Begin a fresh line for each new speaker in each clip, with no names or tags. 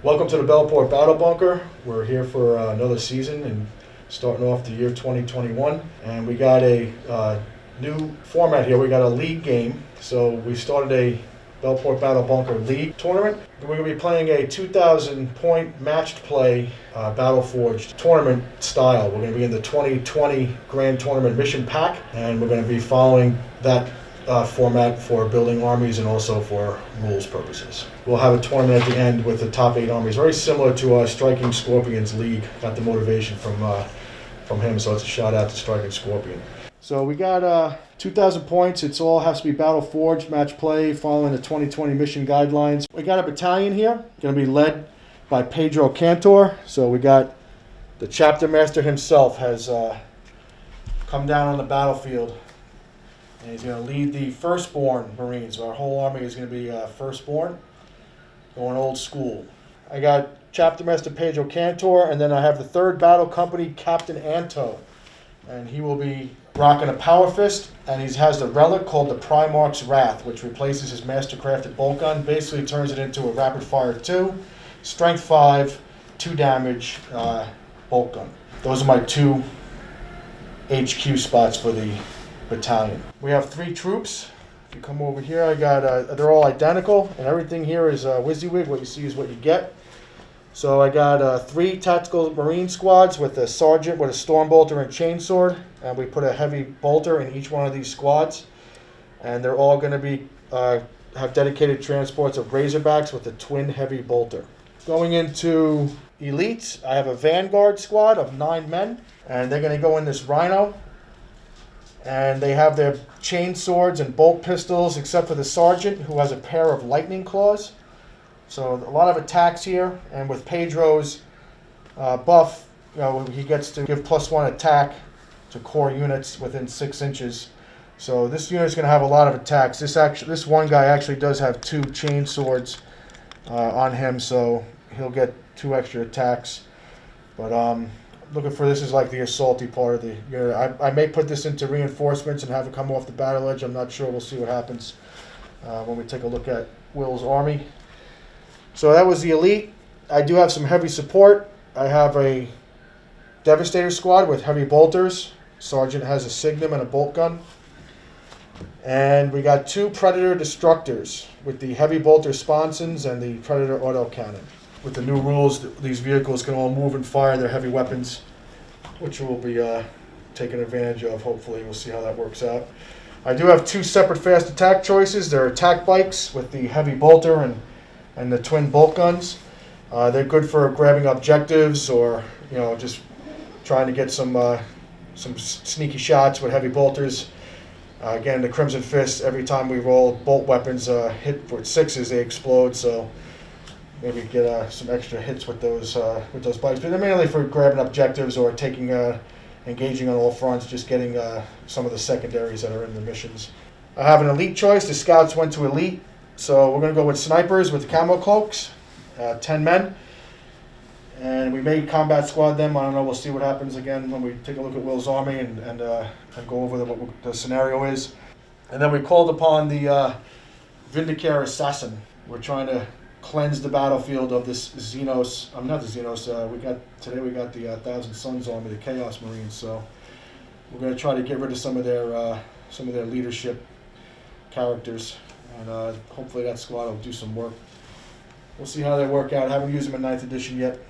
Welcome to the Bellport Battle Bunker. We're here for another season and starting off the year 2021. And we got a new format here. We got a league game. So we started a Bellport Battle Bunker League tournament. We're going to be playing a 2,000 point matched play Battle Forged tournament style. We're going to be in the 2020 Grand Tournament Mission Pack, and we're going to be following that format for building armies and also for rules purposes. We'll have a tournament at the end with the top 8 armies, very similar to our Striking Scorpions League. Got the motivation from him, so it's a shout out to Striking Scorpion. So we got 2,000 points. It's all has to be Battle Forged, match play, following the 2020 mission guidelines. We got a battalion here, going to be led by Pedro Cantor. So we got the chapter master himself has come down on the battlefield. And he's going to lead the Firstborn Marines. Our whole army is going to be Firstborn, going old school. I got Chapter Master Pedro Cantor, and then I have the 3rd Battle Company Captain Anto. And he will be rocking a Power Fist, and he has the relic called the Primarch's Wrath, which replaces his master-crafted bolt gun. Basically turns it into a rapid fire 2, strength 5, 2 damage bolt gun. Those are my 2 HQ spots for the battalion. We have 3 troops. If you come over here, I got they're all identical, and everything here is WYSIWYG. What you see is what you get. So I got 3 tactical marine squads with a sergeant with a storm bolter and chainsword, and we put a heavy bolter in each one of these squads, and they're all going to be have dedicated transports of Razorbacks with a twin heavy bolter. Going into elites, I have a vanguard squad of 9 men, and they're going to go in this Rhino. And they have their chain swords and bolt pistols, except for the sergeant, who has a pair of lightning claws. So a lot of attacks here, and with Pedro's buff, he gets to give +1 attack to core units within 6 inches. So this unit is going to have a lot of attacks. This one guy actually does have 2 chain swords on him, so he'll get 2 extra attacks. But looking for this is like the assaulty part of the unit. I may put this into reinforcements and have it come off the battle edge. I'm not sure. We'll see what happens when we take a look at Will's army. So that was the elite. I do have some heavy support. I have a Devastator squad with heavy bolters. Sergeant has a Signum and a bolt gun. And we got 2 Predator Destructors with the heavy bolter sponsons and the Predator autocannon. With the new rules, these vehicles can all move and fire their heavy weapons, which we'll be taking advantage of. Hopefully, we'll see how that works out. I do have 2 separate fast attack choices. They're attack bikes with the heavy bolter and the twin bolt guns. They're good for grabbing objectives or just trying to get some sneaky shots with heavy bolters. Again, the Crimson Fists, every time we roll bolt weapons hit for 6s, they explode. So maybe get some extra hits with those bikes, but they're mainly for grabbing objectives or taking, engaging on all fronts, just getting some of the secondaries that are in the missions. I have an elite choice. The scouts went to elite, so we're going to go with snipers with the camo cloaks, 10 men, and we may combat squad them. I don't know. We'll see what happens again when we take a look at Will's army and go over what the scenario is. And then we called upon the Vindicare Assassin. We're trying to cleanse the battlefield of this Xenos. Not the Xenos. Today we got the Thousand Suns army, the Chaos Marines. So we're going to try to get rid of some of their leadership characters, and hopefully that squad will do some work. We'll see how they work out. I haven't used them in 9th edition yet.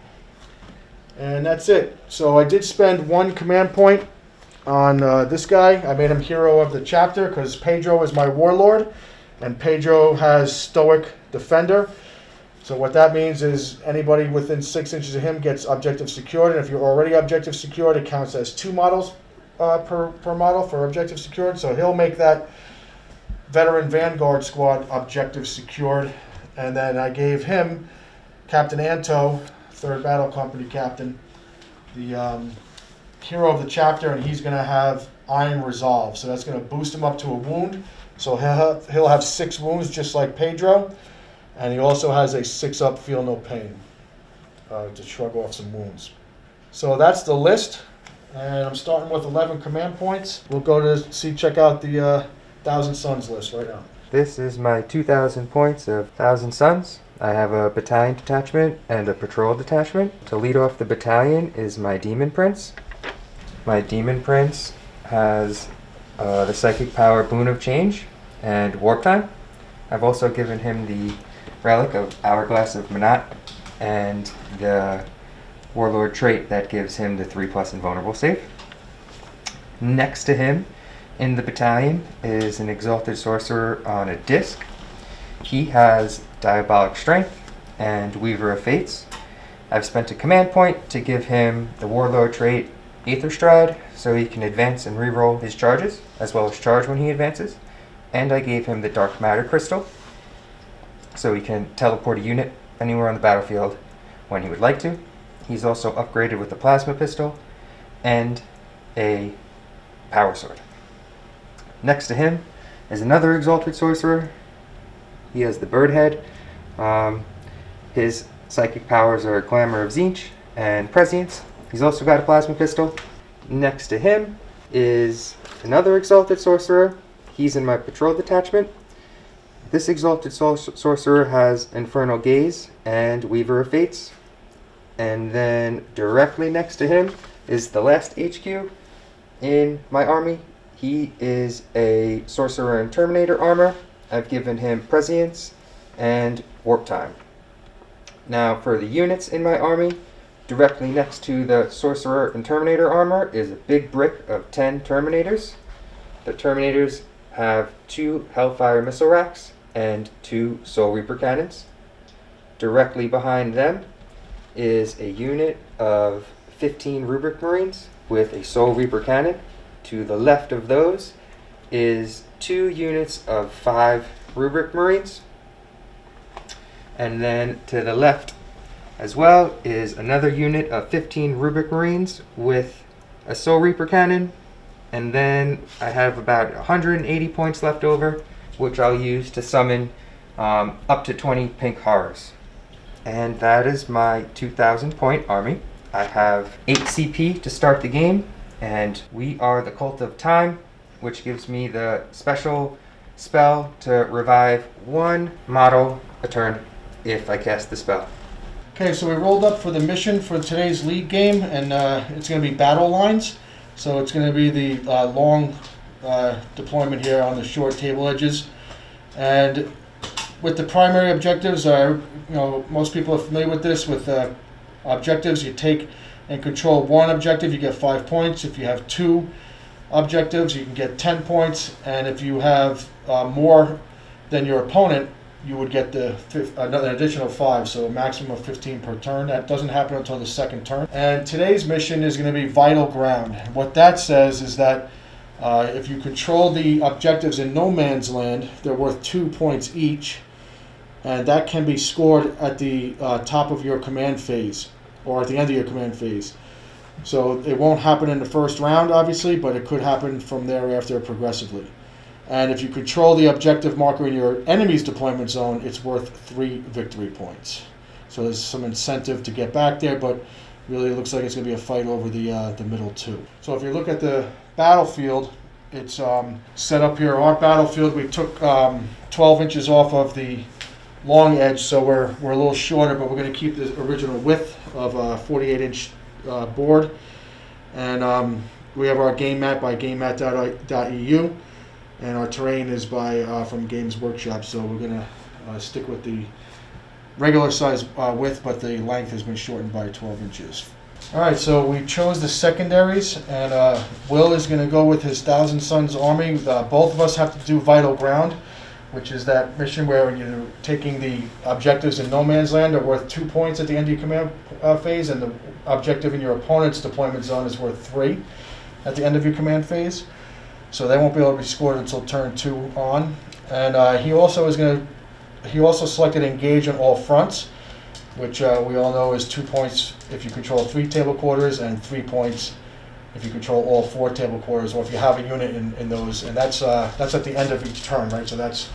And that's it. So I did spend 1 command point on this guy. I made him hero of the chapter because Pedro is my warlord, and Pedro has Stoic Defender. So what that means is anybody within 6 inches of him gets objective secured, and if you're already objective secured, it counts as 2 models per model for objective secured. So he'll make that veteran Vanguard squad objective secured, and then I gave him Captain Anto, 3rd Battle Company Captain, the hero of the chapter, and he's going to have Iron Resolve. So that's going to boost him up to a wound. So he'll have 6 wounds just like Pedro. And he also has a 6-up Feel No Pain to shrug off some wounds. So that's the list. And I'm starting with 11 command points. We'll go to check out the Thousand Suns list right now.
This is my 2,000 points of Thousand Suns. I have a battalion detachment and a patrol detachment. To lead off the battalion is my Demon Prince. My Demon Prince has the Psychic Power Boon of Change and Warp Time. I've also given him the Relic of Hourglass of Manat and the Warlord trait that gives him the 3+ invulnerable save. Next to him in the battalion is an Exalted Sorcerer on a disc. He has Diabolic Strength and Weaver of Fates. I've spent a command point to give him the Warlord trait Aether Stride so he can advance and reroll his charges, as well as charge when he advances. And I gave him the Dark Matter Crystal so he can teleport a unit anywhere on the battlefield when he would like to. He's also upgraded with a Plasma Pistol and a Power Sword. Next to him is another Exalted Sorcerer. He has the Bird Head. His psychic powers are Glamour of Tzeentch and Prescience. He's also got a Plasma Pistol. Next to him is another Exalted Sorcerer. He's in my Patrol detachment. This Exalted Sorcerer has Infernal Gaze and Weaver of Fates. And then directly next to him is the last HQ in my army. He is a Sorcerer in Terminator armor. I've given him Prescience and Warp Time. Now for the units in my army, directly next to the Sorcerer in Terminator armor is a big brick of 10 Terminators. The Terminators have 2 Hellfire missile racks and 2 Soul Reaper cannons. Directly behind them is a unit of 15 Rubric Marines with a Soul Reaper cannon. To the left of those is 2 units of 5 Rubric Marines. And then to the left as well is another unit of 15 Rubric Marines with a Soul Reaper cannon. And then I have about 180 points left over, which I'll use to summon up to 20 Pink Horrors. And that is my 2,000 point army. I have 8 CP to start the game, and we are the Cult of Time, which gives me the special spell to revive 1 model a turn if I cast the spell.
Okay, so we rolled up for the mission for today's league game, and it's going to be battle lines. So it's going to be the long deployment here on the short table edges. And with the primary objectives, most people are familiar with this. With objectives, you take and control 1 objective, you get 5 points. If you have 2 objectives, you can get 10 points. And if you have more than your opponent, you would get an additional 5, so a maximum of 15 per turn. That doesn't happen until the 2nd turn. And today's mission is going to be Vital Ground. What that says is that if you control the objectives in no man's land, they're worth 2 points each, and that can be scored at the top of your command phase, or at the end of your command phase. So it won't happen in the first round, obviously, but it could happen from thereafter progressively. And if you control the objective marker in your enemy's deployment zone, it's worth 3 victory points. So there's some incentive to get back there, but really it looks like it's going to be a fight over the middle 2. So if you look at the battlefield, it's set up here. Our battlefield, we took 12 inches off of the long edge, so we're a little shorter, but we're going to keep the original width of a 48-inch board. And we have our game mat by gamemat.eu. And our terrain is from Games Workshop, so we're going to stick with the regular size width, but the length has been shortened by 12 inches. All right, so we chose the secondaries, and Will is going to go with his Thousand Suns army. Both of us have to do Vital Ground, which is that mission where you're taking the objectives in no man's land are worth 2 points at the end of your command phase, and the objective in your opponent's deployment zone is worth 3 at the end of your command phase. So they won't be able to be scored until turn 2 on. And he also selected Engage on all fronts, which we all know is 2 points if you control 3 table quarters and 3 points if you control all 4 table quarters, or if you have a unit in those. And that's at the end of each turn, right? So that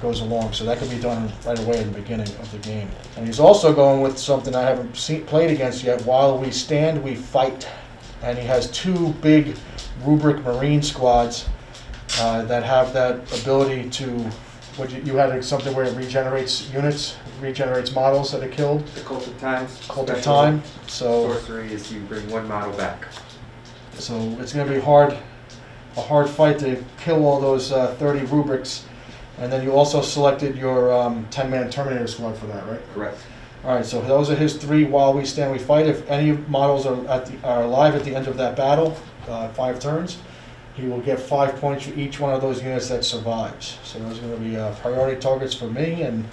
goes along. So that can be done right away in the beginning of the game. And he's also going with something I haven't played against yet. While we stand, we fight. And he has 2 big Rubric Marine squads that have that ability to you had something where it regenerates units, regenerates models that are killed.
The Cult of Times.
Cult of Time. So
sorcery is you bring one model back.
So it's going to be a hard fight to kill all those 30 rubrics. And then you also selected your 10-man Terminator squad for that, right?
Correct.
All right, so those are his 3 while we stand, we fight. If any models are alive at the end of that battle, 5 turns, he will get 5 points for each one of those units that survives. So those are going to be priority targets for me, and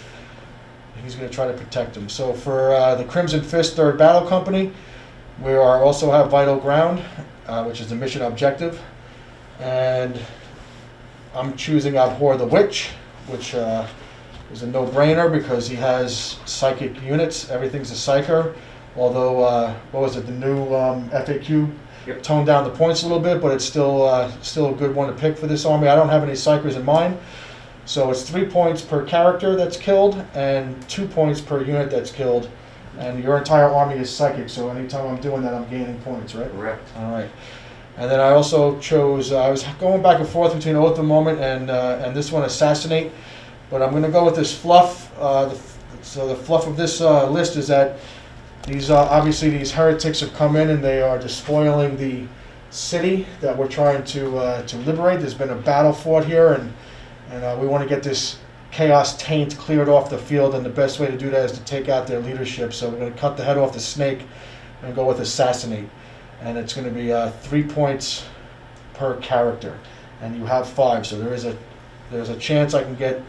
he's going to try to protect them. So for the Crimson Fist 3rd Battle Company, we also have Vital Ground, which is the mission objective. And I'm choosing Abhor the Witch, which is a no-brainer because he has psychic units. Everything's a psyker. Although, what was it, the new FAQ toned down the points a little bit, but it's still a good one to pick for this army. I don't have any psychers in mind. So it's 3 points per character that's killed and 2 points per unit that's killed. And your entire army is psychic, so anytime I'm doing that, I'm gaining points, right?
Correct.
All right. And then I also chose, I was going back and forth between Oath of Moment and this one, Assassinate. But I'm going to go with this fluff. So the fluff of this list is that these obviously these heretics have come in and they are despoiling the city that we're trying to liberate. There's been a battle fought here, and we want to get this chaos taint cleared off the field, and the best way to do that is to take out their leadership. So we're going to cut the head off the snake and go with Assassinate. And it's going to be 3 points per character, and you have 5. So there's a chance I can get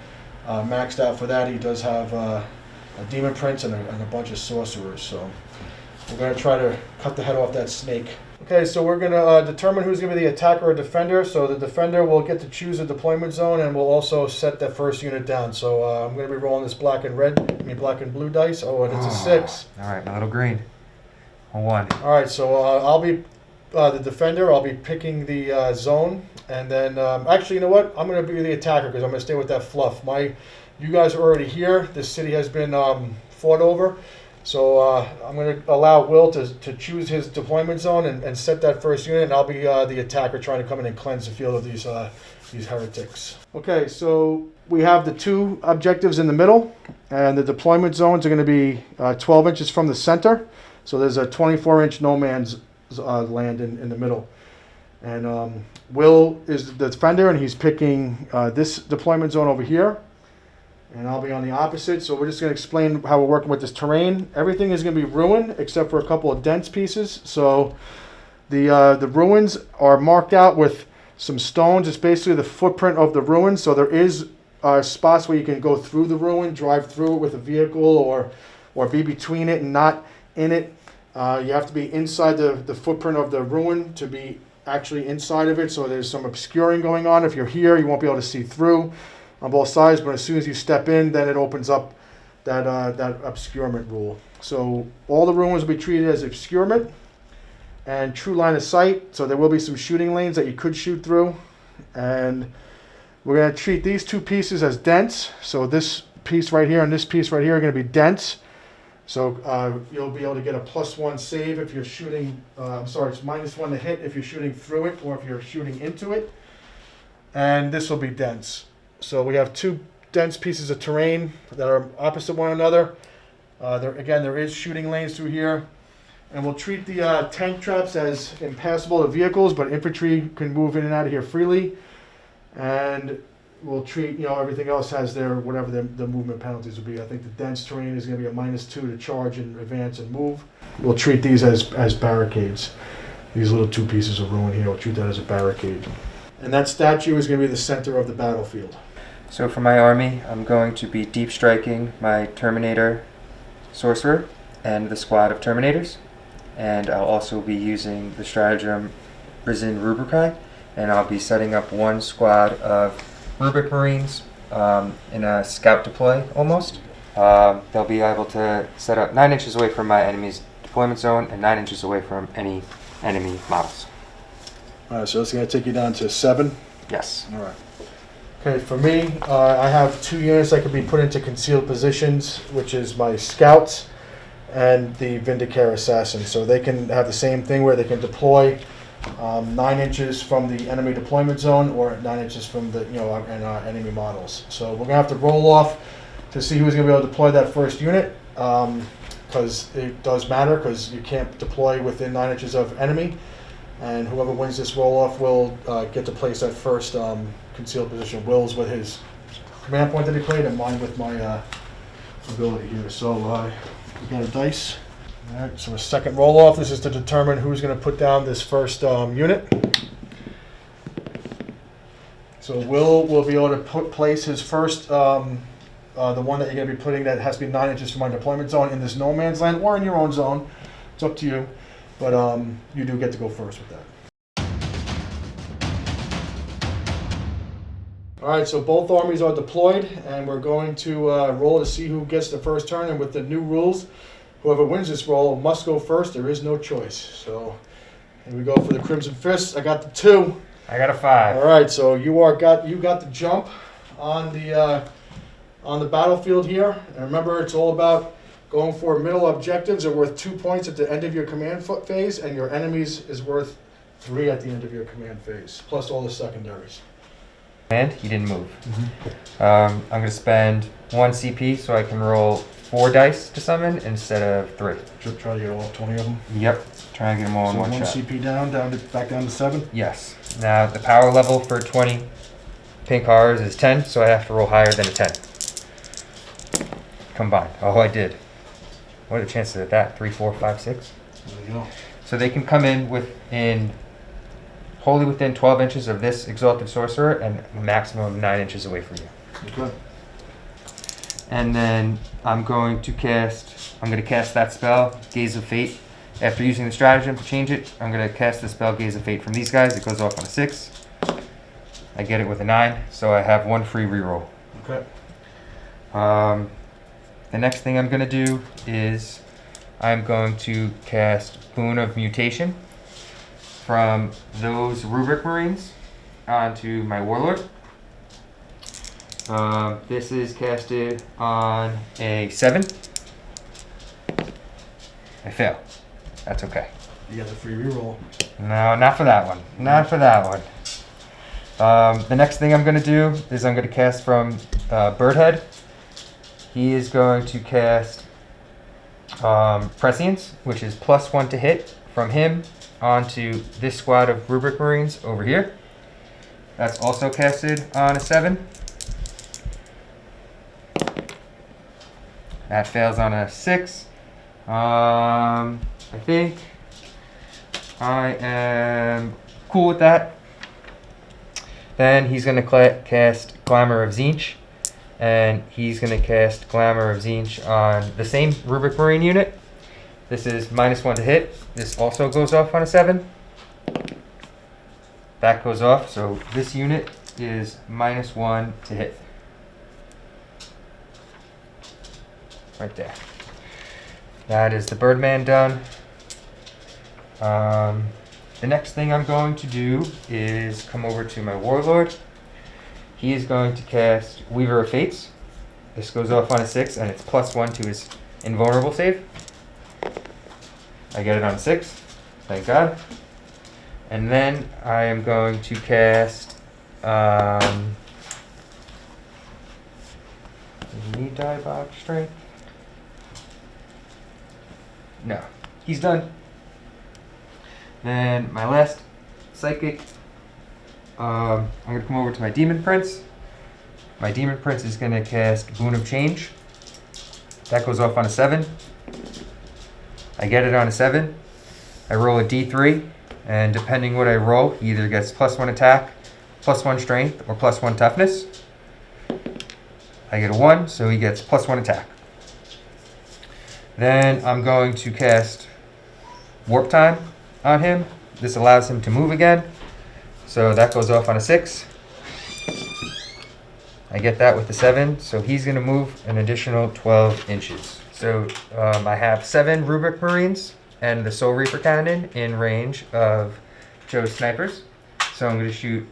maxed out for that. He does have a Demon Prince and a bunch of sorcerers. So we're going to try to cut the head off that snake. Okay, so we're going to determine who's going to be the attacker or defender. So the defender will get to choose a deployment zone, and we'll also set that first unit down. So I'm going to be rolling this black and blue dice. Oh, and it's a 6.
All right, my little green. A 1.
All right, so I'll be the defender. I'll be picking the zone, and then actually, you know what? I'm going to be the attacker because I'm going to stay with that fluff. You guys are already here. This city has been fought over, so I'm going to allow Will to choose his deployment zone and set that first unit, and I'll be the attacker trying to come in and cleanse the field of these heretics. Okay, so we have the 2 objectives in the middle, and the deployment zones are going to be 12 inches from the center. So there's a 24-inch no man's land in the middle. And Will is the defender, and he's picking this deployment zone over here. And I'll be on the opposite. So we're just going to explain how we're working with this terrain. Everything is going to be ruined except for a couple of dense pieces. So the ruins are marked out with some stones. It's basically the footprint of the ruins. So there is spots where you can go through the ruin, drive through it with a vehicle, or be between it and not in it. You have to be inside the footprint of the ruin to be actually inside of it, so there's some obscuring going on. If you're here, you won't be able to see through on both sides, but as soon as you step in, then it opens up that obscurement rule. So all the ruins will be treated as obscurement and true line of sight, so there will be some shooting lanes that you could shoot through. And we're going to treat these 2 pieces as dense, so this piece right here and this piece right here are going to be dense. So you'll be able to get a +1 save if you're shooting, it's -1 to hit if you're shooting through it or if you're shooting into it. And this will be dense. So we have 2 dense pieces of terrain that are opposite one another. There is shooting lanes through here. And we'll treat the tank traps as impassable to vehicles, but infantry can move in and out of here freely. And we'll treat, everything else has their, whatever the movement penalties will be. I think the dense terrain is going to be a -2 to charge and advance and move. We'll treat these as barricades. These little 2 pieces of ruin here, we'll treat that as a barricade. And that statue is going to be the center of the battlefield.
So for my army, I'm going to be deep striking my Terminator Sorcerer and the squad of Terminators. And I'll also be using the stratagem Risen Rubrici, and I'll be setting up 1 squad of Rubric Marines in a scout deploy almost. They'll be able to set up 9 inches away from my enemy's deployment zone and 9 inches away from any enemy models.
All right, so that's going to take you down to 7?
Yes.
All right. Okay, for me, I have 2 units that can be put into concealed positions, which is my scouts and the Vindicare Assassin. So they can have the same thing where they can deploy 9 inches from the enemy deployment zone or 9 inches from the enemy models. So we're gonna have to roll off to see who's gonna be able to deploy that first unit, because it does matter, because you can't deploy within 9 inches of enemy, and whoever wins this roll off will get to place that first concealed position. Will's with his command point that he played, and mine with my ability here. So we got a dice. All right, so a second roll off. This is to determine who's going to put down this first unit. So Will be able to place his first, the one that you're going to be putting that has to be 9 inches from my deployment zone in this no man's land or in your own zone. It's up to you, but you do get to go first with that. All right, so both armies are deployed, and we're going to roll to see who gets the first turn. And with the new rules, whoever wins this roll must go first. There is no choice. So here we go for the Crimson Fists. I got the 2.
I got a 5.
All right, so you got the jump on the battlefield here. And remember, it's all about going for middle objectives are worth 2 points at the end of your command phase, and your enemies is worth 3 at the end of your command phase, plus all the secondaries.
And he didn't move. I'm going to spend 1 CP so I can roll 4 dice to summon instead of 3.
Try to get all 20 of them.
Yep, try and get them all in
So
one shot.
CP back down to 7.
Yes. Now the power level for 20 pink horrors is 10, so I have to roll higher than a 10. Combined. Oh, I did. What are the chances of that? 3, 4, 5, 6?
There you go.
So they can come in wholly within 12 inches of this Exalted Sorcerer and maximum 9 inches away from you.
Okay.
And then I'm going to cast that spell, Gaze of Fate. After using the stratagem to change it, I'm going to cast the spell Gaze of Fate from these guys. It goes off on a 6. I get it with a 9, so I have 1 free reroll.
Okay.
The next thing I'm going to do is I'm going to cast Boon of Mutation from those Rubric Marines onto my Warlord. This is casted on a 7. I fail. That's okay.
You got the free reroll.
No, not for that one. Not for that one. The next thing I'm going to do is I'm going to cast from Birdhead. He is going to cast Prescience, which is +1 to hit from him onto this squad of Rubric Marines over here. That's also casted on a 7. That fails on a 6. I think I am cool with that. Then he's going to cast Glamour of Tzeentch, and he's going to cast Glamour of Tzeentch on the same Rubric Marine unit. This is -1 to hit. This also goes off on a 7. That goes off, so this unit is -1 to hit. Right there. That is the Birdman done. The next thing I'm going to do is come over to my Warlord. He is going to cast Weaver of Fates. This goes off on a 6, and it's +1 to his invulnerable save. I get it on 6. Thank God. And then I am going to cast. Does he need Diabolic Strength? No. He's done. Then my last psychic. I'm going to come over to my Demon Prince. My Demon Prince is going to cast Boon of Change. That goes off on a 7. I get it on a 7. I roll a d3, and depending what I roll, he either gets +1 attack, +1 strength, or +1 toughness. I get a 1, so he gets +1 attack. Then I'm going to cast Warp Time on him. This allows him to move again. So that goes off on a 6. I get that with the 7, so he's going to move an additional 12 inches. So I have 7 Rubric Marines and the Soul Reaper Cannon in range of Joe's snipers. So I'm going to shoot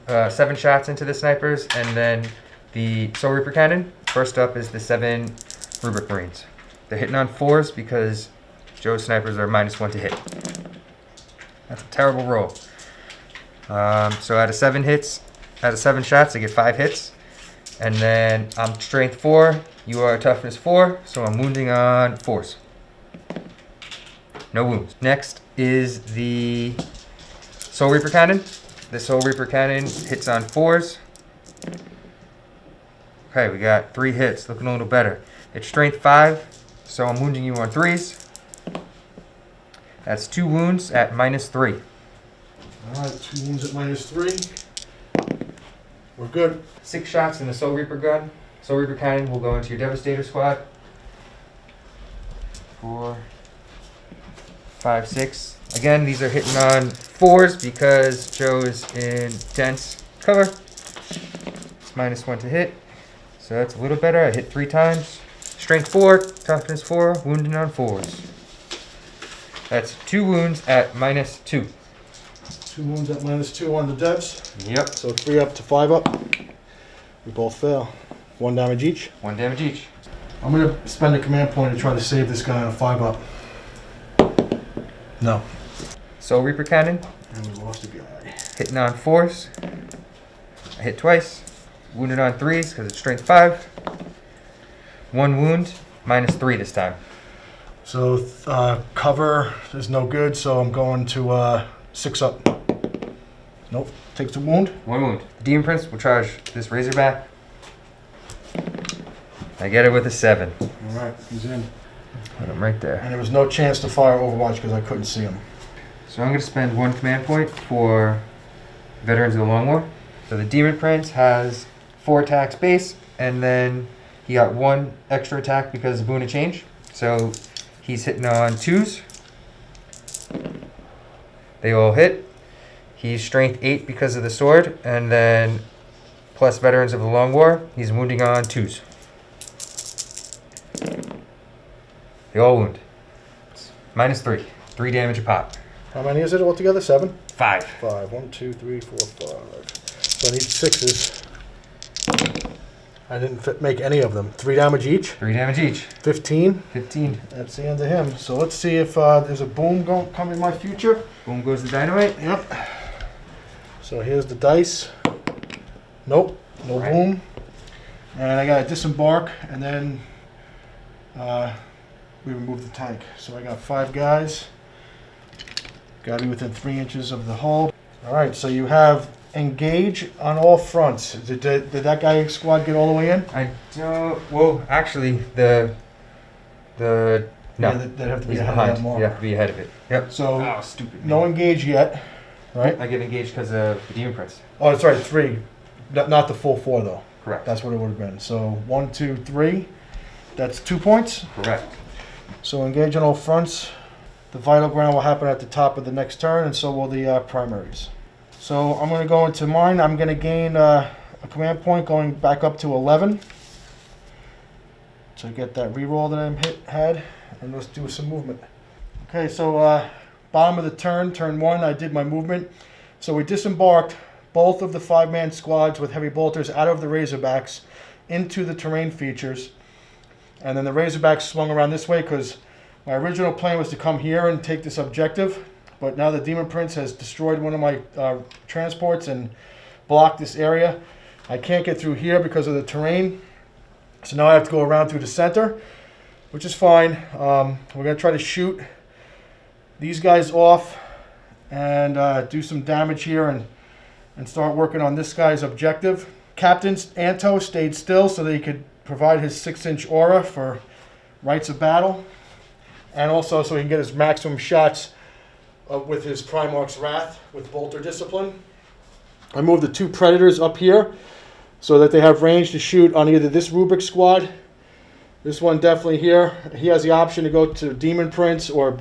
7 shots into the snipers, and then the Soul Reaper Cannon. First up is the 7 Rubric Marines. They're hitting on 4s because Joe's snipers are -1 to hit. That's a terrible roll. So out of 7 hits, out of 7 shots, I get 5 hits. And then I'm strength 4, you are toughness 4, so I'm wounding on 4s. No wounds. Next is the Soul Reaper Cannon. The Soul Reaper Cannon hits on 4s. Okay, we got 3 hits, looking a little better. It's strength 5, so I'm wounding you on 3s. That's 2 wounds at -3.
Alright, 2 wounds at -3. We're good.
6 shots in the Soul Reaper gun. Soul Reaper Cannon will go into your Devastator squad. 4, 5, 6. Again, these are hitting on 4s because Joe is in dense cover. It's -1 to hit. So that's a little better. I hit 3 times. Strength 4, toughness 4, wounding on 4s. That's 2 wounds at -2.
2 wounds at -2 on the devs.
Yep.
So 3 up to 5 up. We both fail. 1 damage each.
1 damage each.
I'm going to spend a command point to try to save this guy on a 5 up. No.
Soul Reaper Cannon.
And we lost a guy.
Hitting on 4s. I hit twice. Wounded on 3s because it's strength 5. 1 wound, -3 this time.
So cover is no good, so I'm going to 6 up. Nope. Takes a wound.
1 wound. Demon Prince will charge this Razorback. I get it with a 7.
Alright, he's in.
Put him right there.
And there was no chance to fire Overwatch because I couldn't see him.
So I'm going to spend 1 command point for Veterans of the Long War. So the Demon Prince has 4 attacks base, and then he got 1 extra attack because of Boon of Change. So he's hitting on 2s. They all hit. He's strength 8 because of the sword, and then plus Veterans of the Long War, he's wounding on 2s. They all wound. It's -3. 3 damage a pop.
How many is it altogether? 7?
5.
5. 1, 2, 3, 4, 5. So I need 6s. I didn't make any of them. 3 damage each.
3 damage each.
15.
15.
That's the end of him. So let's see if there's a boom coming in my future.
Boom goes the dynamite.
Yep. So here's the dice. Nope. No
Right.
boom. And I got to disembark, and then we remove the tank. So I got 5 guys. Got to be within 3 inches of the hull. All right. So you have engage on all fronts. Did that guy squad get all the way in?
I don't. Well, actually, the no.
Yeah, they'd have to be
He's
ahead
behind.
of that mark.
You have to be ahead of it. Yep.
So
Oh, stupid.
no engage yet, right?
I get engaged because of the Demon Prince.
Oh, that's right. 3, not the full 4 though.
Correct.
That's what it would have been. So 1, 2, 3. That's 2 points.
Correct.
So engage on all fronts. The vital ground will happen at the top of the next turn, and so will the primaries. So I'm going to go into mine. I'm going to gain a command point going back up to 11 to get that reroll that I had, and let's do some movement. Okay, so bottom of the turn 1, I did my movement. So we disembarked both of the 5-man squads with heavy bolters out of the Razorbacks into the terrain features, and then the Razorbacks swung around this way because my original plan was to come here and take this objective. But now the Demon Prince has destroyed one of my transports and blocked this area. I can't get through here because of the terrain. So now I have to go around through the center, which is fine. We're going to try to shoot these guys off and do some damage here and start working on this guy's objective. Captain Anto stayed still so that he could provide his 6-inch aura for rites of battle. And also so he can get his maximum shots with his Primarch's Wrath with Bolter Discipline. I moved the 2 Predators up here so that they have range to shoot on either this Rubric squad. This one definitely here. He has the option to go to Demon Prince or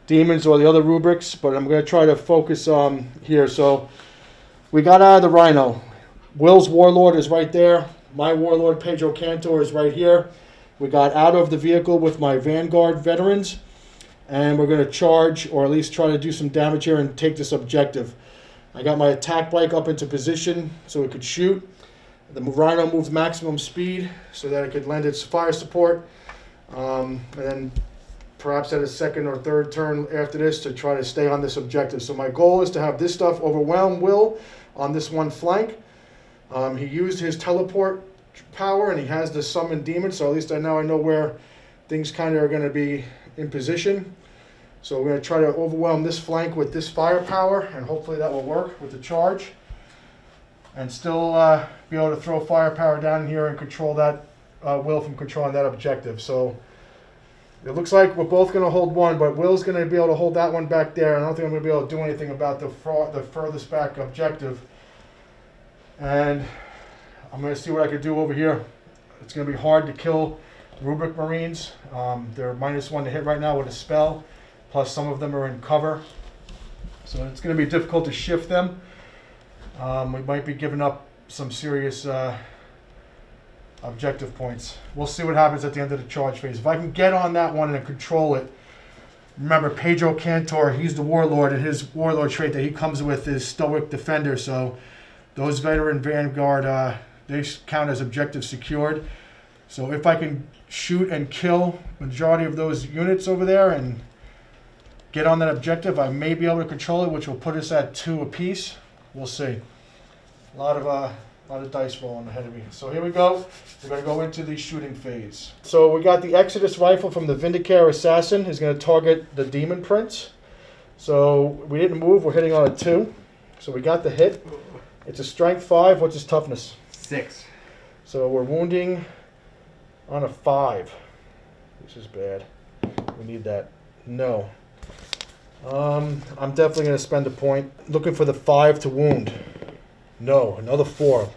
Demons or the other Rubrics, but I'm going to try to focus here. So we got out of the Rhino. Will's Warlord is right there. My Warlord Pedro Cantor is right here. We got out of the vehicle with my Vanguard veterans, and we're going to charge, or at least try to do some damage here and take this objective. I got my attack bike up into position so it could shoot. The Rhino moves maximum speed so that it could lend its fire support. And then perhaps at a second or third turn after this to try to stay on this objective. So my goal is to have this stuff overwhelm Will on this one flank. He used his teleport power and he has the summon demon, so at least I know where things kind of are going to be in position. So we're going to try to overwhelm this flank with this firepower, and hopefully that will work with the charge. And still be able to throw firepower down here and control that, Will from controlling that objective. So it looks like we're both going to hold one, but Will's going to be able to hold that one back there. I don't think I'm going to be able to do anything about the furthest back objective. And I'm going to see what I can do over here. It's going to be hard to kill Rubric Marines. They're -1 to hit right now with a spell, plus some of them are in cover. So it's going to be difficult to shift them. We might be giving up some serious objective points. We'll see what happens at the end of the charge phase. If I can get on that one and control it. Remember, Pedro Cantor, he's the Warlord, and his Warlord trait that he comes with is Stoic Defender. So those veteran Vanguard, they count as objective secured. So if I can shoot and kill majority of those units over there and get on that objective, I may be able to control it, which will put us at 2 apiece. We'll see. A lot of dice rolling ahead of me. So here we go. We're going to go into the shooting phase. So we got the Exodus rifle from the Vindicare Assassin. He's going to target the Demon Prince. So we didn't move. We're hitting on a 2. So we got the hit. It's a strength 5. What's his toughness?
6.
So we're wounding on a 5. This is bad. We need that. No. I'm definitely going to spend a point. Looking for the 5 to wound. No, another 4.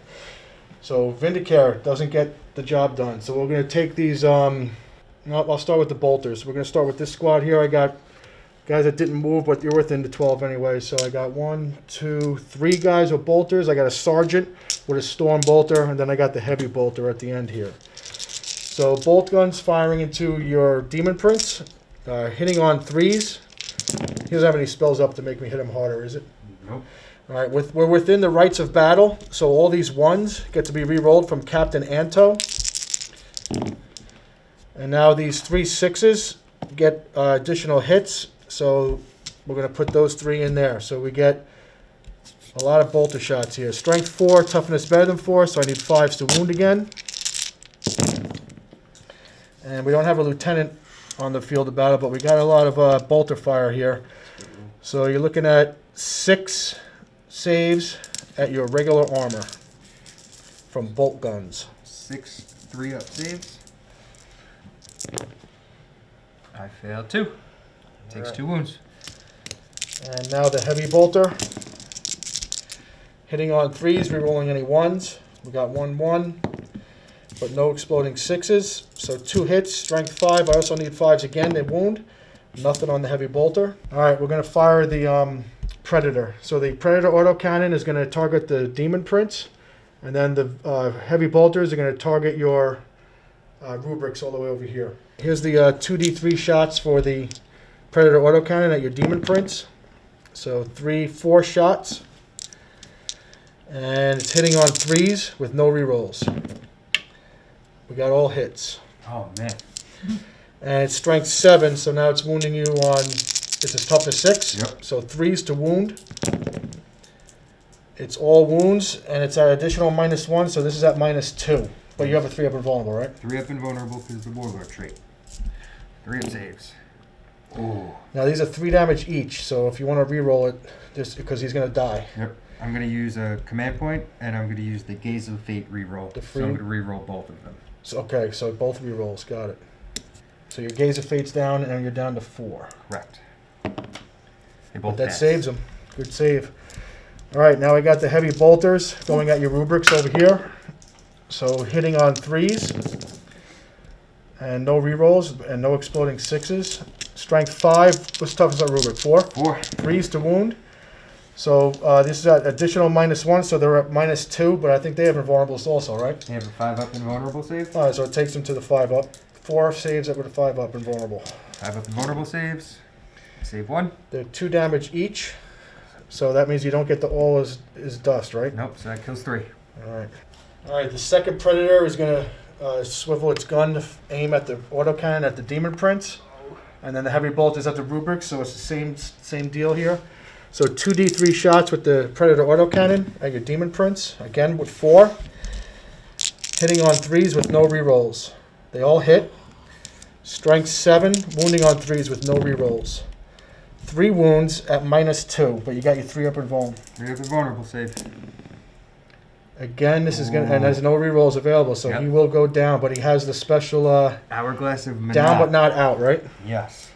So Vindicare doesn't get the job done. So we're going to take these, I'll start with the bolters. We're going to start with this squad here. I got guys that didn't move, but you're within the 12 anyway. So I got 1, 2, 3 guys with bolters. I got a sergeant with a storm bolter, and then I got the heavy bolter at the end here. So bolt guns firing into your Demon Prince, hitting on 3s. He doesn't have any spells up to make me hit him harder, is it?
Nope.
All right, we're within the rights of battle, so all these 1s get to be re-rolled from Captain Anto. And now these 3 6s get additional hits, so we're going to put those 3 in there. So we get a lot of bolter shots here. Strength 4, toughness better than 4, so I need 5s to wound again. And we don't have a lieutenant on the field of battle, but we got a lot of bolter fire here. So you're looking at 6 saves at your regular armor from bolt guns.
6 3-up saves. I failed 2. Takes
right.
2 wounds.
And now the heavy bolter. Hitting on 3s, rerolling any 1s. We got 1, 1, but no exploding 6s. So 2 hits, strength 5. I also need 5s again, they wound. Nothing on the heavy bolter. All right, we're going to fire the Predator. So the Predator autocannon is going to target the Demon Prince, and then the heavy bolters are going to target your rubrics all the way over here. Here's the 2d3 shots for the Predator autocannon at your Demon Prince. So 3, 4 shots, and it's hitting on 3s with no rerolls. We got all hits.
Oh man.
And it's strength 7, so now it's wounding you on, it's a toughness 6.
Yep.
So 3s to wound. It's all wounds, and it's at additional -1, so this is at -2. But you have a 3-up invulnerable, right?
3-up invulnerable because the Warlord trait. 3-up saves. Oh.
Now these are 3 damage each, so if you want to re-roll it, just because he's going to die.
Yep. I'm going to use a command point, and I'm going to use the Gaze of Fate reroll. So I'm going to reroll both of them.
So, okay, so both re-rolls, got it. So your Gaze of Fate's down, and you're down to 4.
Correct. They both
But that
pass.
saves them. Good save. All right, now we got the heavy bolters going at your rubrics over here. So hitting on 3s, and no rerolls, and no exploding 6s. Strength 5. What's toughness on rubric? 4.
4.
3s to wound. So this is at additional -1, so they're at -2, but I think they have invulnerables also, right?
They have a 5-up invulnerable save.
All right, so it takes them to the 5-up. 4 saves up with a 5-up invulnerable.
5-up invulnerable saves. Save 1.
They're 2 damage each, so that means you don't get the all is dust, right?
Nope, so that kills 3.
All right. All right, the second Predator is going to swivel its gun to aim at the autocannon at the Demon Prince. And then the heavy bolt is at the rubric, so it's the same deal here. So 2d3 shots with the Predator autocannon at your Demon Prince, again with 4. Hitting on 3s with no rerolls. They all hit. Strength 7, wounding on 3s with no rerolls. 3 wounds at -2, but you got your 3 up and vuln.
3 up and vulnerable save.
Again, this is gonna, and there's no rerolls available, so he will go down, but he has the special
Hourglass of Manat.
down but not out, right?
Yes.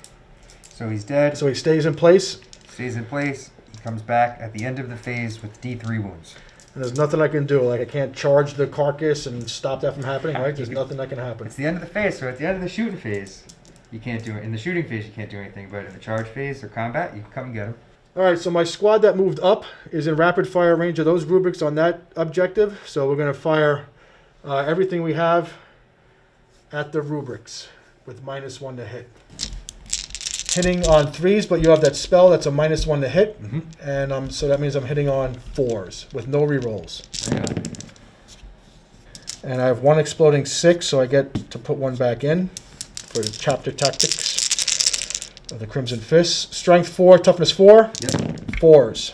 So he's dead.
So he stays in place.
Stays in place. He comes back at the end of the phase with D3 wounds.
And there's nothing I can do. Like, I can't charge the carcass and stop that from happening, right? There's nothing that can happen.
It's the end of the phase, so at the end of the shooting phase, you can't do it. In the shooting phase, you can't do anything, but in the charge phase or combat, you can come and get him.
All right, so my squad that moved up is in rapid fire range of those rubrics on that objective. So we're going to fire everything we have at the rubrics with -1 to hit. Hitting on 3s, but you have that spell that's a -1 to hit. And so that means I'm hitting on 4s with no rerolls. And I have 1 exploding 6, so I get to put 1 back in for the chapter tactics of the Crimson Fists. Strength 4, toughness 4, 4s.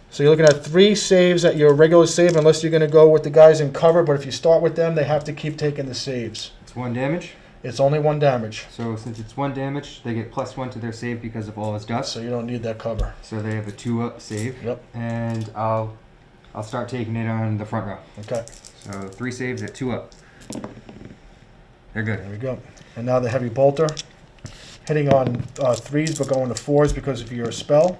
So you're looking at 3 saves at your regular save, unless you're going to go with the guys in cover. But if you start with them, they have to keep taking the saves.
It's 1 damage.
It's only 1 damage.
So since it's 1 damage, they get +1 to their save because of all his dust.
So you don't need that cover.
So they have a 2-up save.
Yep.
And I'll start taking it on the front row.
Okay.
So 3 saves at 2-up. They're good.
There we go. And now the heavy bolter. Hitting on 3s, but going to 4s because of your spell.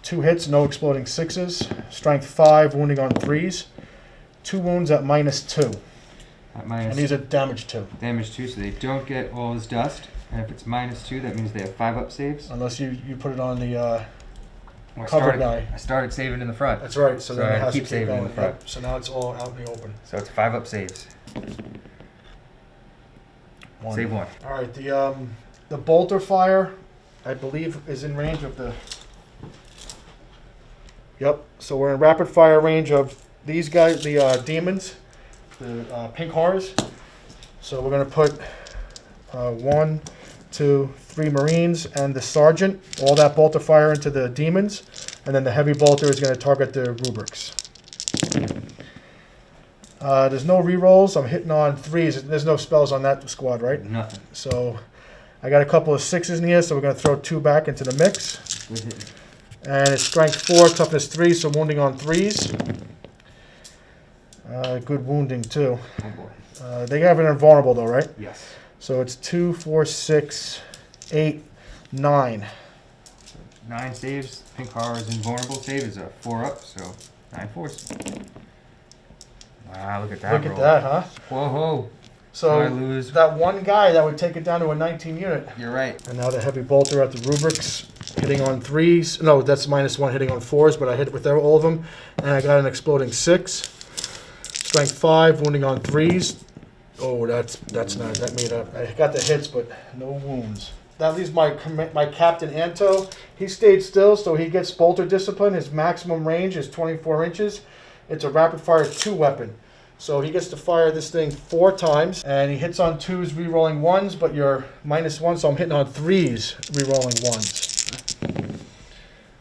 2 hits, no exploding 6s. Strength 5, wounding on 3s. 2 wounds at -2.
At minus,
and these are damage 2.
Damage 2, so they don't get all his dust. And if it's -2, that means they have 5-up saves.
Unless you put it on the
Well,
cover guy.
I started saving in the front.
That's right. So then
I
it has
keep
to
saving
going.
in the front.
Yep. So now it's all out in the open.
So it's 5-up saves.
1.
Save 1.
All right. The bolter fire, I believe, is in range of the. Yep. So we're in rapid fire range of these guys, the demons, the pink horrors. So we're gonna put 1, 2, 3 Marines and the sergeant. All that bolter fire into the demons, and then the heavy bolter is gonna target the rubrics. There's no rerolls. I'm hitting on 3s. There's no spells on that squad, right?
Nothing.
So I got a couple of 6s in here, so we're going to throw 2 back into the mix.
Good hitting.
And it's strength 4, toughness 3, so wounding on 3s. Good wounding, too.
Oh boy.
They have an invulnerable, though, right?
Yes.
So it's 2, 4, 6, 8, 9.
9 saves. Pink Horror's invulnerable save is a 4-up, so 9 4s. Wow, look at that
Look
roll.
at that, huh?
Whoa.
So
I lose.
that one guy, that would take it down to a 19 unit.
You're right.
And now the heavy bolter at the rubrics, hitting on 3s. No, that's -1 hitting on 4s, but I hit with all of them. And I got an exploding 6. Strength 5, wounding on 3s. Oh, that's not, that made up. I got the hits, but no wounds. That leaves my Captain Anto. He stayed still, so he gets bolter discipline. His maximum range is 24 inches. It's a rapid fire 2 weapon. So he gets to fire this thing 4 times, and he hits on 2s, re-rolling 1s, but you're -1, so I'm hitting on 3s, re-rolling 1s.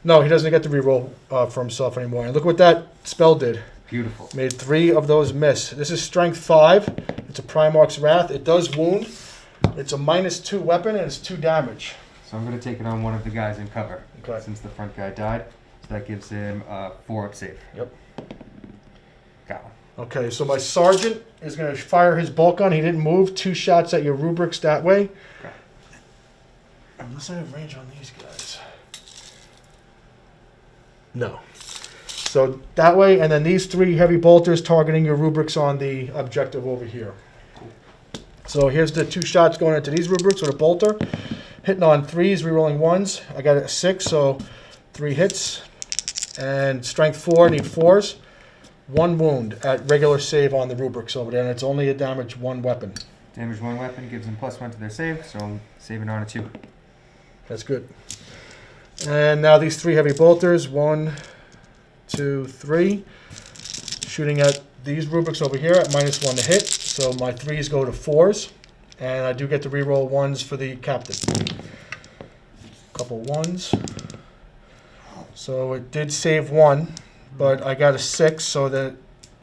No, he doesn't get to re-roll for himself anymore. And look what that spell did.
Beautiful.
Made 3 of those miss. This is strength 5. It's a Primarch's Wrath. It does wound. It's a -2 weapon, and it's 2 damage.
So I'm going to take it on one of the guys in cover.
Okay.
Since the front guy died. So that gives him a 4-up save.
Yep.
Got one.
Okay, so my sergeant is going to fire his bolt gun. He didn't move. 2 shots at your rubrics that way.
Okay.
Unless I have range on these guys. No. So that way, and then these 3 heavy bolters targeting your rubrics on the objective over here. So here's the 2 shots going into these rubrics with a bolter. Hitting on 3s, re-rolling 1s. I got a 6, so 3 hits. And strength 4, need 4s. 1 wound at regular save on the rubrics over there, and it's only a damage 1 weapon.
Damage 1 weapon gives them +1 to their save, so I'm saving on a 2.
That's good. And now these 3 heavy bolters, 1, 2, 3, shooting at these rubrics over here at -1 to hit. So my 3s go to 4s. And I do get to reroll 1s for the captain. Couple 1s. So it did save 1, but I got a 6, so that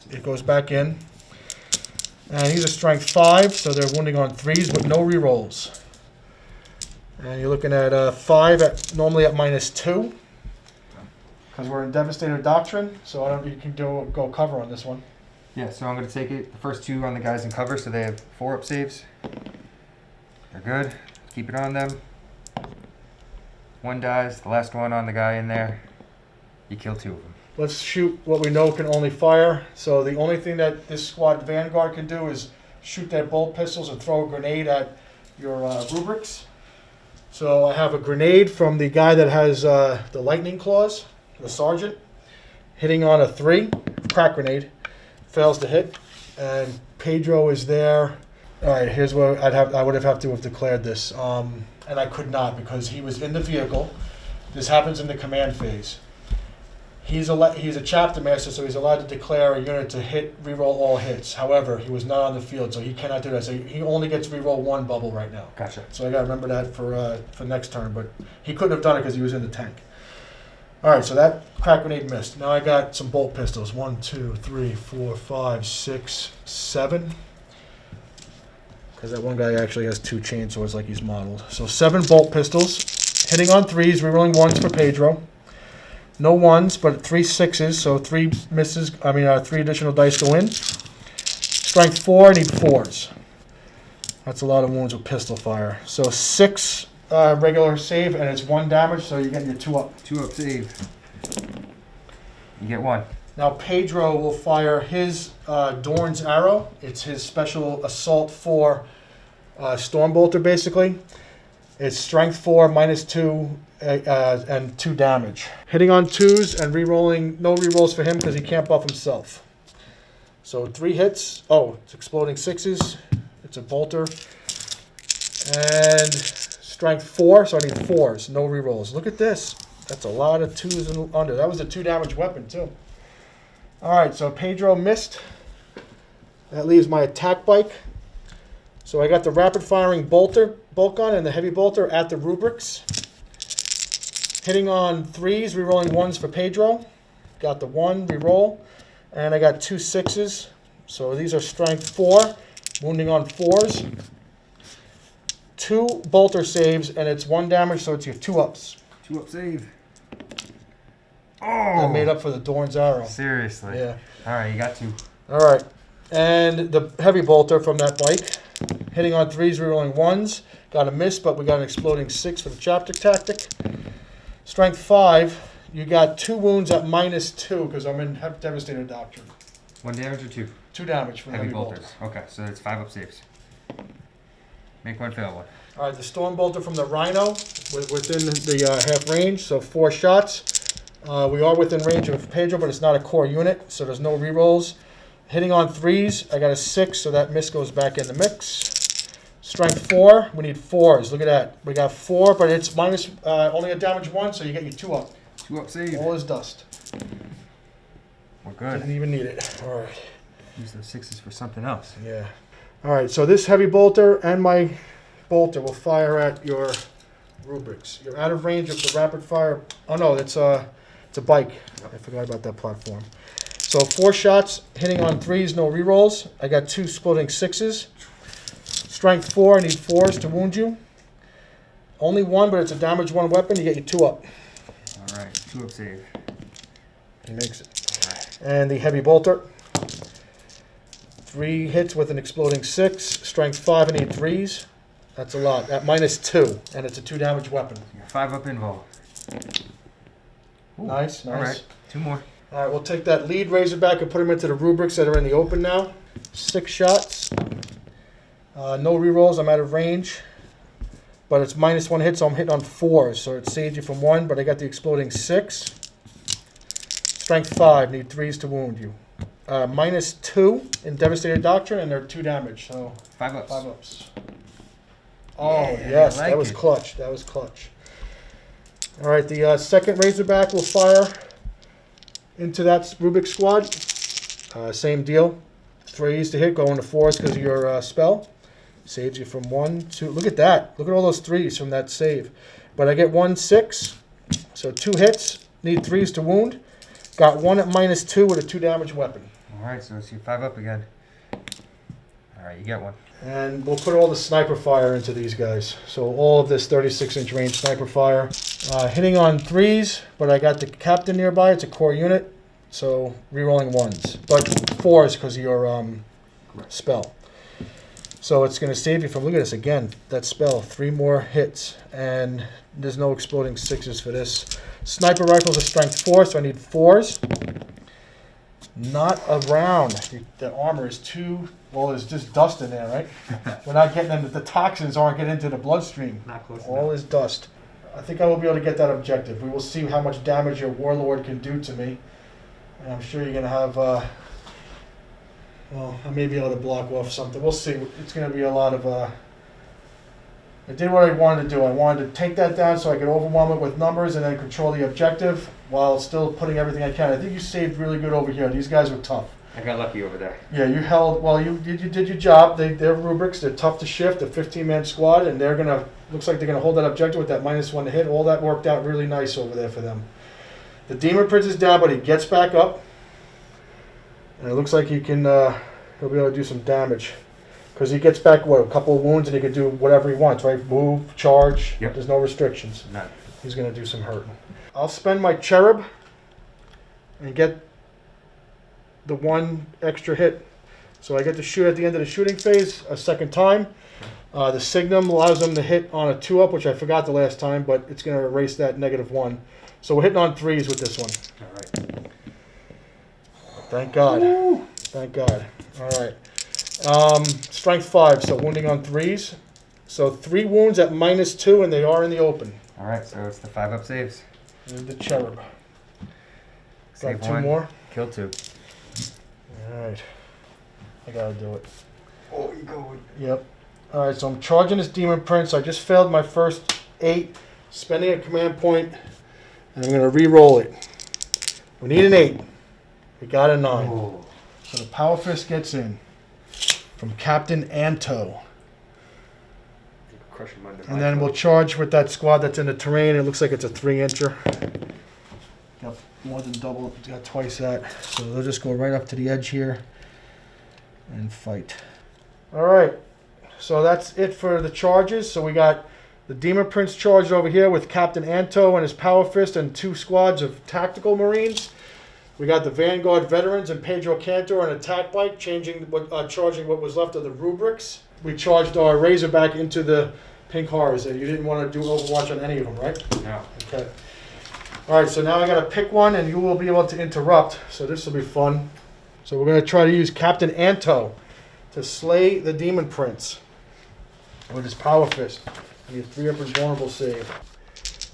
it goes back in. And he's a strength 5, so they're wounding on 3s with no rerolls. And you're looking at 5 normally at -2. Because we're in Devastator Doctrine, so you can go cover on this one.
Yeah, so I'm going to take it. The first 2 on the guys in cover, so they have 4 up saves. They're good. Keep it on them. 1 dies. The last one on the guy in there. You kill 2 of them.
Let's shoot what we know can only fire. So the only thing that this squad Vanguard can do is shoot their bolt pistols and throw a grenade at your rubrics. So I have a grenade from the guy that has the lightning claws, the sergeant, hitting on a 3, crack grenade, fails to hit, and Pedro is there. All right, here's where I would have to have declared this, and I could not because he was in the vehicle. This happens in the command phase. He's a chapter master, so he's allowed to declare a unit to reroll all hits. However, he was not on the field, so he cannot do that. So he only gets to reroll 1 bubble right now.
Gotcha.
So I got to remember that for next turn, but he couldn't have done it because he was in the tank. All right, so that crack grenade missed. Now I got some bolt pistols. 1, 2, 3, 4, 5, 6, 7. Because that one guy actually has 2 chainsaws like he's modeled. So 7 bolt pistols, hitting on 3s, rerolling 1s for Pedro. No 1s, but 3 6s, so 3 misses. 3 additional dice go in. Strength 4, I need 4s. That's a lot of wounds with pistol fire. So 6 regular save, and it's 1 damage, so you're getting your 2 up.
2 up save. You get 1.
Now Pedro will fire his Dorn's arrow. It's his special assault 4 Stormbolter, basically. It's strength 4, -2, and 2 damage. Hitting on 2s and rerolling, no rerolls for him because he can't buff himself. So 3 hits. Oh, it's exploding 6s. It's a bolter. And strength 4, so I need 4s, no rerolls. Look at this. That's a lot of 2s and under. That was a 2 damage weapon too. All right, so Pedro missed. That leaves my attack bike. So I got the rapid firing bolt gun and the heavy bolter at the rubrics. Hitting on 3s, rerolling 1s for Pedro. Got the 1 reroll. And I got 2 6s. So these are strength 4, wounding on 4s. 2 bolter saves, and it's 1 damage, so it's your 2 ups.
2 up save. Oh!
I made up for the Dorn's arrow.
Seriously?
Yeah.
All right, you got 2.
All right. And the heavy bolter from that bike. Hitting on 3s, rerolling 1s. Got a miss, but we got an exploding 6 for the chapter tactic. Strength 5, you got 2 wounds at -2 because I'm in Devastator Doctrine.
1 damage or 2?
2 damage from the
Heavy
heavy bolter.
bolters. Okay, so it's 5 up saves. Make 1, fail 1.
All right, the storm bolter from the Rhino within the half range, so 4 shots. We are within range of Pedro, but it's not a core unit, so there's no rerolls. Hitting on 3s, I got a 6, so that miss goes back in the mix. Strength 4, we need 4s. Look at that. We got 4, but it's minus only a damage 1, so you get your 2 up.
2 up save.
All is dust.
We're good.
Didn't even need it. All right.
Use those 6s for something else.
Yeah. All right, so this heavy bolter and my bolter will fire at your rubrics. You're out of range of the rapid fire. Oh no, it's a bike. I forgot about that platform. So 4 shots, hitting on 3s, no rerolls. I got 2 exploding 6s. Strength 4, I need 4s to wound you. Only 1, but it's a damage 1 weapon. You get your 2 up.
All right, 2 up save.
He makes it. And the heavy bolter. 3 hits with an exploding 6. Strength 5, I need 3s. That's a lot. At -2, and it's a 2 damage weapon.
5 up involved.
Nice, nice.
All right, 2 more.
All right, we'll take that lead Razorback and put him into the rubrics that are in the open now. 6 shots. No rerolls, I'm out of range. But it's -1 hit, so I'm hitting on 4s. So it saves you from 1, but I got the exploding 6. Strength 5, need 3s to wound you. -2 in Devastator Doctrine, and they're 2 damage, so
5 ups.
5 ups. Oh,
Yeah,
yes,
I like
that was
it.
clutch. That was clutch. All right, the second Razorback will fire into that Rubik squad. Same deal. 3s to hit, going to 4s because of your spell. Saves you from 1, 2. Look at that. Look at all those 3s from that save. But I get 1, 6. So 2 hits. Need 3s to wound. Got 1 at -2 with a 2 damage weapon.
All right, so it's your 5 up again. All right, you get 1.
And we'll put all the sniper fire into these guys. So all of this 36-inch range sniper fire. Hitting on 3s, but I got the captain nearby. It's a core unit. So rerolling 1s. But 4s because of your spell. So it's going to save you from, look at this again, that spell. 3 more hits. And there's no exploding 6s for this. Sniper rifle's a strength 4, so I need 4s. Not around. The armor is too, well, there's just dust in there, right? We're not getting them, the toxins aren't getting into the bloodstream.
Not close
All
enough.
is dust. I think I will be able to get that objective. We will see how much damage your warlord can do to me. And I'm sure you're going to have, well, I may be able to block off something. We'll see. It's going to be a lot of, I did what I wanted to do. I wanted to take that down so I could overwhelm it with numbers and then control the objective while still putting everything I can. I think you saved really good over here. These guys were tough.
I got lucky over there.
Yeah, you held, well, you did your job. They're rubrics. They're tough to shift, a 15-man squad, and they're going to, looks like they're going to hold that objective with that -1 to hit. All that worked out really nice over there for them. The Demon Prince is down, but he gets back up. And it looks like he can, he'll be able to do some damage. Because he gets back, what, a couple of wounds, and he can do whatever he wants, right? Move, charge.
Yep.
There's no restrictions.
None.
He's going to do some hurt. I'll spend my cherub and get the 1 extra hit. So I get to shoot at the end of the shooting phase a second time. The Signum allows them to hit on a 2-up, which I forgot the last time, but it's going to erase that -1. So we're hitting on 3s with this one.
All right.
Thank God. Woo. Thank God. All right. Strength 5, so wounding on 3s. So 3 wounds at -2, and they are in the open.
All right, so it's the 5 up saves.
And the cherub.
Save
Got 2
1.
more.
Kill 2.
All right. I gotta do it.
Oh, you go.
Yep. All right, so I'm charging this Demon Prince. I just failed my first 8, spending a command point, and I'm gonna re-roll it. We need an 8. We got a 9.
Oh.
So the Power Fist gets in from Captain Anto.
Crush him under
And then we'll charge with that squad that's in the terrain. It looks like it's a 3-incher. Got more than double, got twice that. So they'll just go right up to the edge here and fight. All right, so that's it for the charges. So we got the Demon Prince charged over here with Captain Anto and his Power Fist and 2 squads of tactical Marines. We got the Vanguard veterans and Pedro Cantor on attack bike, charging what was left of the rubrics. We charged our Razorback into the Pink Horrors, and you didn't want to do Overwatch on any of them, right?
No.
Okay. All right, so now I got to pick one, and you will be able to interrupt, so this will be fun. So we're going to try to use Captain Anto to slay the Demon Prince with his Power Fist. And his 3-up invulnerable save.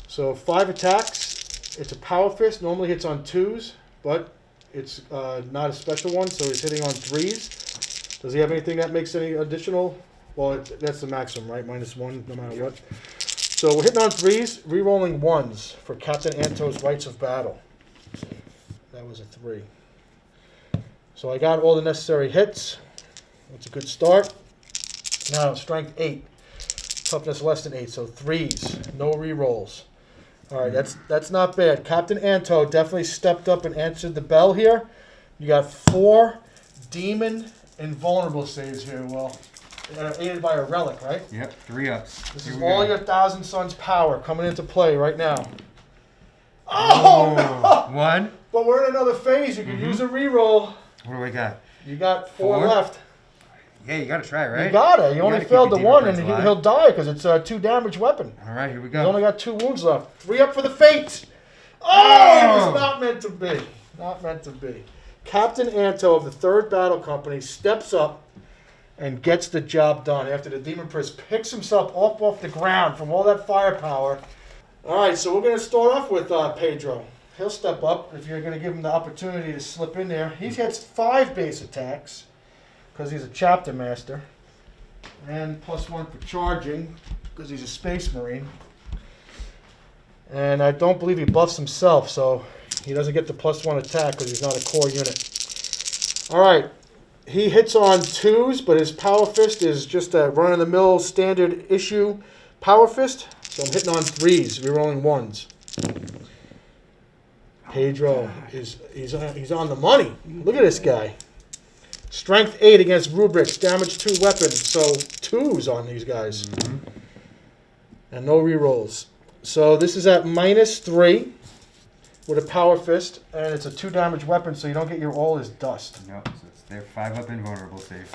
So 5 attacks. It's a Power Fist. Normally hits on 2s. But it's not a special one, so he's hitting on 3s. Does he have anything that makes any additional? Well, that's the maximum, right? -1, no matter what. So we're hitting on 3s, re-rolling 1s for Captain Anto's Rites of Battle. That was a 3. So I got all the necessary hits. That's a good start. Now, strength 8. Toughness less than 8, so 3s. No re-rolls. All right, that's not bad. Captain Anto definitely stepped up and answered the bell here. You got 4 demon invulnerable saves here. Well, aided by a relic, right?
Yep, 3 ups.
This is all your Thousand Suns power coming into play right now. Oh! No!
1.
But we're in another phase. You can use a reroll.
What do I got?
You got 4
4?
left.
Yeah, you gotta try, right?
You got it. You only
gotta keep
failed
the
the
Demon
1,
Prince
and
alive.
he'll die because it's a 2 damage weapon.
All right, here we
You
go.
only got 2 wounds left. 3 up for the Fates. Oh! It was not meant to be. Not meant to be. Captain Anto of the 3rd Battle Company steps up and gets the job done after the Demon Prince picks himself up off the ground from all that firepower. All right, so we're going to start off with Pedro. He'll step up if you're going to give him the opportunity to slip in there. He gets 5 base attacks because he's a chapter master. And +1 for charging because he's a space marine. And I don't believe he buffs himself, so he doesn't get the +1 attack because he's not a core unit. All right. He hits on 2s, but his power fist is just a run-of-the-mill standard issue power fist. So I'm hitting on 3s, rerolling 1s. Pedro he's on the money. Look at this guy. Strength 8 against rubrics, damage 2 weapons. So 2s on these guys.
Mm-hmm.
And no rerolls. So this is at -3 with a power fist, and it's a 2 damage weapon, so you don't get your all is dust.
No, so it's their 5-up invulnerable save.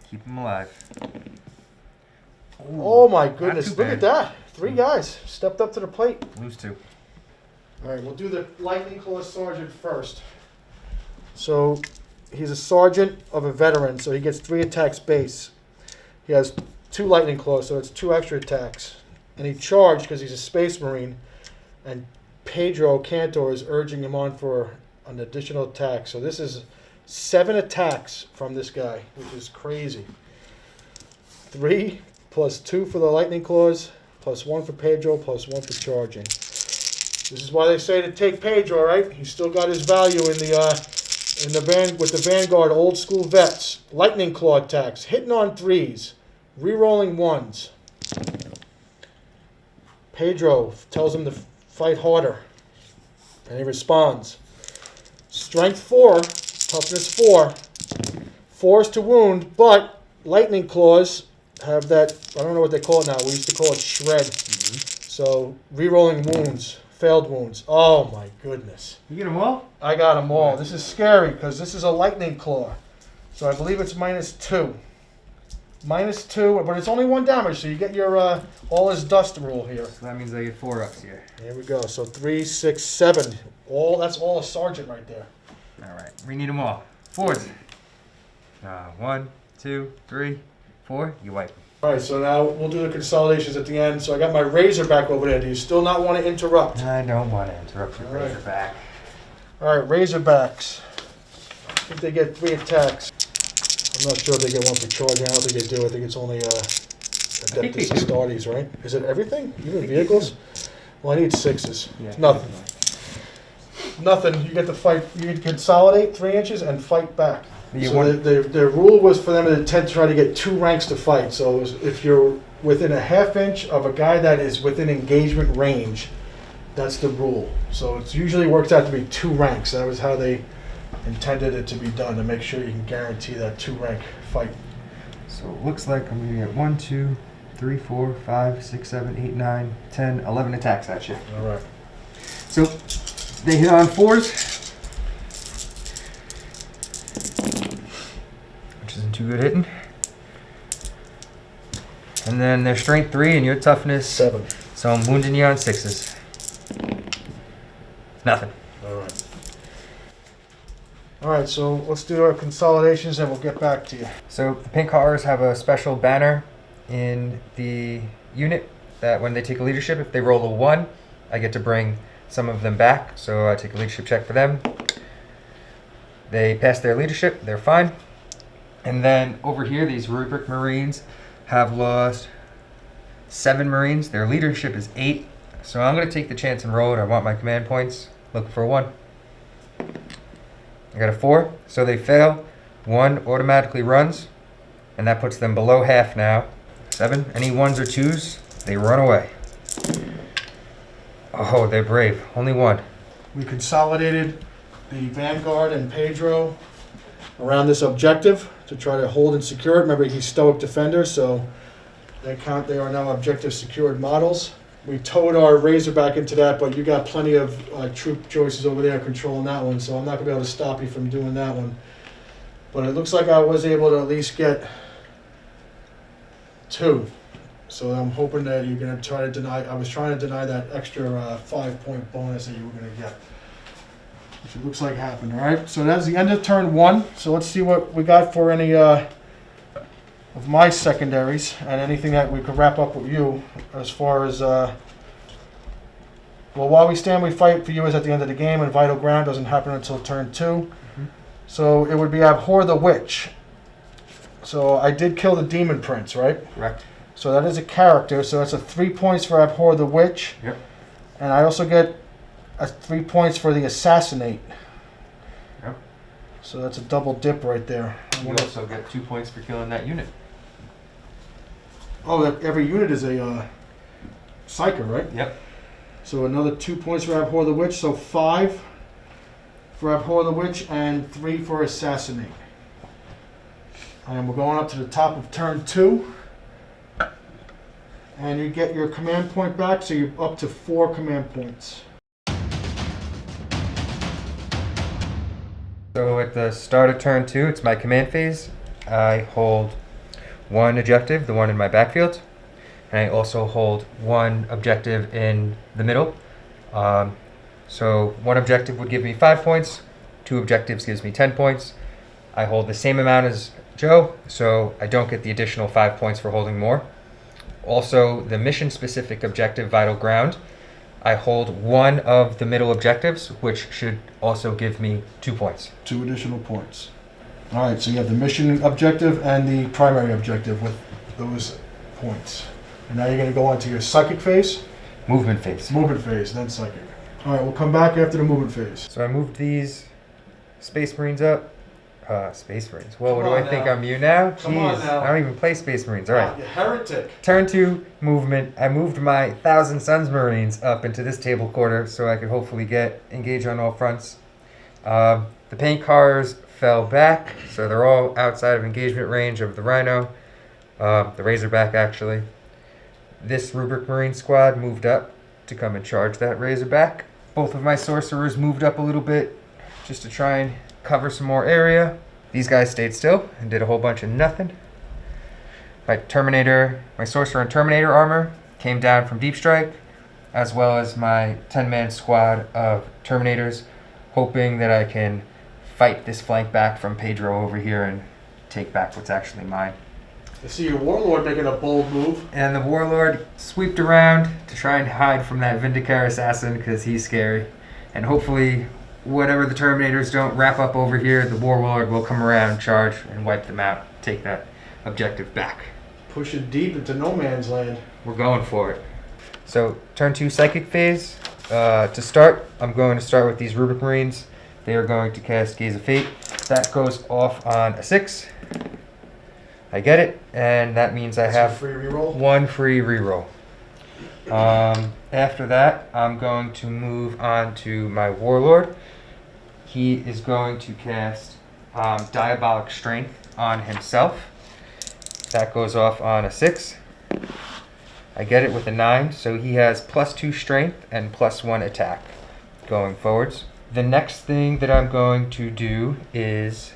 Keep them alive. Ooh,
Oh my goodness, look
bad.
at that. 3 guys stepped up to the plate.
Lose 2.
All right, we'll do the Lightning Claw Sergeant first. So he's a sergeant of a veteran, so he gets 3 attacks base. He has 2 Lightning Claws, so it's 2 extra attacks. And he charged because he's a Space Marine, and Pedro Cantor is urging him on for an additional attack. So this is 7 attacks from this guy, which is crazy. 3 plus 2 for the Lightning Claws, plus 1 for Pedro, plus 1 for charging. This is why they say to take Pedro, right? He's still got his value in the with the Vanguard old school vets. Lightning Claw attacks, hitting on 3s, re-rolling 1s. Pedro tells him to fight harder, and he responds. Strength 4, toughness 4, 4s to wound, but Lightning Claws have that, I don't know what they call it now, we used to call it shred. So, re-rolling wounds, failed wounds. Oh my goodness.
You get them all?
I got them all. This is scary because this is a Lightning Claw. So I believe it's -2. -2, but it's only 1 damage, so you get your all is dust rule here.
So that means I get 4-ups here.
Here we go. So 3, 6, 7. That's all a sergeant right there.
Alright, we need them all. 4s. 1, 2, 3, 4. You wipe them.
All right, so now we'll do the consolidations at the end. So I got my Razorback over there. Do you still not want to interrupt?
I don't want to interrupt your
All right.
Razorback.
All right, Razorbacks. I think they get 3 attacks. I'm not sure if they get 1 for charging. I don't think they do. I think it's only
think they
Adeptus
do.
Astartes, right? Is it everything? Even vehicles? Well, I need 6s.
Yeah.
Nothing. Nothing. You get to fight. You can consolidate 3 inches and fight back.
You
So
want-
the rule was for them to try to get 2 ranks to fight. So if you're within a ½ inch of a guy that is within engagement range, that's the rule. So it usually works out to be 2 ranks. That was how they intended it to be done, to make sure you can guarantee that 2 rank fight.
So it looks like I'm going to get 1, 2, 3, 4, 5, 6, 7, 8, 9, 10, 11 attacks at you.
All right.
So they hit on 4s. Which isn't too good hitting. And then their strength 3 and your toughness
7.
So I'm wounding you on 6s. Nothing.
All right. All right, so let's do our consolidations and we'll get back to you.
So the pink horrors have a special banner in the unit that when they take a leadership, if they roll a 1, I get to bring some of them back. So I take a leadership check for them. They pass their leadership, they're fine. And then over here, these rubric Marines have lost 7 Marines. Their leadership is 8. So I'm going to take the chance and roll it. I want my command points. Looking for a 1. I got a 4, so they fail. 1 automatically runs, and that puts them below half now. 7, any 1s or 2s, they run away. Oh, they're brave. Only 1.
We consolidated the Vanguard and Pedro around this objective to try to hold and secure it. Remember, he's Stoic Defender, so they are now objective secured models. We towed our Razorback into that, but you got plenty of troop choices over there controlling that one, so I'm not going to be able to stop you from doing that one. But it looks like I was able to at least get 2. So I'm hoping that you're going to try to deny. I was trying to deny that extra 5-point bonus that you were going to get, which it looks like happened. All right, so that's the end of turn 1. So let's see what we got for any of my secondaries and anything that we could wrap up with you as far as well, while we stand we fight for you is at the end of the game, and vital ground doesn't happen until turn 2. So it would be Abhor the Witch. So I did kill the Demon Prince, right?
Correct.
So that is a character, so that's a 3 points for Abhor the Witch.
Yep.
And I also get 3 points for the Assassinate.
Yep.
So that's a double dip right there.
You also get 2 points for killing that unit.
Oh, every unit is a psyker, right?
Yep.
So another 2 points for Abhor the Witch, so 5 for Abhor the Witch and 3 for Assassinate. And we're going up to the top of turn 2. And you get your command point back, so you're up to 4 command points.
So at the start of turn 2, it's my command phase. I hold 1 objective, the one in my backfield. And I also hold 1 objective in the middle. So 1 objective would give me 5 points. 2 objectives gives me 10 points. I hold the same amount as Joe, so I don't get the additional 5 points for holding more. Also, the mission-specific objective, Vital Ground, I hold 1 of the middle objectives, which should also give me 2 points.
2 additional points. All right, so you have the mission objective and the primary objective with those points. And now you're going to go on to your psychic phase.
Movement phase.
Movement phase, then psychic. All right, we'll come back after the movement phase.
So I moved these Space Marines up. Space Marines. Well, what do I think
now.
I'm you now?
Come on
Jeez,
now.
I don't even play Space Marines. All right.
You heretic.
Turn 2 movement. I moved my 1,000 Suns Marines up into this table quarter so I could hopefully get engaged on all fronts. The paint cars fell back, so they're all outside of engagement range of the Rhino, the Razorback actually. This Rubric Marine squad moved up to come and charge that Razorback. Both of my sorcerers moved up a little bit just to try and cover some more area. These guys stayed still and did a whole bunch of nothing. My sorcerer and Terminator armor came down from Deep Strike, as well as my 10-man squad of Terminators, hoping that I can fight this flank back from Pedro over here and take back what's actually mine.
I see your Warlord making a bold move.
And the Warlord sweeped around to try and hide from that Vindicator assassin because he's scary. And hopefully, whatever the Terminators don't wrap up over here, the Warlord will come around, charge, and wipe them out. Take that objective back.
Push it deep into no man's land.
We're going for it. So, turn 2 psychic phase. To start, I'm going to start with these Rubric Marines. They are going to cast Gaze of Fate. That goes off on a 6. I get it, and that means I have
free reroll.
1 free reroll. After that, I'm going to move on to my Warlord. He is going to cast Diabolic Strength on himself. That goes off on a 6. I get it with a 9, so he has +2 strength and +1 attack going forwards. The next thing that I'm going to do is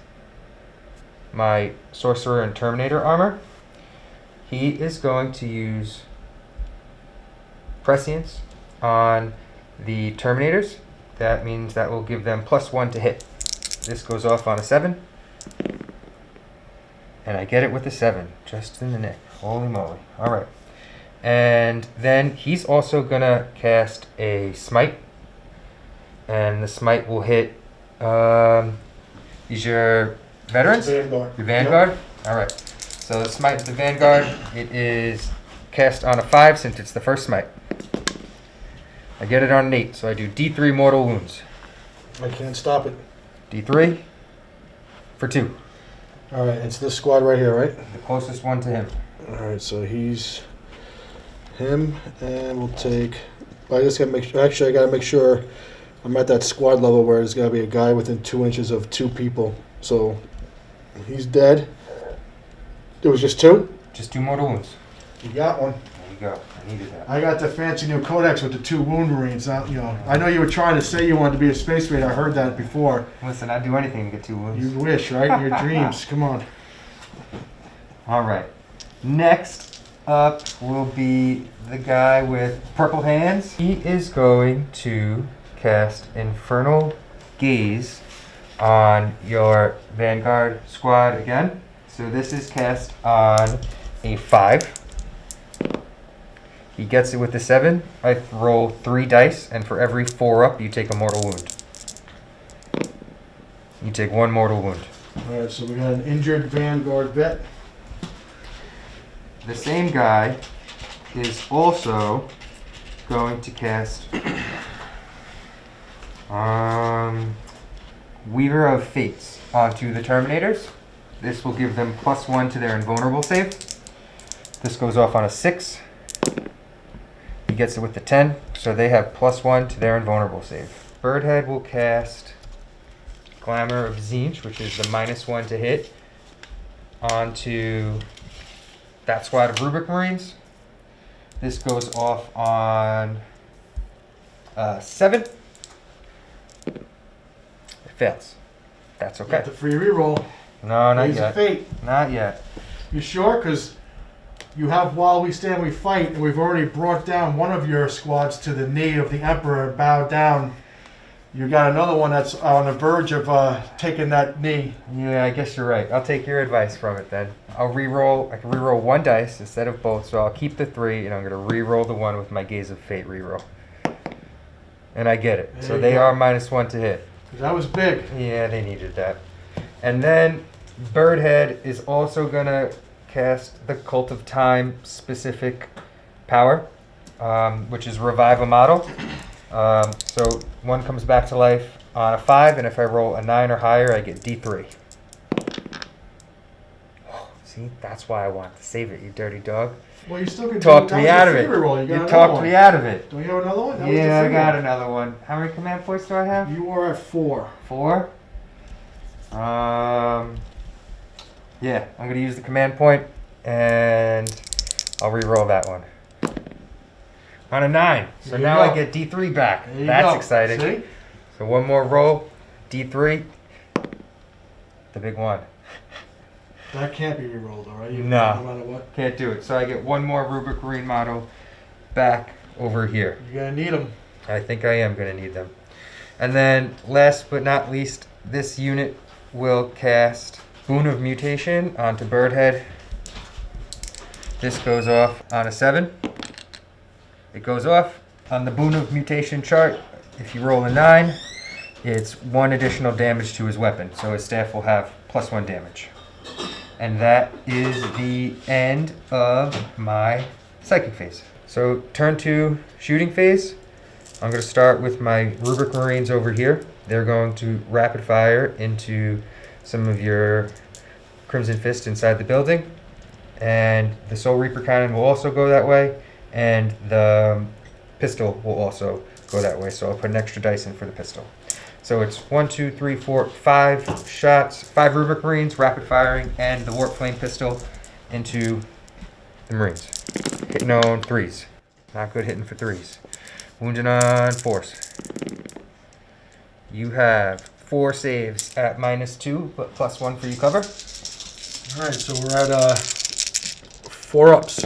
my Sorcerer and Terminator armor. He is going to use Prescience on the Terminators. That means that will give them +1 to hit. This goes off on a 7. And I get it with a 7, just in the nick. Holy moly. Alright. And then he's also going to cast a Smite. And the Smite will hit... these your veterans?
Vanguard.
Your Vanguard?
Yep.
Alright. So the Smite to the Vanguard, it is cast on a 5 since it's the first Smite. I get it on an 8, so I do D3 mortal wounds.
I can't stop it.
D3 for 2.
All right, it's this squad right here, right?
The closest one to him.
All right, so he's him, and we'll take. I just gotta make. Actually, I gotta make sure I'm at that squad level where there's gotta be a guy within 2 inches of 2 people. So he's dead. There was just 2.
Just 2 mortal wounds.
You got one.
There you go. I needed that.
I got the fancy new codex with the 2 wound marines. I know you were trying to say you wanted to be a space marine. I heard that before.
Listen, I'd do anything to get 2 wounds.
You wish, right? Your dreams. Come on.
All right. Next up will be the guy with purple hands. He is going to cast Infernal Gaze on your Vanguard squad again. So this is cast on a 5. He gets it with a 7. I roll 3 dice, and for every 4 up, you take a mortal wound. You take 1 mortal wound.
All right, so we got an injured Vanguard vet.
The same guy is also going to cast Weaver of Fates onto the Terminators. This will give them +1 to their invulnerable save. This goes off on a 6. He gets it with the 10, so they have +1 to their invulnerable save. Birdhead will cast Glamour of Tzeentch, which is the -1 to hit, onto that squad of Rubric Marines. This goes off on 7. It fails. That's okay.
Got the free reroll.
No, not
Raise
yet.
of Fate.
Not yet.
You sure? Because you have While We Stand We Fight, and we've already brought down one of your squads to the knee of the Emperor and bowed down. You got another one that's on the verge of taking that knee.
Yeah, I guess you're right. I'll take your advice from it then. I'll re-roll. I can re-roll 1 dice instead of both, so I'll keep the 3, and I'm going to re-roll the 1 with my Gaze of Fate re-roll. And I get it.
There
So
you
they
go.
are -1 to hit.
'Cause that was big.
Yeah, they needed that. And then Birdhead is also going to cast the Cult of Time specific power, which is Revive a Model. So 1 comes back to life on a 5, and if I roll a 9 or higher, I get D3. See, that's why I want to save it, you dirty dog.
Well, you still can
Talked
that
me
was
out
the
of it.
free reroll. You got
You
another
talked
one.
me out of it.
Don't you have another one? That was the
Yeah, I
free
got
roll.
another one. How many command points do I have?
You are at 4.
4? Yeah, I'm going to use the command point, and I'll re-roll that one. On a 9. So
There you
now I
go.
get D3 back.
There you
That's
go.
exciting.
See?
So 1 more roll, D3, the big 1.
That can't be rerolled, all right? No
No.
matter what.
Can't do it. So I get 1 more Rubric Marine model back over here.
You're going to need them.
I think I am going to need them. And then last but not least, this unit will cast Boon of Mutation onto Birdhead. This goes off on a 7. It goes off on the Boon of Mutation chart. If you roll a 9, it's 1 additional damage to his weapon. So his staff will have +1 damage. And that is the end of my Psychic phase. So turn 2 shooting phase. I'm going to start with my Rubric Marines over here. They're going to rapid fire into some of your Crimson Fist inside the building. And the Soul Reaper Cannon will also go that way. And the pistol will also go that way. So I'll put an extra dice in for the pistol. So it's 1, 2, 3, 4, 5 shots, 5 Rubric Marines, rapid firing, and the Warp Flame pistol into the Marines. Hitting on 3s. Not good hitting for 3s. Wounded on 4s. You have 4 saves at -2, but +1 for you cover.
All right, so we're at 4 ups.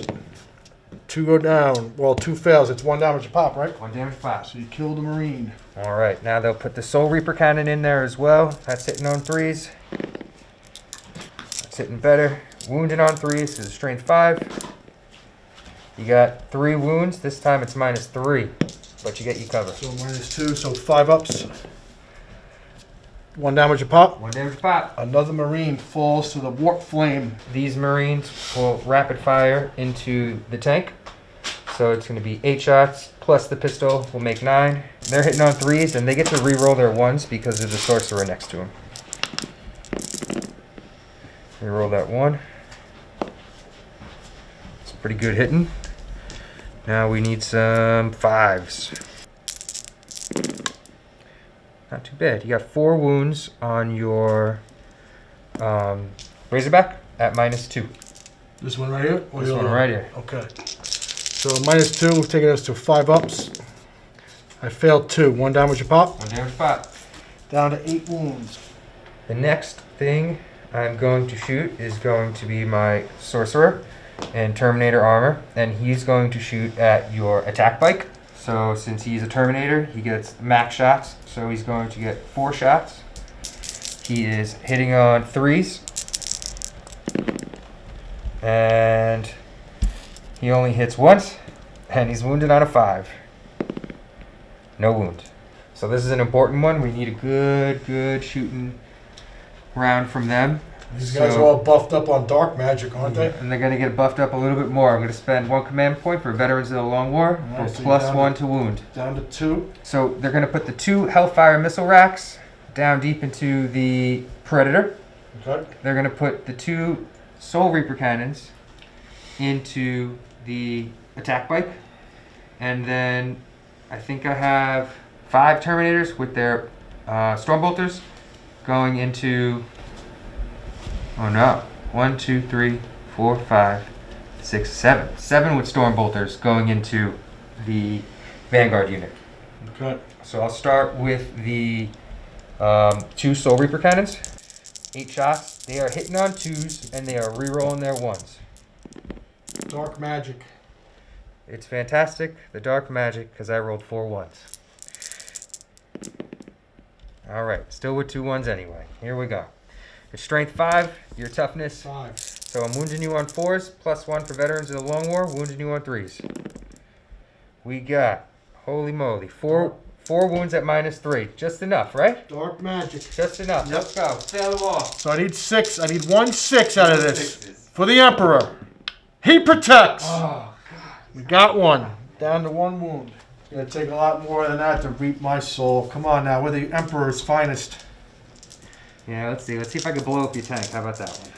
2 go down. Well, 2 fails. It's 1 damage a pop, right?
1 damage 5.
So you killed a Marine.
All right, now they'll put the Soul Reaper Cannon in there as well. That's hitting on 3s. That's hitting better. Wounded on 3s is a strength 5. You got 3 wounds. This time it's -3, but you get you cover.
So -2, so 5 ups. 1 damage a pop.
1 damage pop.
Another Marine falls to the Warp Flame.
These Marines will rapid fire into the tank. So it's going to be 8 shots, plus the pistol will make 9. They're hitting on 3s, and they get to re-roll their 1s because of the Sorcerer next to them. Re-roll that 1. It's pretty good hitting. Now we need some 5s. Not too bad. You got 4 wounds on your Razorback at -2.
This one right here? Or
This
the
one
other
right here.
Okay. So -2, taking us to 5 ups. I failed 2. 1 damage a pop.
1 damage pop.
Down to 8 wounds.
The next thing I'm going to shoot is going to be my Sorcerer in Terminator armor, and he's going to shoot at your attack bike. So since he's a Terminator, he gets max shots, so he's going to get 4 shots. He is hitting on 3s, and he only hits once, and he's wounded on a 5. No wound. So this is an important one. We need a good shooting round from them.
These guys are all buffed up on dark magic, aren't they?
And they're going to get buffed up a little bit more. I'm going to spend 1 command point for Veterans of the Long War
Alright,
for
so you're
+1
down
to wound.
Down to 2.
So they're going to put the 2 Hellfire missile racks down deep into the Predator.
Okay.
They're going to put the 2 Soul Reaper cannons into the attack bike. And then I think I have 5 Terminators with their Storm Bolters going into... Oh no. 1, 2, 3, 4, 5, 6, 7. 7 with Storm Bolters going into the Vanguard unit.
Okay.
So I'll start with the 2 Soul Reaper cannons. 8 shots. They are hitting on 2s and they are re-rolling their 1s.
Dark magic.
It's fantastic, the dark magic, because I rolled 4 1s. Alright, still with 2 1s anyway. Here we go. Your strength 5, your toughness
5.
So I'm wounding you on 4s, +1 for veterans of the Long War, wounding you on 3s. We got, holy moly, 4 wounds at -3. Just enough, right?
Dark magic.
Just enough.
Yep.
Let's go. Fail them all.
So I need 6. I need 1 6 out of this. For the Emperor. He protects.
Oh.
We got 1. Down to 1 wound. It's going to take a lot more than that to reap my soul. Come on now. We're the Emperor's finest.
Yeah, let's see. Let's see if I can blow up your tank. How about that one?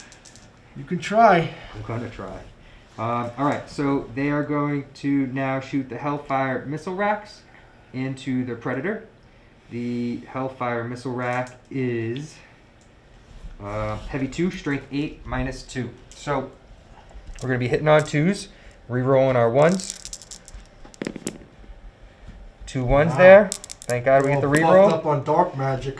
You can try.
I'm going to try. Alright, so they are going to now shoot the Hellfire missile racks into the Predator. The Hellfire missile rack is heavy 2, strength 8, -2. So we're going to be hitting on 2s, re-rolling our 1s. 2 1s
Wow.
there. Thank God we get the
All
re-roll.
buffed up on dark magic.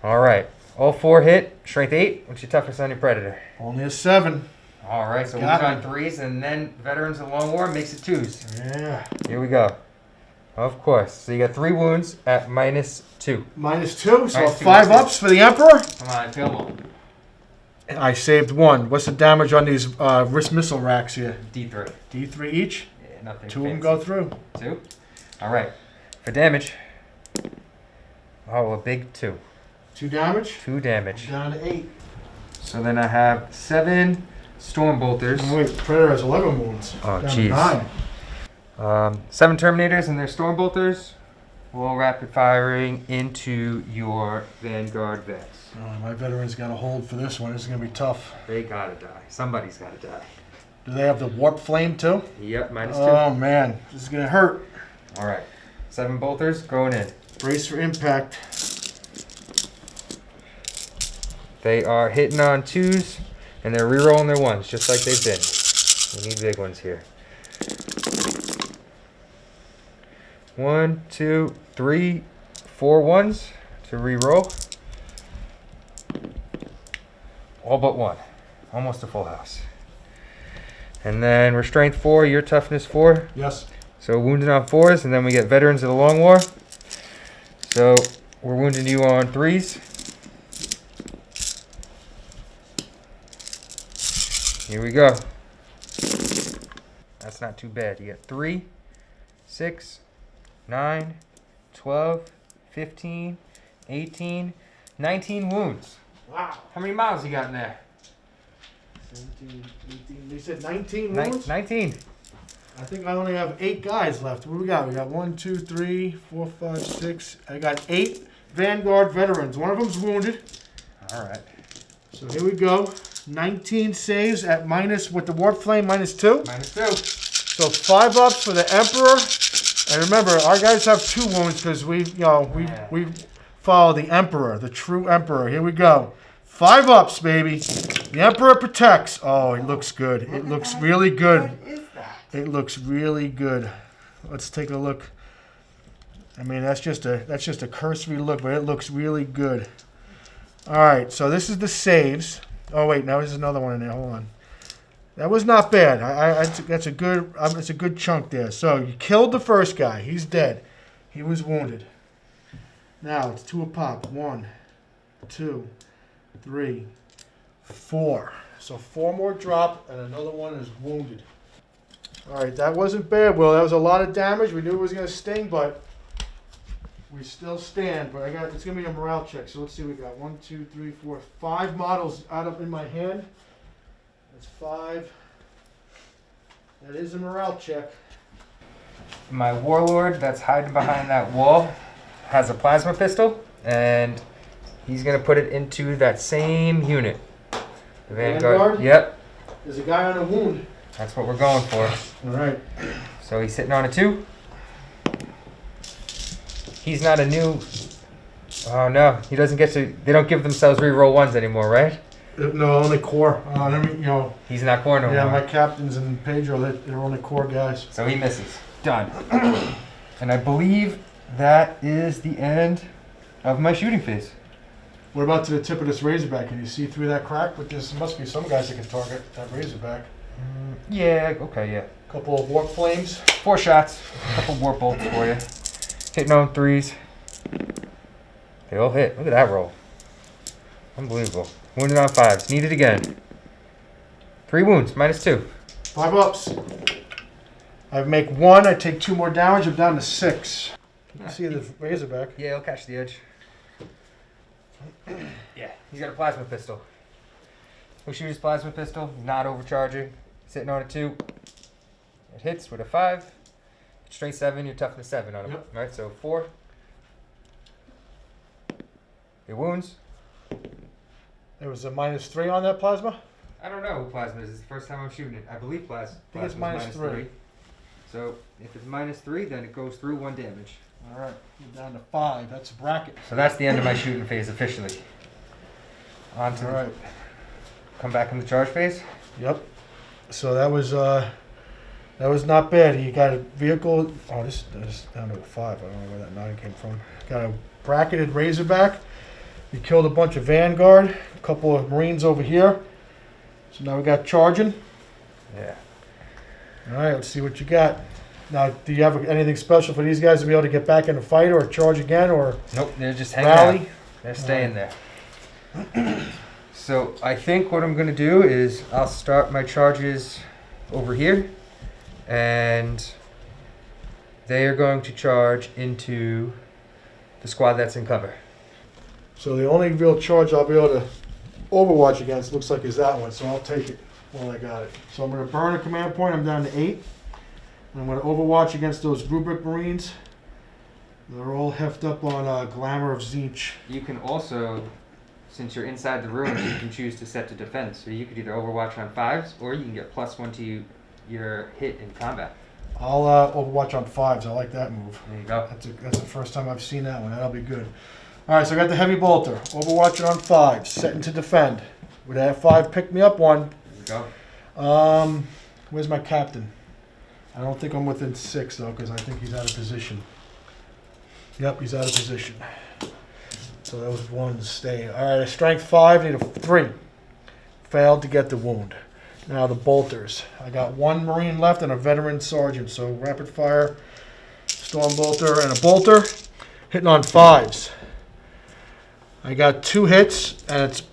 Alright, all 4 hit, strength 8. What's your toughness on your Predator?
Only a 7.
Alright, so we're
Got
on
me.
3s, and then Veterans of the Long War makes it 2s.
Yeah.
Here we go. Of course. So you got 3 wounds at -2.
-2. So
-2,
5
that's it.
ups for the Emperor.
Come on, kill them.
I saved 1. What's the damage on these wrist missile racks here?
D3.
D3 each.
Yeah, nothing
2 of them
fancy.
go through.
2? Alright. For damage. Oh, a big 2.
2 damage.
2 damage.
Down to 8.
So then I have 7 Storm Bolters.
Oh, wait, Predator has 11 wounds.
Oh,
Down to
jeez.
9.
7 Terminators and their Storm Bolters. All rapid firing into your Vanguard vets.
Oh, my veterans got a hold for this one. This is going to be tough.
They gotta die. Somebody's gotta die.
Do they have the warp flame too?
Yep, -2.
Oh man, this is going to hurt.
Alright. 7 Bolters going in.
Brace for impact.
They are hitting on 2s and they're re-rolling their 1s just like they've been. We need big ones here. 1, 2, 3, 4 1s to re-roll. All but 1. Almost a full house. And then we're strength 4, your toughness 4.
Yes.
So wounded on 4s, and then we get Veterans of the Long War. So we're wounding you on 3s. Here we go. That's not too bad. You get 3, 6, 9, 12, 15, 18, 19 wounds.
Wow.
How many miles you got in there?
17, 18. They said 19 wounds?
19.
I think I only have 8 guys left. What do we got? We got 1, 2, 3, 4, 5, 6. I got 8 Vanguard veterans. One of them's wounded.
All right.
So here we go. 19 saves at minus, with the warp flame, -2.
-2.
So 5 ups for the Emperor. And remember, our guys have 2 wounds because we follow the Emperor, the true Emperor. Here we go. 5 ups, baby. The Emperor protects. Oh, it looks good. It looks really good.
What is that?
It looks really good. Let's take a look. I mean, that's just a cursory look, but it looks really good. All right, so this is the saves. Oh wait, now there's another one in there. Hold on. That was not bad. That's a good. It's a good chunk there. So you killed the first guy. He's dead. He was wounded. Now it's 2 a pop. 1, 2, 3, 4. So 4 more drop, and another one is wounded. All right, that wasn't bad, Will. That was a lot of damage. We knew it was going to sting, but we still stand. But it's going to be a morale check. So let's see. We got 1, 2, 3, 4, 5 models out up in my hand. That's 5. That is a morale check.
My warlord that's hiding behind that wall has a plasma pistol, and he's gonna put it into that same unit. The
Vanguard?
Yep.
There's a guy on a wound.
That's what we're going for.
All right.
So he's sitting on a 2. He's not a new. Oh no, he doesn't get to. They don't give themselves reroll 1s anymore, right?
No, only core.
He's not core no
Yeah,
more.
my captains and Pedro, they're only core guys.
So he misses. Done. And I believe that is the end of my shooting phase.
What about to the tip of this razorback? Can you see through that crack? But there must be some guys that can target that razorback.
Yeah, okay, yeah.
Couple of warp flames.
4 shots, a couple warp bolts for you. Hitting on 3s. They all hit. Look at that roll. Unbelievable. Wounded on 5s. Need it again. 3 wounds, -2.
5 ups. I make 1. I take 2 more damage. I'm down to 6. You can see the razorback.
Yeah, he'll catch the edge. Yeah, he's got a plasma pistol. He'll shoot his plasma pistol. He's not overcharging. Sitting on a 2. It hits with a 5. Straight 7, your toughness 7 on him.
Yep.
Right, so 4. It wounds.
There was a -3 on that plasma.
I don't know who plasma is. It's the first time I'm shooting it. I believe plasma.
I think it's -3.
So if it's -3, then it goes through 1 damage.
All right, we're down to 5. That's a bracket.
So that's the end of my shooting phase officially. On to
All right.
come back in the charge phase.
Yep. So that was not bad. He got a vehicle. Oh, this is down to a 5. I don't know where that 9 came from. Got a bracketed razorback. He killed a bunch of Vanguard. A couple of Marines over here. So now we got charging.
Yeah.
All right, let's see what you got. Now, do you have anything special for these guys to be able to get back in the fight or charge again or
Nope, they're just hanging
rally?
out. They're staying there. So I think what I'm going to do is I'll start my charges over here. And they are going to charge into the squad that's in cover.
So the only real charge I'll be able to overwatch against looks like is that one, so I'll take it while I got it. So I'm going to burn a command point. I'm down to 8. And I'm going to overwatch against those Rubric Marines. They're all heft up on Glamour of Tzeentch.
You can also, since you're inside the room, you can choose to set to defense. So you could either overwatch on 5s or you can get +1 to your hit in combat.
I'll overwatch on 5s. I like that move.
There you go.
That's the first time I've seen that one. That'll be good. All right, so I got the heavy bolter. Overwatching on 5s. Setting to defend. With that 5, pick me up 1.
There you go.
Where's my captain? I don't think I'm within 6 though, because I think he's out of position. Yep, he's out of position. So those ones stay. All right, a strength 5, need a 3. Failed to get the wound. Now the bolters. I got 1 Marine left and a veteran sergeant. So rapid fire, storm bolter, and a bolter. Hitting on 5s. I got 2 hits, and it's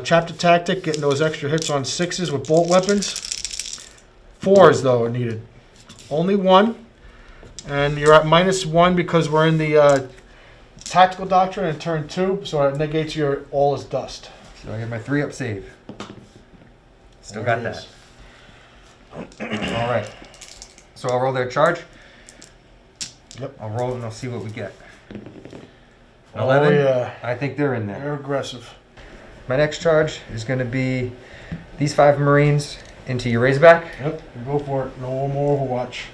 chapter tactic, getting those extra hits on 6s with bolt weapons. 4s though are needed. Only 1, and you're at -1 because we're in the tactical doctrine in turn 2, so it negates your all is dust.
So I get my 3-up save. Still
There
got
it
that. All right. So I'll roll their charge.
Yep.
I'll roll and I'll see what we get.
Oh,
11.
yeah.
I think they're in there.
They're aggressive.
My next charge is going to be these 5 Marines into your Razorback.
Yep, go for it. No more Overwatch.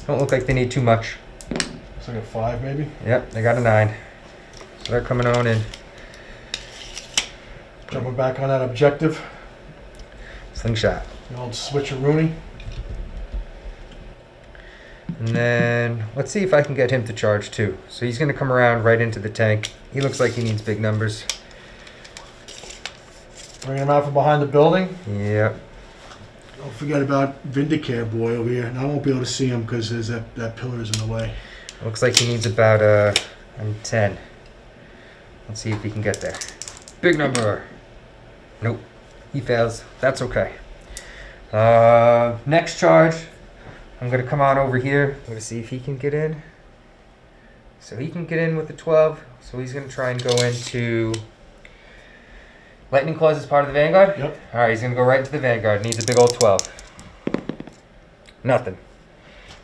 Don't look like they need too much.
It's like a 5 maybe.
Yep, they got a 9. So they're coming on in.
Jumping back on that objective.
Slingshot.
The old switcheroonie.
And then let's see if I can get him to charge too. So he's going to come around right into the tank. He looks like he needs big numbers.
Bringing him out from behind the building.
Yep.
Don't forget about Vindicare boy over here. And I won't be able to see him because there's that pillar is in the way.
Looks like he needs about a 10. Let's see if he can get there. Big number. Nope. He fails. That's okay. Next charge. I'm going to come on over here. I'm going to see if he can get in. So he can get in with the 12. So he's going to try and go into... Lightning Claws is part of the Vanguard?
Yep.
Alright, he's going to go right into the Vanguard. Needs a big old 12. Nothing.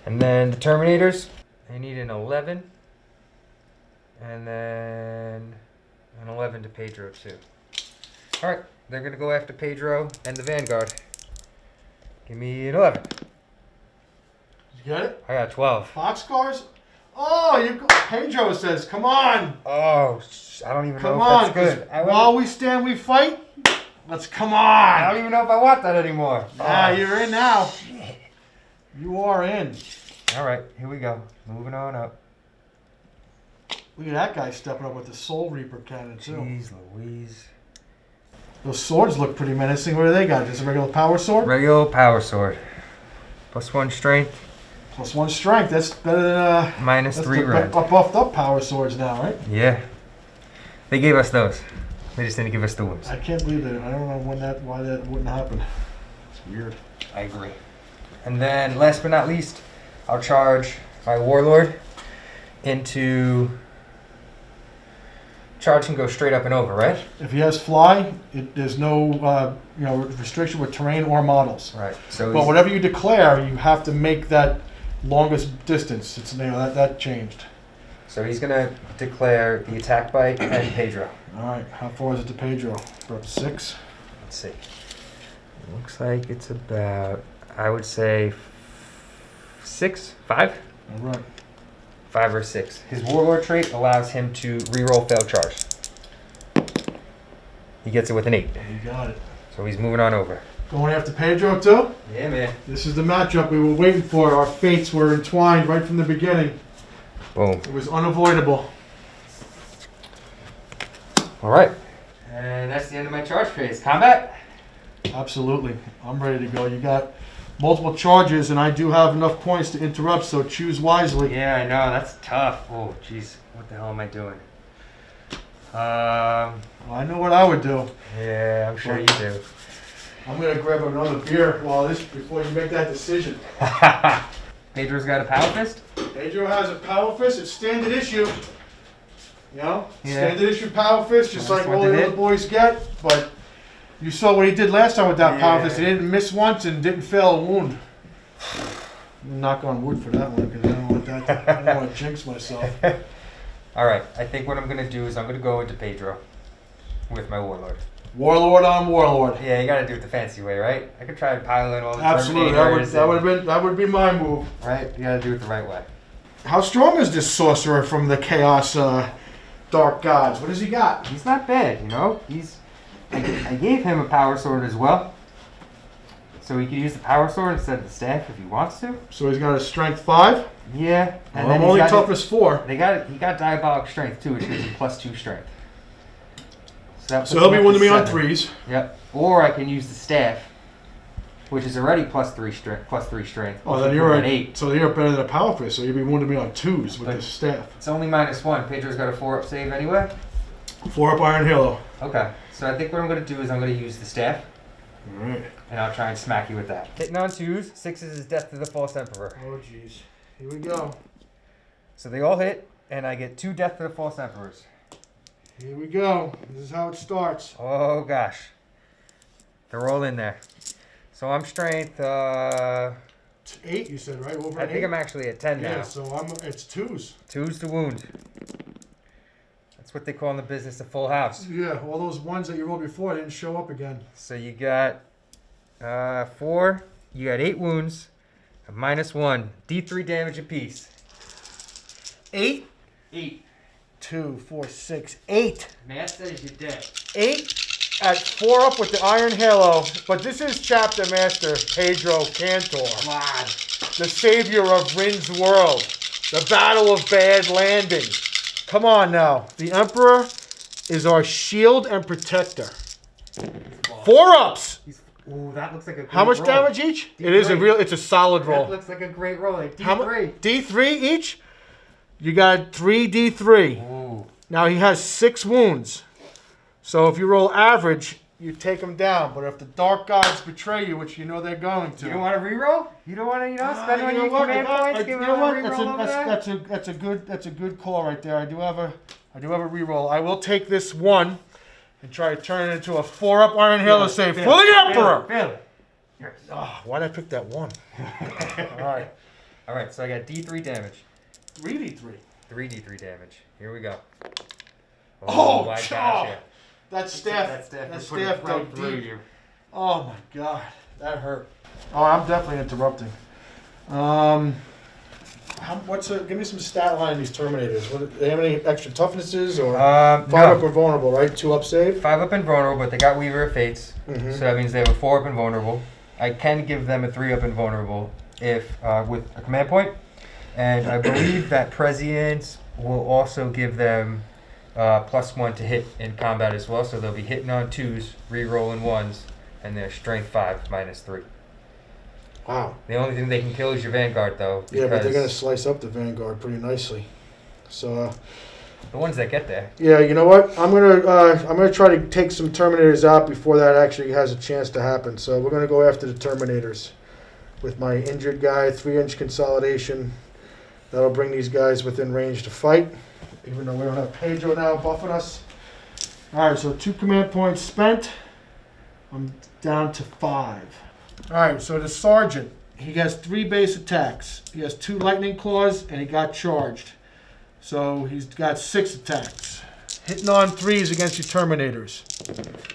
And then the Terminators, they need an 11. And then an 11 to Pedro, too. All right, they're going to go after Pedro and the Vanguard. Give me an 11.
Did you get it?
I got 12.
Boxcars? Oh, Pedro says, come on.
Oh, I don't even
Come
know
on.
if that's good.
While we stand, we fight. Let's come on.
I don't even know if I want that anymore.
Ah, you're in now. You are in.
All right, here we go. Moving on up.
Look at that guy stepping up with the Soul Reaper cannon, too.
Jeez Louise.
Those swords look pretty menacing. What do they got? Just a regular power sword?
Regular power sword. +1 strength.
+1 strength. That's better than
-3 red.
Buffed up power swords now, right?
Yeah. They gave us those. They just didn't give us the wounds.
I can't believe that. I don't know why that wouldn't happen. It's weird.
I agree. And then, last but not least, I'll charge my Warlord into... Charge can go straight up and over, right?
If he has fly, there's no restriction with terrain or models.
Right. So
But whatever you declare, you have to make that longest distance. It's that changed.
So he's gonna declare the attack bite and Pedro.
All right. How far is it to Pedro? We're up to 6.
Let's see. Looks like it's about, I would say, 6, 5.
All right.
5 or 6. His Warlord trait allows him to reroll failed charge. He gets it with an 8.
You got it.
So he's moving on over.
Going after Pedro too?
Yeah, man.
This is the matchup we were waiting for. Our fates were entwined right from the beginning.
Boom.
It was unavoidable.
All right. And that's the end of my charge phase. Combat?
Absolutely. I'm ready to go. You got multiple charges, and I do have enough points to interrupt, so choose wisely.
Yeah, I know. That's tough. Oh, jeez. What the hell am I doing?
Well, I know what I would do.
Yeah, I'm sure you do.
I'm going to grab another beer before you make that decision.
Pedro's got a power fist?
Pedro has a power fist. It's standard issue. You know?
Yeah.
Standard issue power fist, just
That's
like
what
all
they
the
did.
other boys get. But you saw what he did last time with that power
Yeah.
fist. He didn't miss once and didn't fail a wound. Knock on wood for that one, because I don't want to jinx myself.
All right. I think what I'm going to do is I'm going to go into Pedro with my Warlord.
Warlord on Warlord.
Yeah, you got to do it the fancy way, right? I could try and pilot all the
Absolutely,
Terminators
that would be my move.
Right? You got to do it the right way.
How strong is this sorcerer from the Chaos Dark Gods? What has he got?
He's not bad, you know. I gave him a power sword as well, so he could use the power sword instead of the staff if he wants to.
So he's got a strength 5.
Yeah,
And I'm only toughness 4.
He got diabolic strength too, which gives him +2 strength.
So he'll be one to me on 3s.
Yep. Or I can use the staff, which is already +3 strength.
Oh, then you're at 8. So you're better than a power fist. So you'll be one to me on 2s with the staff.
It's only -1. Pedro's got a 4-up save anyway.
4-up Iron Halo.
Okay. So I think what I'm going to do is I'm going to use the staff.
All right.
And I'll try and smack you with that. Hitting on 2s. 6s is death to the false emperor.
Oh jeez. Here we go.
So they all hit, and I get 2 death to the false emperors.
Here we go. This is how it starts.
Oh gosh. They're all in there. So I'm strength
8, you said, right? Over
I think I'm actually at 10 now.
Yeah, so it's 2s.
2's to wound. That's what they call in the business a full house.
Yeah, all those ones that you rolled before didn't show up again.
So you got 4, you got 8 wounds, a -1, D3 damage apiece.
8?
8.
2, 4, 6, 8.
Matt says you're dead.
8 at 4-up with the Iron Halo. But this is Chapter Master Pedro Cantor.
Come on.
The savior of Rin's world. The Battle of Bad Landing. Come on now. The Emperor is our shield and protector. 4-ups.
Ooh, that looks like a great
How much
roll.
damage each?
D3.
It's a solid roll.
That looks like a great roll. Like
How
D3.
much? D3 each? You got 3 D3.
Ooh.
Now he has 6 wounds. So if you roll average, you take him down. But if the Dark Gods betray you, which you know they're going to.
You don't want to reroll? You don't want to, spend one of your command points? Give him a reroll over that?
That's a good call right there. I do have a reroll. I will take this 1 and try to turn it into a 4-up Iron Halo save for the Emperor.
Feel it. Yes.
Oh, why did I pick that 1? All right.
All right, so I got D3 damage.
3D3.
3d3 damage. Here we go.
Oh,
my
gosh,
gosh! Yeah.
That staff
right
dug
through
deep.
you.
Oh my god, that hurt. Oh, I'm definitely interrupting. Give me some stat line on these Terminators. Do they have any extra toughnesses or 5 up or vulnerable, right? 2 up save?
5 up and vulnerable, but they got Weaver of Fates,
Mm-hmm.
so that means they have a 4 up and vulnerable. I can give them a 3 up and vulnerable if with a command point, and I believe that Prescience will also give them +1 to hit in combat as well, so they'll be hitting on 2s, re-rolling 1s, and their strength 5 -3.
Wow.
The only thing they can kill is your Vanguard, though.
Yeah, but they're gonna slice up the Vanguard pretty nicely. So.
The ones that get there.
Yeah, you know what? I'm gonna try to take some Terminators out before that actually has a chance to happen. So we're gonna go after the Terminators with my injured guy, 3-inch consolidation. That'll bring these guys within range to fight, even though we don't have Pedro now buffing us. All right, so 2 command points spent. I'm down to 5. All right, so the Sergeant, he has 3 base attacks. He has 2 lightning claws, and he got charged. So he's got 6 attacks. Hitting on 3s against your Terminators.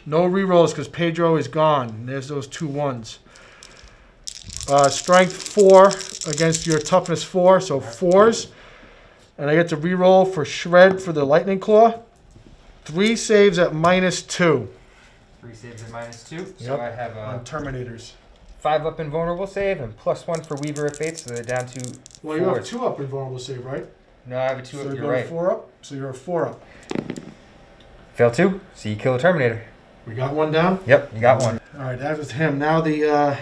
No rerolls because Pedro is gone. There's those 2 1s. Strength 4 against your toughness 4, so 4s. And I get to reroll for Shred for the lightning claw. 3 saves at -2.
3 saves at -2. So
Yep.
I have
On Terminators.
5 up and vulnerable save and +1 for Weaver of Fates, so they're down to 4s.
Well, you have 2 up in vulnerable save, right?
No, I have a 2
So
up.
you're
You're right.
4 up. So you're a 4 up.
Fail 2, so you kill a Terminator.
We got 1 down.
Yep, you got 1.
All right, that was him. Now the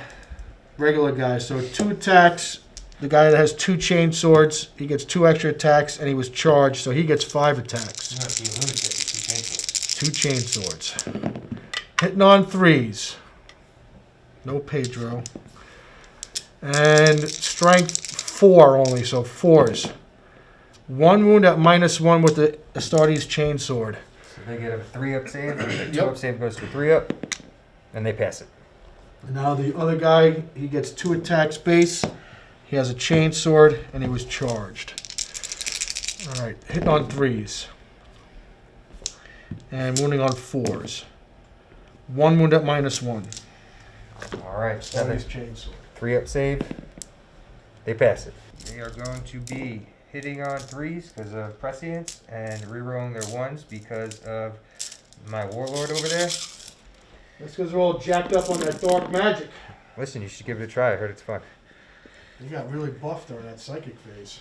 regular guy. So 2 attacks. The guy that has 2 chain swords, he gets 2 extra attacks, and he was charged, so he gets 5 attacks.
You must be a lunatic with
2 chain swords. Hitting on 3s. No Pedro. And strength 4 only, so 4s. 1 wound at -1 with the Astartes chain sword.
So they get a 3 up save, and the 2
Yep.
up save goes to 3 up, and they pass it.
And now the other guy, he gets 2 attacks base. He has a chain sword, and he was charged. All right, hitting on 3s. And wounding on 4s. 1 wound at -1.
Alright,
Astartes chain sword.
3 up save. They pass it. They are going to be hitting on 3s because of prescience and rerolling their 1s because of my warlord over there.
That's because they're all jacked up on that dark magic.
Listen, you should give it a try. I heard it's fun.
You got really buffed during that psychic phase.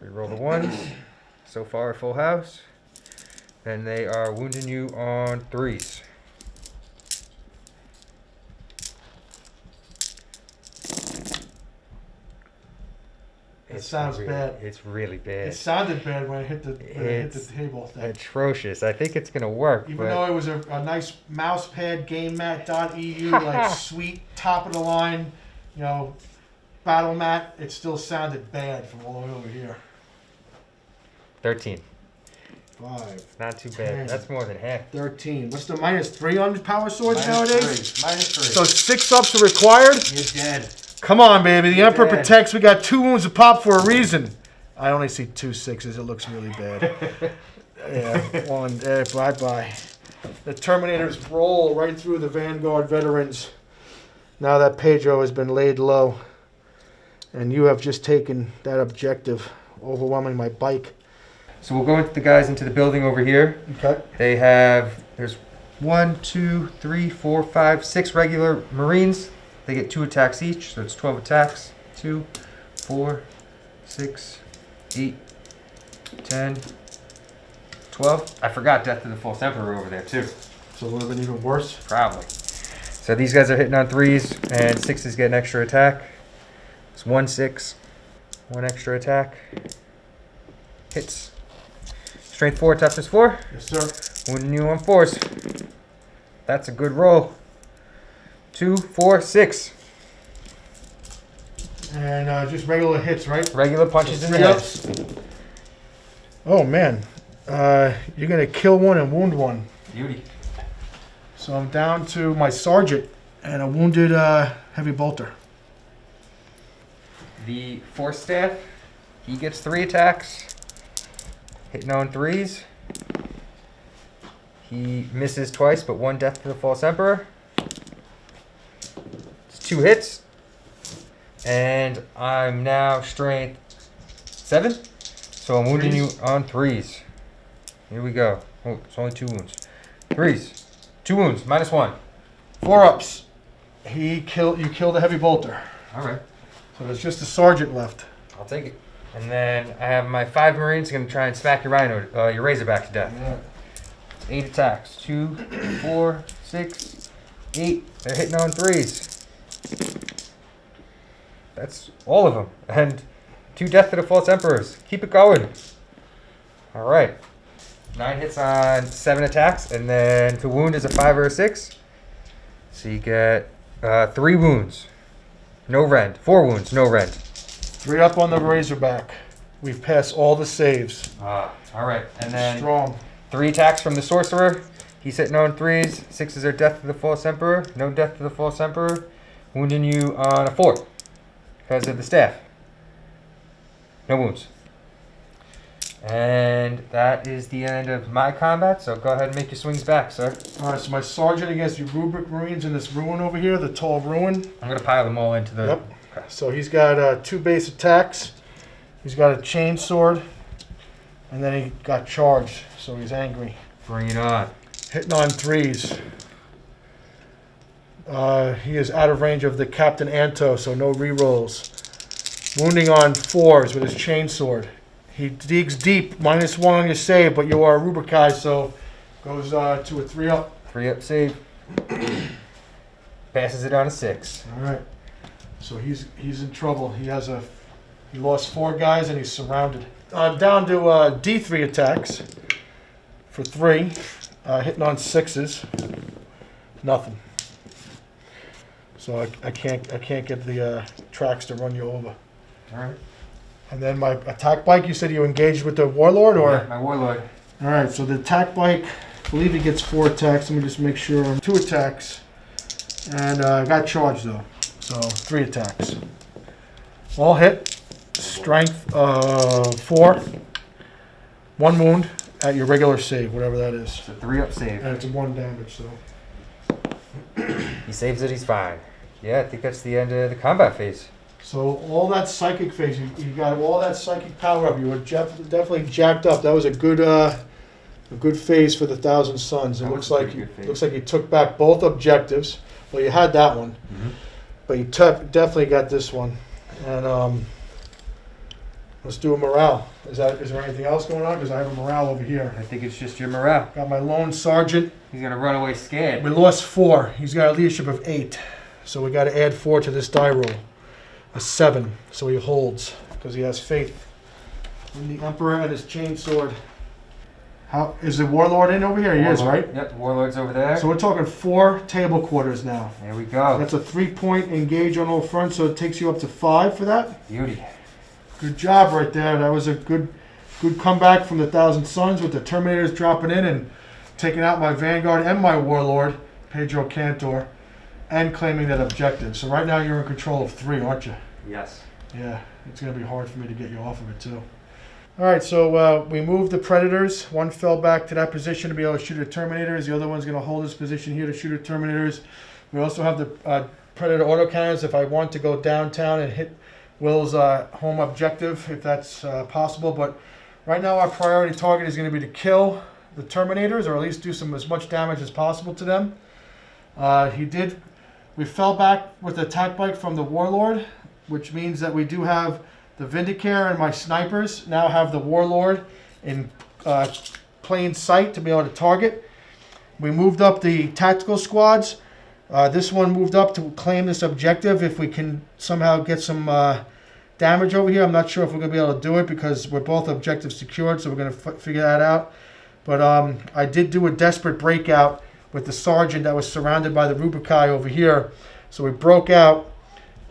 Reroll the 1s. So far, full house. And they are wounding you on 3s.
It sounds bad.
It's really
It
bad.
sounded bad when I hit the table thing.
Atrocious. I think it's going to work.
Even
but
though it was a nice mousepad GameMat.eu, like sweet, top of the line, you know, battle mat, it still sounded bad from all the way over here.
13.
5,
Not too
10.
bad. That's more than half.
13. What's the -3 on power swords nowadays?
-3.
So 6 ups are required?
You're dead.
Come on, baby. The Emperor
dead.
protects. We got 2 wounds to pop for a reason. I only see 2 6s. It looks really bad. Yeah, 1. Bye-bye. The Terminators roll right through the Vanguard veterans. Now that Pedro has been laid low. And you have just taken that objective, overwhelming my bike.
So we'll go into the guys into the building over here.
Okay.
They have, there's 1, 2, 3, 4, 5, 6 regular Marines. They get 2 attacks each, so it's 12 attacks. 2, 4, 6, 8, 10, 12. I forgot Death to the False Emperor over there too.
So it would have been even worse.
Probably. So these guys are hitting on 3s, and 6s get an extra attack. It's 1 6, 1 extra attack. Hits. Strength 4, toughness 4.
Yes, sir.
Wounding you on 4s. That's a good roll. 2, 4, 6.
And just regular hits, right?
Regular punches in the
3
head.
ups. Oh, man. You're going to kill 1 and wound 1.
Beauty.
So I'm down to my sergeant and a wounded heavy bolter.
The force staff, He gets 3 attacks, hitting on 3s. He misses twice, but 1 death to the False Emperor. It's 2 hits. And I'm now strength 7. So I'm wounding you on 3s. Here we go. Oh, it's only 2 wounds. 3s. 2 wounds, -1.
4 ups. You killed a heavy bolter.
All right.
So there's just a sergeant left.
I'll take it. And then I have my 5 Marines going to try and smack your rhino, your Razorback to death.
Yeah.
8 attacks. 2, 4, 6, 8. They're hitting on 3s. That's all of them. And 2 death to the False Emperors. Keep it going. All right. 9 hits on 7 attacks. And then to wound is a 5 or a 6. So you get 3 wounds. No rend. 4 wounds. No rend.
3 up on the Razorback. We've passed all the saves.
All right. And then
Strong.
3 attacks from the Sorcerer. He's hitting on 3s. 6s are death to the False Emperor. No death to the False Emperor. Wounding you on a 4 because of the staff. No wounds. And that is the end of my combat, so go ahead and make your swings back, sir.
All right, so my sergeant against the Rubric Marines in this ruin over here, the tall ruin.
I'm going to pile them all into the...
Yep. So he's got 2 base attacks. He's got a chain sword. And then he got charged, so he's angry.
Bring it on.
Hitting on 3s. He is out of range of the Captain Anto, so no rerolls. Wounding on 4s with his chain sword. He digs deep, -1 on your save, but you are a Rubricized, so goes to a 3 up.
3 up save. Passes it on a 6.
All right. So he's in trouble. He lost 4 guys and he's surrounded. Down to D3 attacks for 3, hitting on 6s. Nothing. So I can't get the tracks to run you over.
All right.
And then my attack bike, you said you engaged with the Warlord, or?
Yeah, my Warlord.
All right, so the attack bike, I believe he gets 4 attacks. Let me just make sure. 2 attacks. And I got charged, though. So 3 attacks. All hit. Strength 4. 1 wound at your regular save, whatever that is.
It's a 3 up save.
And it's a 1 damage, so.
He saves it, he's fine. Yeah, I think that's the end of the combat phase.
So all that psychic phase, you got all that psychic power up. You were definitely jacked up. That was a good phase for the Thousand Suns. It
That
looks
was a
like
pretty good phase.
looks like you took back both objectives. Well, you had that one, but you definitely got this one. And let's do a morale. Is there anything else going on? Because I have a morale over here.
I think it's just your morale.
Got my lone sergeant.
He's gonna run away scared.
We lost 4. He's got a leadership of 8, so we got to add 4 to this die roll. A 7, so he holds because he has faith in the Emperor and his chain sword. How is the Warlord in over here? He is, right?
Yep, Warlord's over there.
So we're talking 4 table quarters now.
There we go.
That's a 3-point engage on all fronts, so it takes you up to 5 for that.
Beauty.
Good job right there. That was a good comeback from the Thousand Suns with the Terminators dropping in and taking out my Vanguard and my Warlord, Pedro Cantor, and claiming that objective. So right now you're in control of 3, aren't you?
Yes.
Yeah, it's going to be hard for me to get you off of it too. All right, so we moved the Predators. One fell back to that position to be able to shoot at Terminators. The other one's going to hold this position here to shoot at Terminators. We also have the Predator autocannons if I want to go downtown and hit Will's home objective, if that's possible. But right now our priority target is going to be to kill the Terminators, or at least do as much damage as possible to them. We fell back with the attack bike from the Warlord, which means that we do have the Vindicare and my snipers now have the Warlord in plain sight to be able to target. We moved up the tactical squads. This one moved up to claim this objective. If we can somehow get some damage over here, I'm not sure if we're going to be able to do it because we're both objectives secured, so we're going to figure that out. But I did do a desperate breakout with the sergeant that was surrounded by the Rubrikai over here. So we broke out,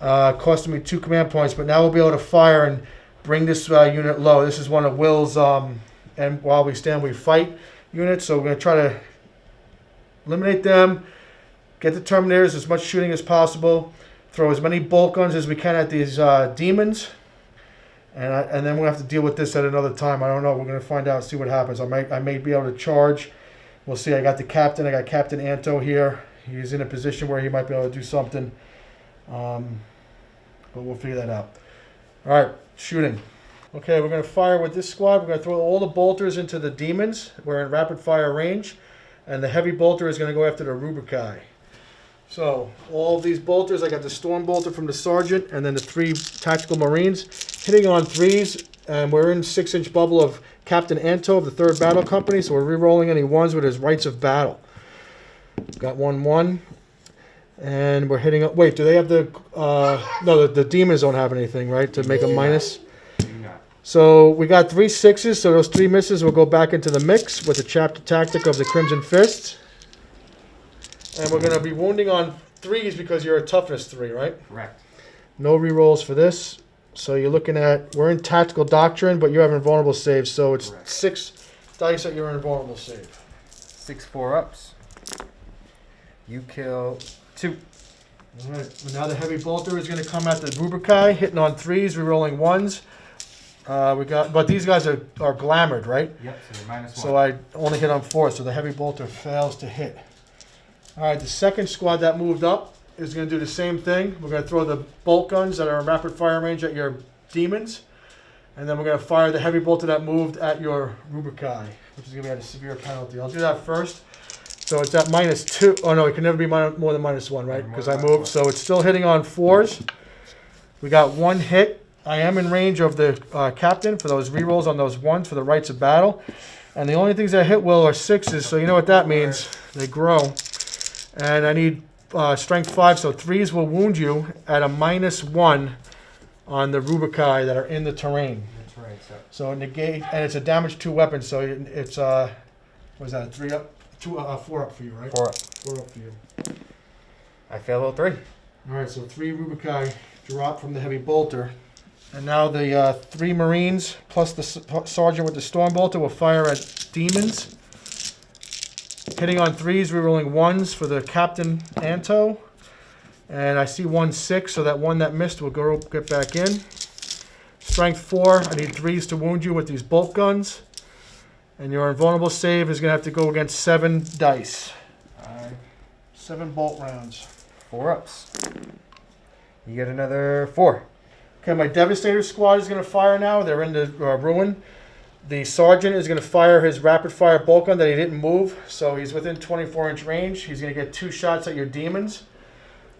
costing me 2 command points, but now we'll be able to fire and bring this unit low. This is one of Will's, and while we stand, we fight units. So we're going to try to eliminate them, get the Terminators, as much shooting as possible, throw as many bolt guns as we can at these demons, And then we'll have to deal with this at another time. I don't know. We're going to find out, see what happens. I may be able to charge. We'll see. I got the captain. I got Captain Anto here. He's in a position where he might be able to do something. But we'll figure that out. All right, shooting. Okay, we're going to fire with this squad. We're going to throw all the bolters into the demons. We're in rapid fire range. And the heavy bolter is going to go after the Rubikai. So, all of these bolters, I got the storm bolter from the sergeant, and then the 3 tactical marines, hitting on 3s, and we're in 6-inch bubble of Captain Anto of the 3rd Battle Company, so we're re-rolling any 1s with his rights of battle. Got 1-1, and we're hitting up, wait, do they have the, no, the demons don't have anything, right, to make a minus? So we got 3 6s, so those 3 misses will go back into the mix with the chapter tactic of the Crimson Fist. And we're going to be wounding on 3s because you're a toughness 3, right?
Correct.
No rerolls for this. So you're looking at, we're in tactical doctrine, but you have invulnerable saves. So it's
Correct.
6 dice at your invulnerable save.
6 4-ups. You kill 2.
All right. Well, now the heavy bolter is going to come at the Rubikai, hitting on 3s, rerolling 1s. But these guys are glamored, right?
Yep, so they're -1.
So I only hit on 4, so the heavy bolter fails to hit. All right, the second squad that moved up is going to do the same thing. We're going to throw the bolt guns that are in rapid fire range at your demons. And then we're going to fire the heavy bolter that moved at your Rubikai, which is going to be at a severe penalty. I'll do that first. So it's at -2. Oh, no, it can never be more than -1, right? Because I moved. So it's still hitting on 4s. We got 1 hit. I am in range of the captain for those rerolls on those 1s for the rights of battle. And the only things that hit will are 6s, so you know what that means. They grow. And I need strength 5, so 3s will wound you at a -1 on the Rubikai that are in the terrain.
That's right.
So negate, and it's a damage 2 weapon, so it's what is that? 3 up, 4 up for you, right?
4 up.
4 up for you.
I fail all 3.
All right, so 3 Rubikai drop from the heavy bolter, and now the 3 Marines plus the sergeant with the storm bolter will fire at demons. Hitting on 3s, rerolling 1s for the Captain Anto. And I see 1 6, so that 1 that missed will get back in. Strength 4, I need 3s to wound you with these bolt guns. And your invulnerable save is going to have to go against 7 dice. 7 bolt rounds.
4 ups. You get another 4.
Okay, my Devastator squad is going to fire now. They're in the ruin. The sergeant is going to fire his rapid fire bolt gun that he didn't move, so he's within 24-inch range. He's going to get 2 shots at your demons,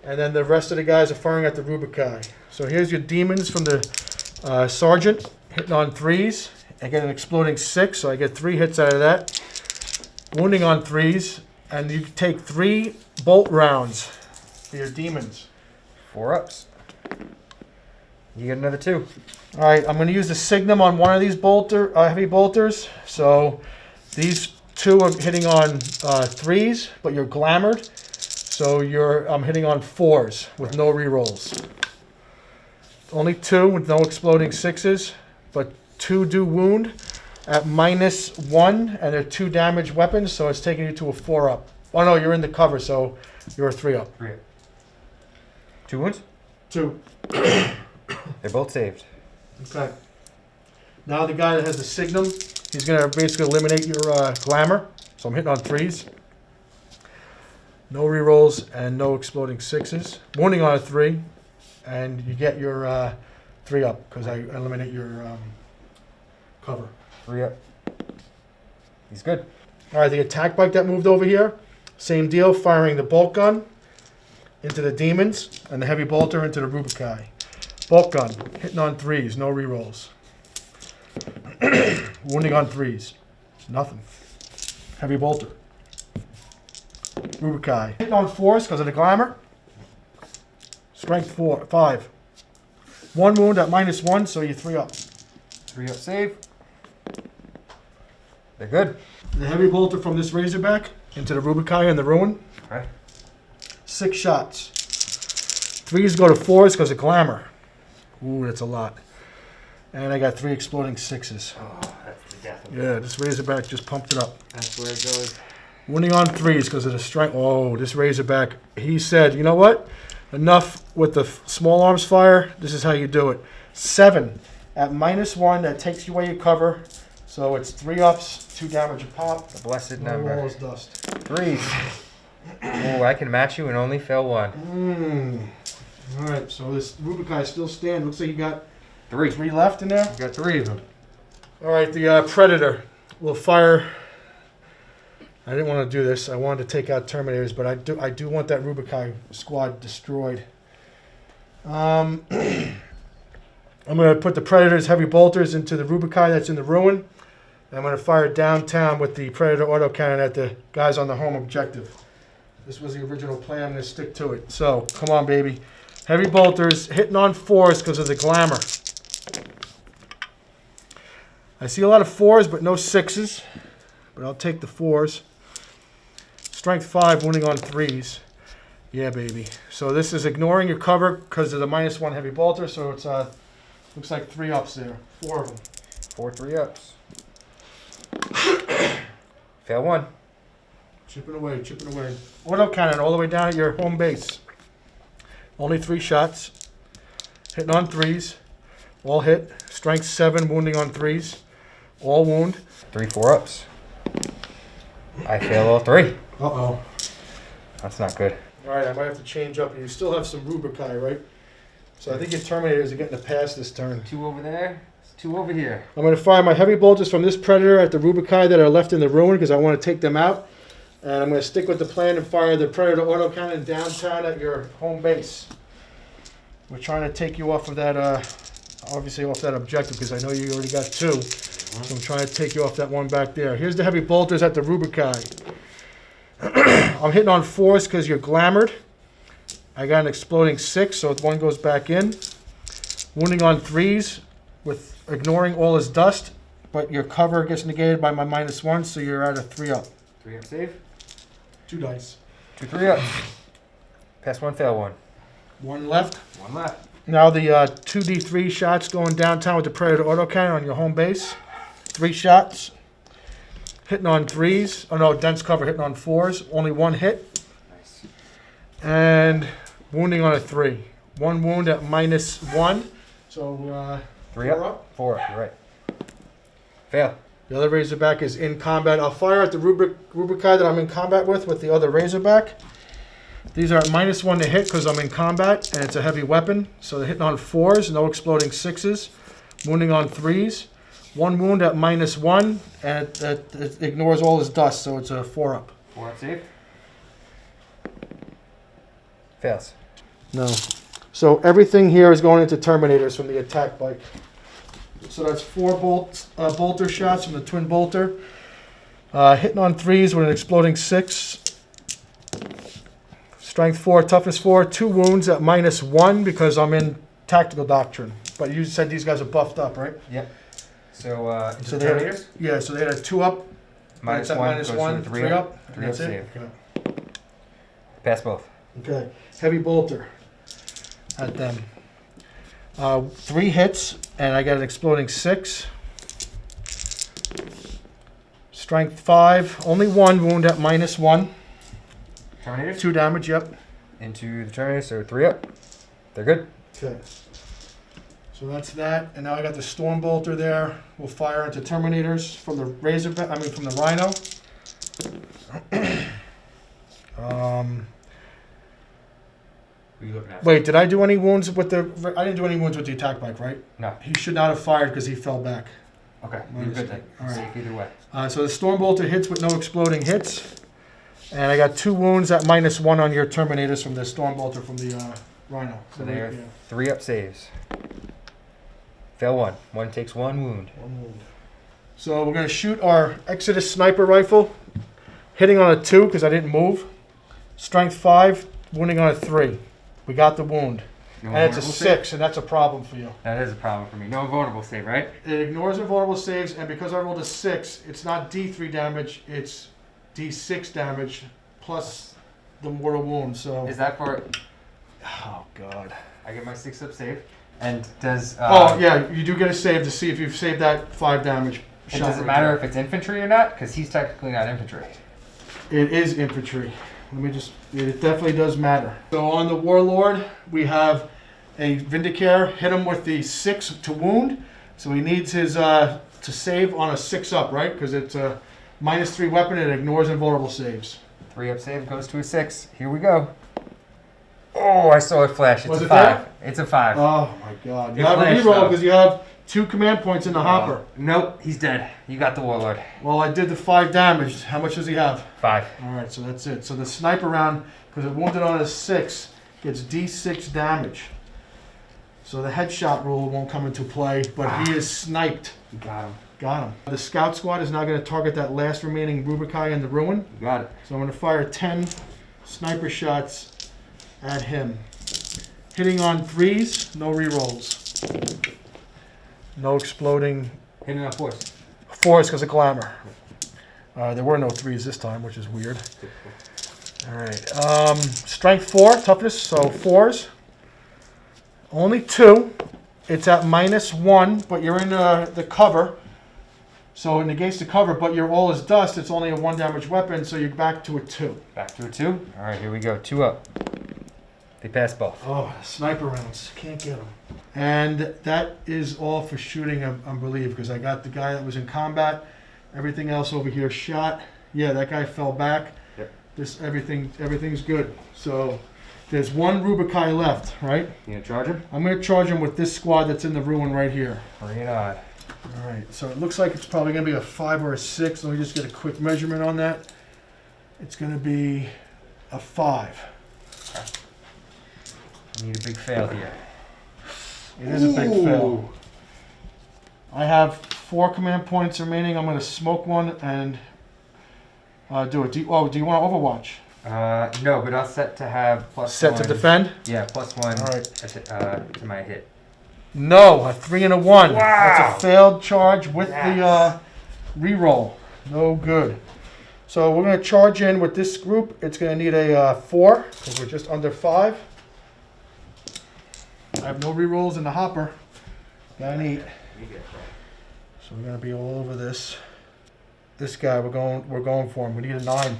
and then the rest of the guys are firing at the Rubikai. So here's your demons from the sergeant, hitting on 3s. I get an exploding 6, so I get 3 hits out of that. Wounding on 3s, and you take 3 bolt rounds for your demons.
4 ups. You get another 2.
All right, I'm going to use the Signum on one of these heavy bolters. So these 2 are hitting on 3s, but you're glamored. So I'm hitting on 4s with no rerolls. Only 2 with no exploding 6s, but 2 do wound at -1, and they're 2 damage weapons, so it's taking you to a 4 up. Oh no, you're in the cover, so you're a 3 up.
3 up. 2 wounds?
2.
They're both saved.
Okay. Now the guy that has the Signum, he's going to basically eliminate your glamour. So I'm hitting on 3s. No rerolls and no exploding 6s. Wounding on a 3, and you get your 3 up because I eliminate your cover.
3 up. He's good.
All right, the attack bike that moved over here, same deal, firing the bolt gun into the demons and the heavy bolter into the Rubikai. Bolt gun, hitting on 3s, no rerolls. Wounding on 3s, nothing. Heavy bolter. Rubikai. Hitting on 4s because of the glamour. Strength 5. 1 wound at -1, so you're 3 up.
3 up save. They're good.
The heavy bolter from this Razorback into the Rubikai and the Ruin.
Okay.
6 shots. 3s go to 4s because of glamour. Ooh, that's a lot. And I got 3 exploding 6s.
Oh, that's the death of it.
Yeah, this Razorback just pumped it up.
That's where it goes.
Winning on 3s because of the strength. Oh, this Razorback, he said, you know what? Enough with the small arms fire. This is how you do it. 7 At -1, that takes away your cover. So it's 3 ups, 2 damage a pop.
The blessed
No
number.
wall is dust.
3s. Oh, I can match you and only fail 1.
Alright, so this Rubikai still stands. Looks like you got
3.
3 left in there.
You got 3 of them.
Alright, the Predator will fire. I didn't want to do this. I wanted to take out Terminators, but I do want that Rubikai squad destroyed. I'm going to put the Predator's heavy bolters into the Rubikai that's in the ruin. I'm going to fire downtown with the Predator autocannon at the guys on the home objective. This was the original plan. I'm going to stick to it. So, come on, baby. Heavy bolters, hitting on 4s because of the glamour. I see a lot of 4s, but no 6s. But I'll take the 4s. Strength 5, wounding on 3s. Yeah, baby. So this is ignoring your cover because of the -1 heavy bolter. So it's looks like 3 ups there. 4 of them.
4 3-ups. Fail 1.
Chipping away, chipping away. Autocannon all the way down at your home base. Only 3 shots. Hitting on 3s. All hit. Strength 7, wounding on 3s. All wound.
3 4-ups. I fail all 3.
Uh-oh.
That's not good.
Alright, I might have to change up. You still have some Rubikai, right? So I think your Terminators are getting a pass this turn.
2 over there. 2 over here.
I'm going to fire my heavy bolters from this Predator at the Rubikai that are left in the ruin because I want to take them out. And I'm going to stick with the plan and fire the Predator autocannon downtown at your home base. We're trying to take you off of that, obviously off that objective because I know you already got 2. So I'm trying to take you off that one back there. Here's the heavy bolters at the Rubikai. I'm hitting on 4s because you're glamored. I got an exploding 6, so 1 goes back in. Wounding on 3s with ignoring all his dust, but your cover gets negated by my -1, so you're at a 3-up.
3-up save.
2 dice.
2 3-ups. Pass 1, fail 1.
1 left.
1 left.
Now the 2d3 shots going downtown with the Predator autocannon on your home base. 3 shots. Hitting on 3s. Oh no, dense cover hitting on 4s. Only 1 hit.
Nice.
And wounding on a 3. 1 wound at -1. So
3 up. 4 up. You're right. Fail.
the other Razorback is in combat. I'll fire at the Rubikai that I'm in combat with the other Razorback. These are at -1 to hit because I'm in combat, and it's a heavy weapon. So they're hitting on 4s, no exploding 6s. Wounding on 3s. 1 wound at -1, and it ignores all his dust, so it's a 4-up.
4-up save. Fails.
No. So everything here is going into Terminators from the attack bike. So that's 4 bolter shots from the twin bolter. Hitting on 3s with an exploding 6. Strength 4, toughness 4, 2 wounds at -1 because I'm in tactical doctrine. But you said these guys are buffed up, right?
Yep. So, into
So
the
they had,
Terminators?
yeah, so they had a 2-up.
-1 goes to a
3 up.
3 up
That's
save.
it. Okay.
Pass both.
Okay, heavy bolter at them. 3 hits, and I got an exploding 6. Strength 5, only 1 wound at -1.
Terminators?
2 damage, yep.
Into the Terminators, so 3 up. They're good.
Okay. So that's that, and now I got the Storm Bolter there. We'll fire into Terminators from the from the Rhino.
What are you looking at?
Wait, did I do any wounds with the? I didn't do any wounds with the attack bike, right?
No.
He should not have fired because he fell back.
Okay, you're good then.
All right.
Safe either way.
So the Storm Bolter hits with no exploding hits. And I got 2 wounds at -1 on your Terminators from the Storm Bolter from the Rhino.
So they are 3 up saves. Fail 1. 1 takes 1 wound.
1 wound. So we're going to shoot our Exodus sniper rifle. Hitting on a 2 because I didn't move. Strength 5, wounding on a 3. We got the wound.
No
And it's a
vulnerable
6,
save?
and that's a problem for you.
That is a problem for me. No vulnerable save, right?
It ignores invulnerable saves, and because I rolled a 6, it's not D3 damage, it's D6 damage plus the mortal wound. So
Is that for...
oh god.
I get my 6 up save. And does...
oh yeah, you do get a save to see if you've saved that 5 damage.
And does it matter if it's infantry or not? Because he's technically not infantry.
It is infantry. Let me just... it definitely does matter. So on the Warlord, we have a Vindicare. Hit him with the 6 to wound. So he needs his to save on a 6-up, right? Because it's a -3 weapon and it ignores invulnerable saves.
3-up save goes to a 6. Here we go. Oh, I saw it flash. It's
Was
a
it
5.
there?
It's a 5.
Oh my God! You
It
have a
flashed,
reroll
though.
because you have 2 command points in the hopper.
Nope, he's dead. You got the Warlord.
Well, I did the 5 damage. How much does he have?
5.
All right, so that's it. So the sniper round, because it wounded on a 6, gets D6 damage. So the headshot rule won't come into play, but he is sniped.
You got him.
Got him. The scout squad is now going to target that last remaining Rubikai in the ruin.
You got it.
So I'm going to fire 10 sniper shots at him. Hitting on 3s, no rerolls. No exploding
Hitting on 4s.
4s because of glamour. There were no 3s this time, which is weird. All right. Strength 4, toughness, so 4s. Only 2. It's at -1, but you're in the cover. So it negates the cover, but you're all is dust. It's only a 1 damage weapon, so you're back to a 2.
Back to a 2. All right, here we go. 2 up. They pass both.
Oh, sniper rounds. Can't get them. And that is all for shooting, I believe, because I got the guy that was in combat. Everything else over here shot. Yeah, that guy fell back.
Yep.
Everything's good. So there's 1 Rubikai left, right?
You gonna charge him?
I'm going to charge him with this squad that's in the ruin right here.
Bring it on.
All right, so it looks like it's probably going to be a 5 or a 6. Let me just get a quick measurement on that. It's going to be a 5.
I need a big fail here.
It is a big fail. I have 4 command points remaining. I'm going to smoke one and do it. Do you want to Overwatch?
No, but I'll set to have +1.
Set to defend?
Yeah, +1
All right.
to my hit.
No, a 3 and a 1.
Wow.
That's a failed charge with
Yes.
the reroll. No good. So we're going to charge in with this group. It's going to need a 4 because we're just under 5. I have no rerolls in the hopper. Got an 8. So we're going to be all over this. This guy, we're going for him. We need a 9.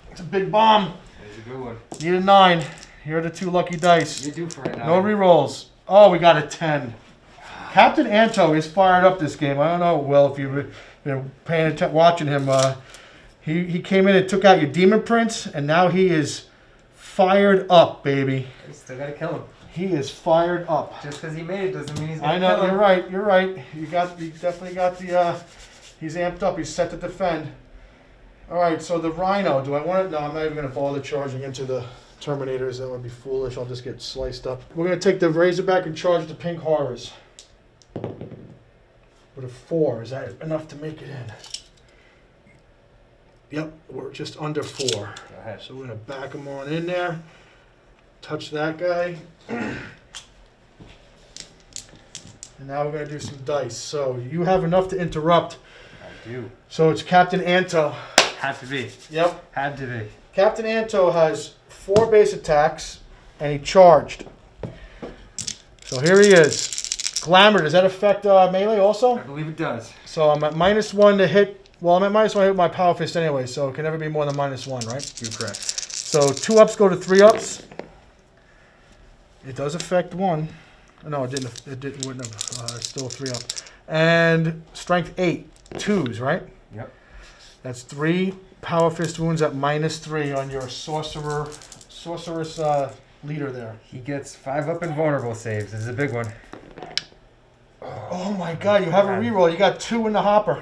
It's a big bomb.
That's a good one.
Need a 9. Here are the 2 lucky dice.
You do for it now.
No rerolls. Oh, we got a 10. Captain Anto is fired up this game. I don't know, Will, if you've been paying attention, watching him. He came in and took out your Demon Prince, and now he is fired up, baby.
You still gotta kill him.
He is fired up.
Just because he made it doesn't mean he's gonna
I know,
kill him.
you're right, you're right. You definitely got the, he's amped up, he's set to defend. All right, so the Rhino, do I want it? No, I'm not even going to bother charging into the Terminators. That would be foolish. I'll just get sliced up. We're going to take the Razorback and charge the Pink Horrors. With a 4, is that enough to make it in? Yep, we're just under 4.
Go ahead.
So we're going to back them on in there. Touch that guy. And now we're going to do some dice. So you have enough to interrupt.
I do.
So it's Captain Anto.
Had to be.
Yep.
Had to be.
Captain Anto has 4 base attacks, and he charged. So here he is. Glamour, does that affect melee also?
I believe it does.
So I'm at -1 to hit. Well, I'm at -1 to hit with my Power Fist anyway, so it can never be more than -1, right?
You're correct.
So 2 ups go to 3 ups. It does affect 1. No, it didn't. Wouldn't have. It's still a 3 up. And strength 8. 2s, right?
Yep.
That's 3 Power Fist wounds at -3 on your sorceress leader there.
He gets 5 up invulnerable saves. This is a big one.
Oh my God! You have a reroll. You got 2 in the hopper.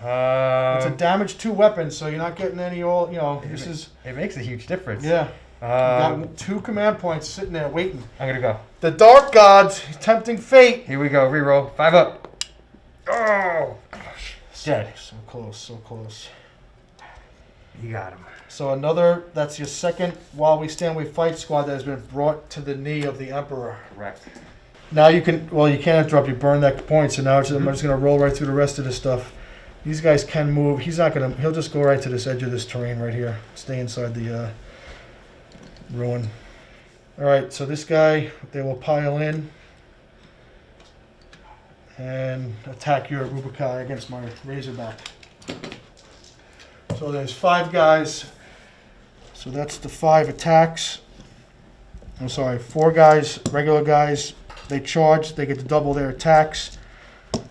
It's a damage 2 weapon, so you're not getting any all. You know, this is.
It makes a huge difference.
Yeah. You got 2 command points sitting there waiting.
I'm gonna go.
The Dark Gods, tempting fate.
Here we go. Reroll. 5 up. Oh, gosh. Dead.
So close, so close.
You got him.
So another. That's your second While We Stand We Fight squad that has been brought to the knee of the Emperor.
Correct.
Now you can. Well, you can't interrupt. You burn that point. So now I'm just gonna roll right through the rest of this stuff. These guys can move. He's not gonna. He'll just go right to this edge of this terrain right here. Stay inside the ruin. All right. So this guy, they will pile in and attack your Rubikai against my Razorback. So there's 5 guys. So that's the 5 attacks. I'm sorry, 4 guys, regular guys. They charge. They get to double their attacks.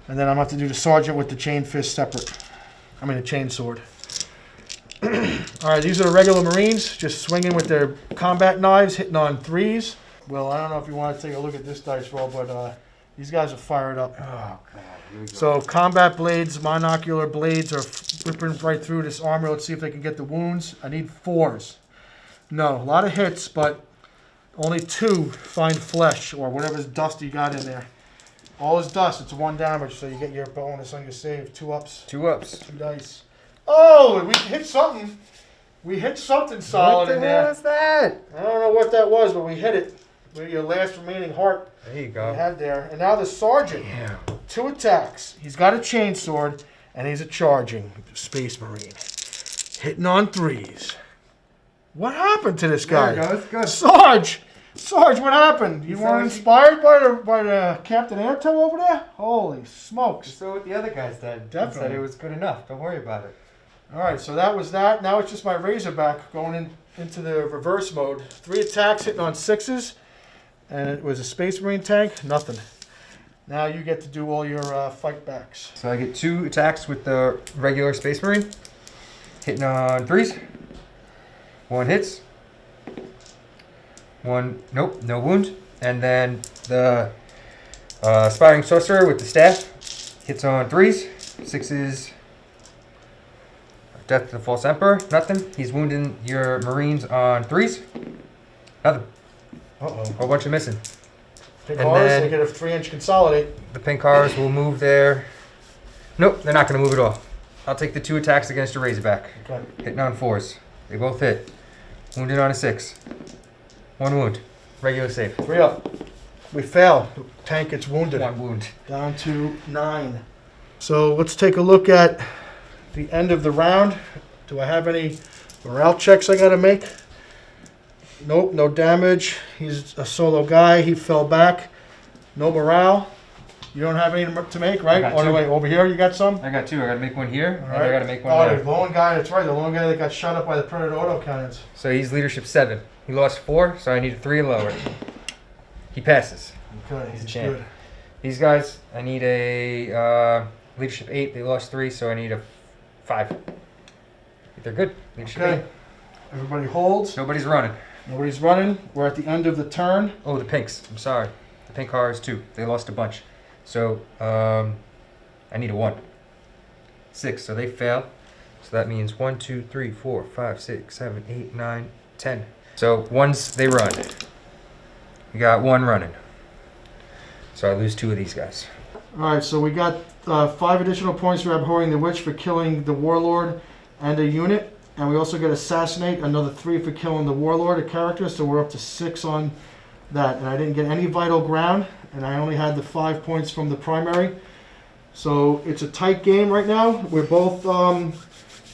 And then I'm going to have to do the sergeant with the chain fist separate. I mean, the chain sword. All right, these are the regular Marines, just swinging with their combat knives, hitting on 3s. Well, I don't know if you want to take a look at this dice roll, but these guys are fired up.
Oh, God. Here we go.
So combat blades, monocular blades are ripping right through this armor. Let's see if they can get the wounds. I need 4s. No, a lot of hits, but only 2 find flesh or whatever's dust you got in there. All is dust. It's 1 damage, so you get your bonus on your save. 2 ups.
2 ups.
2 dice. Oh, we hit something. We hit something solid in there.
What the hell is that?
I don't know what that was, but we hit it. With your last remaining heart
There you
you
go.
had there. And now the sergeant.
Yeah.
2 attacks. He's got a chain sword, and he's a charging Space Marine. Hitting on 3s. What happened to this guy?
There you go. It's good.
Sarge, what happened? You
He
weren't
said-
inspired by the Captain Airtoe over there? Holy smokes.
So what the other guys did.
Definitely.
Said it was good enough. Don't worry about it.
All right, so that was that. Now it's just my Razorback going into the reverse mode. 3 attacks hitting on 6s, and it was a Space Marine tank. Nothing. Now you get to do all your fight backs.
So I get 2 attacks with the regular Space Marine. Hitting on 3s. 1 hits. 1, nope, no wound. And then the Aspiring Sorcerer with the staff hits on 3s. 6s. Death to the False Emperor, nothing. He's wounding your Marines on 3s. Nothing.
Uh-oh.
Whole bunch of missing.
Pink
And
Horus,
then-
they get a 3-inch consolidate.
The pink cars will move there. Nope, they're not going to move at all. I'll take the 2 attacks against a Razorback.
Okay.
Hitting on 4s. They both hit. Wounded on a 6. 1 wound. Regular save.
3 up. We fail. The tank gets wounded.
1 wound.
Down to 9. So let's take a look at the end of the round. Do I have any morale checks I got to make? Nope, no damage. He's a solo guy. He fell back. No morale. You don't have any to make, right?
I got
Oh, no,
2.
wait, over here you got some?
I got 2. I got to make 1 here,
All
and I got to make 1
Oh,
there.
the lone guy, that's right. The lone guy that got shot up by the Predator autocannons.
So he's leadership 7. He lost 4, so I need a 3 and lower. He passes.
Okay,
He's a
he's
champ.
good.
These guys, I need a leadership 8. They lost 3, so I need a 5. They're good. Leadership
Okay.
8.
Everybody holds.
Nobody's running.
Nobody's running. We're at the end of the turn.
Oh, the pinks. I'm sorry. The pink cars too. They lost a bunch. So I need a 1. 6. So they fail. So that means 1, 2, 3, 4, 5, 6, 7, 8, 9, 10. So once they run, we got 1 running. So I lose 2 of these guys.
All right, so we got 5 additional points for abhorring the witch for killing the warlord and a unit, and we also get assassinate, another 3 for killing the warlord, a character. So we're up to 6 on that, and I didn't get any vital ground, and I only had the 5 points from the primary. So it's a tight game right now. We're both,
Did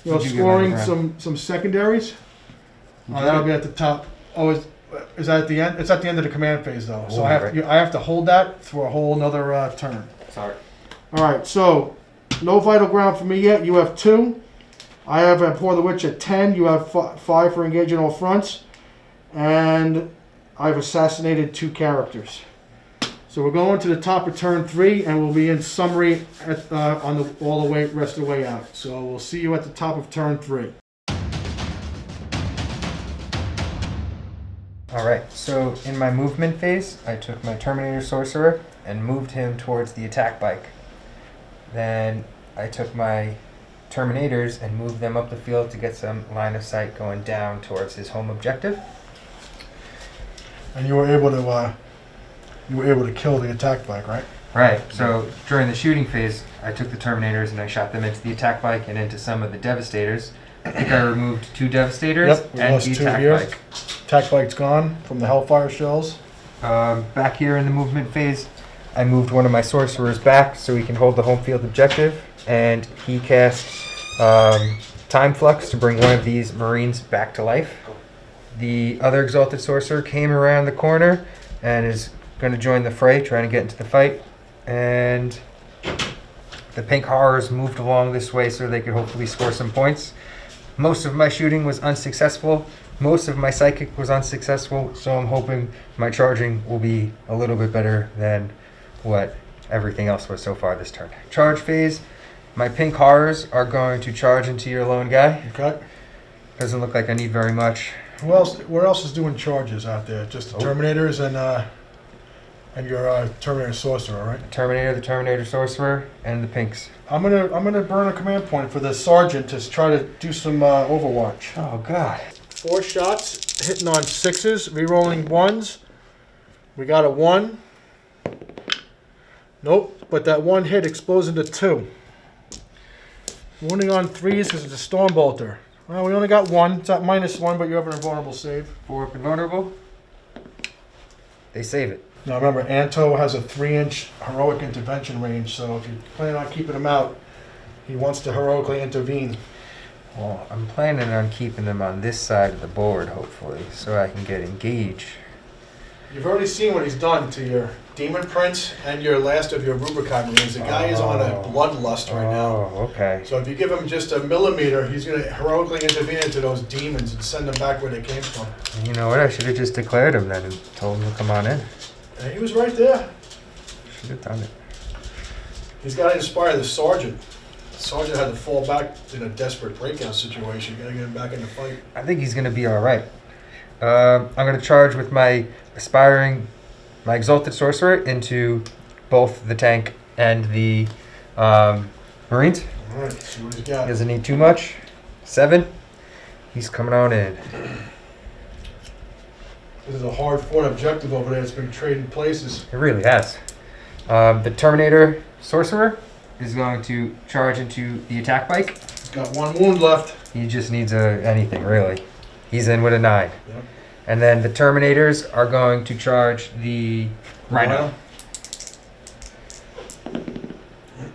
you get
scoring
vital
some secondaries.
Did
Oh,
you
that'll
get-
be at the top. Oh, is that at the end? It's at the end of the command phase, though. So
Oh,
I have
right.
I have to hold that for a whole another turn.
Sorry.
All right, so no vital ground for me yet. You have 2. I have Abhor the Witch at 10. You have 5 for engaging all fronts. And I've assassinated 2 characters. So we're going to the top of turn 3, and we'll be in summary all the way, rest of the way out. So we'll see you at the top of turn 3.
Alright, so in my movement phase, I took my Terminator Sorcerer and moved him towards the attack bike. Then I took my Terminators and moved them up the field to get some line of sight going down towards his home objective.
And you were able to kill the attack bike, right?
Right, so during the shooting phase, I took the Terminators and I shot them into the attack bike and into some of the Devastators. I think I removed 2 Devastators
Yep, we
and
lost
the
2
attack
here.
bike.
Attack bike's gone from the Hellfire shells.
Back here in the movement phase, I moved one of my sorcerers back so he can hold the home field objective, and he cast Time Flux to bring one of these Marines back to life. The other Exalted Sorcerer came around the corner and is going to join the fray, trying to get into the fight. And the Pink Horrors moved along this way so they could hopefully score some points. Most of my shooting was unsuccessful. Most of my psychic was unsuccessful, so I'm hoping my charging will be a little bit better than what everything else was so far this turn. Charge phase. My pink horrors are going to charge into your lone guy.
Okay.
Doesn't look like I need very much.
Who else? Where else is doing charges out there? Just the Terminators and your Terminator Sorcerer, right?
The Terminator Sorcerer, and the pinks.
I'm gonna burn a command point for the Sergeant to try to do some Overwatch.
Oh God.
4 shots, hitting on 6s, re-rolling 1s. We got a 1. Nope, but that 1 hit explodes into 2. Wounding on 3s because it's a Storm Bolter. Well, we only got 1. It's at -1, but you have an invulnerable save.
4 up and vulnerable. They save it.
Now remember, Anto has a 3-inch heroic intervention range, so if you plan on keeping him out, he wants to heroically intervene.
Well, I'm planning on keeping them on this side of the board, hopefully, so I can get engaged.
You've already seen what he's done to your Demon Prince and your last of your Rubicon Marines. The guy is on a bloodlust right now.
Oh, okay.
So if you give him just a millimeter, he's going to heroically intervene into those demons and send them back where they came from.
You know what? I should have just declared him then and told him to come on in.
And he was right there.
Should have done it.
He's got to inspire the Sergeant. The Sergeant had to fall back in a desperate breakout situation. You got to get him back in the fight.
I think he's going to be all right. I'm going to charge with my Exalted Sorcerer into both the tank and the Marines.
All right, see what he's
He
got.
doesn't need too much. 7. He's coming on in.
This is a hard-fought objective over there. It's been trading places.
It really has. The Terminator Sorcerer is going to charge into the attack bike.
He's got 1 wound left.
He just needs anything, really. He's in with a 9.
Yep.
And then the Terminators are going to charge the Rhino.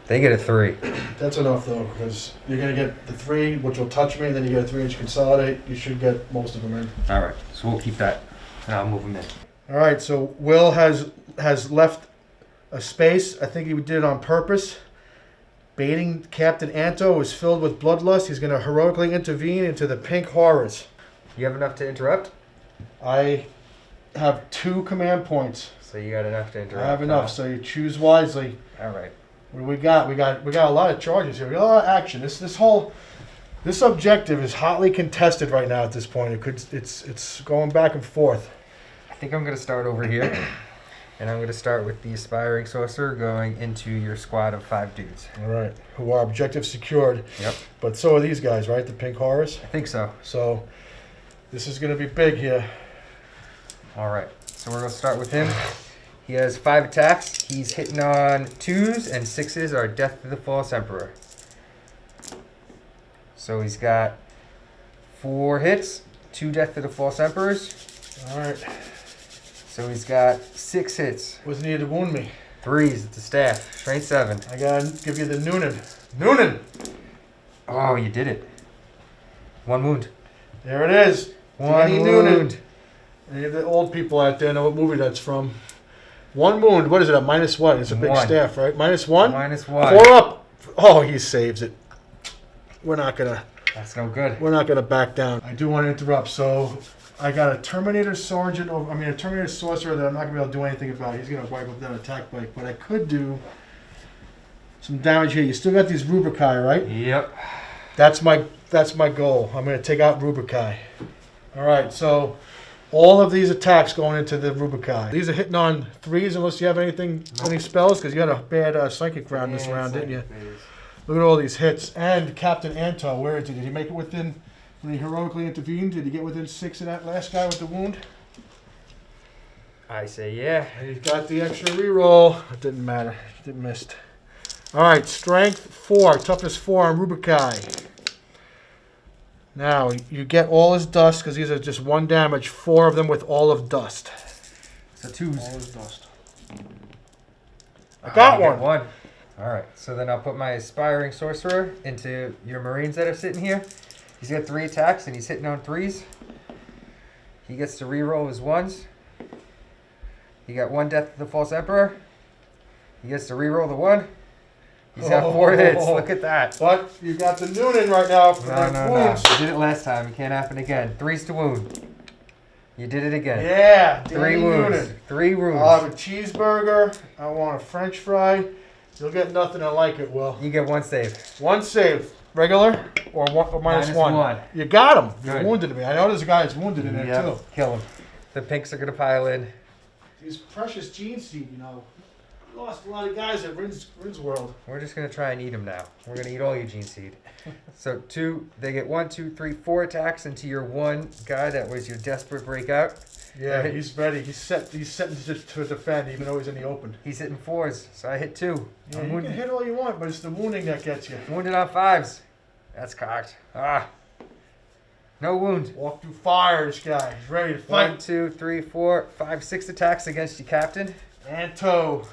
They get a 3.
That's enough, though, because you're going to get the 3, which will touch me, and then you get a 3-inch consolidate. You should get most of them in.
All right, so we'll keep that, and I'll move them in.
All right, so Will has left a space. I think he did it on purpose. Baiting Captain Anto is filled with bloodlust. He's going to heroically intervene into the pink horrors.
You have enough to interrupt?
I have 2 command points.
So you got enough to interrupt.
I have enough, so you choose wisely.
All right.
What do we got? We got a lot of charges here. We got a lot of action. This objective is hotly contested right now at this point. It's going back and forth.
I think I'm going to start over here. And I'm going to start with the Aspiring Sorcerer going into your squad of 5 dudes.
All right. Who are objective secured.
Yep.
But so are these guys, right? The pink horrors?
I think so.
So this is going to be big here.
All right. So we're going to start with him. He has 5 attacks. He's hitting on 2s, and 6s are Death to the False Emperor. So he's got 4 hits, 2 Death to the False Emperors.
All right.
So he's got 6 hits.
What's needed to wound me?
3s, it's a staff. Strength 7.
I got to give you the Noonan. Noonan!
Oh, you did it. 1 wound.
There it is.
1
Danny
wound.
Noonan. Any of the old people out there know what movie that's from. 1 wound. What is it? A minus what? It's a big
1.
staff, right? -1?
-1.
4 up. Oh, he saves it. We're not gonna back down. I do want to interrupt. So I got a Terminator Sergeant. A Terminator Sorcerer that I'm not gonna be able to do anything about. He's gonna wipe up that attack bike. But I could do some damage here. You still got these Rubikai, right?
Yep.
That's my goal. I'm gonna take out Rubikai. All right. So all of these attacks going into the Rubikai. These are hitting on 3s unless you have any spells, because you had a bad psychic round this round, didn't you? Look at all these hits. And Captain Anto, where is he? Did he make it within, when he heroically intervened, did he get within 6 of that last guy with the wound?
I say yeah.
And he's got the extra reroll. It didn't matter. He didn't miss. All right, strength 4, toughness 4 on Rubikai. Now, you get all his dust, because these are just 1 damage, 4 of them with all of dust.
So 2s.
All his dust. I got one.
1. All right. So then I'll put my Aspiring Sorcerer into your Marines that are sitting here. He's got 3 attacks, and he's hitting on 3s. He gets to reroll his 1s. He got 1 Death to the False Emperor. He gets to reroll the 1. He's got 4 hits. Look at that.
But you got the Noonan right now for
No.
wounds.
I did it last time. It can't happen again. 3s to wound. You did it again.
Yeah.
3
Danny
wounds.
Noonan.
3 wounds.
I'll have a cheeseburger. I want a French fry. You'll get nothing like it, Will.
You get 1 save.
1 save. Regular or minus one?
-1.
You got him. You
Good.
wounded me. I know there's a guy that's wounded in there too.
Kill him. The pinks are gonna pile in.
These precious gene seed, you know. We lost a lot of guys at Rin's World.
We're just gonna try and eat them now. We're gonna eat all your gene seed. So they get 1, 2, 3, 4 attacks into your 1 guy that was your desperate breakout.
Yeah, he's ready. He's set to defend, even though he's in the open.
He's hitting 4s, so I hit 2.
Yeah,
I'm
you
wounded.
can hit all you want, but it's the wounding that gets you.
Wounded on 5s. That's cocked. No wound.
Walk through fire, this guy. He's ready to
1,
fight.
2, 3, 4, 5, 6 attacks against you, Captain.
Anto.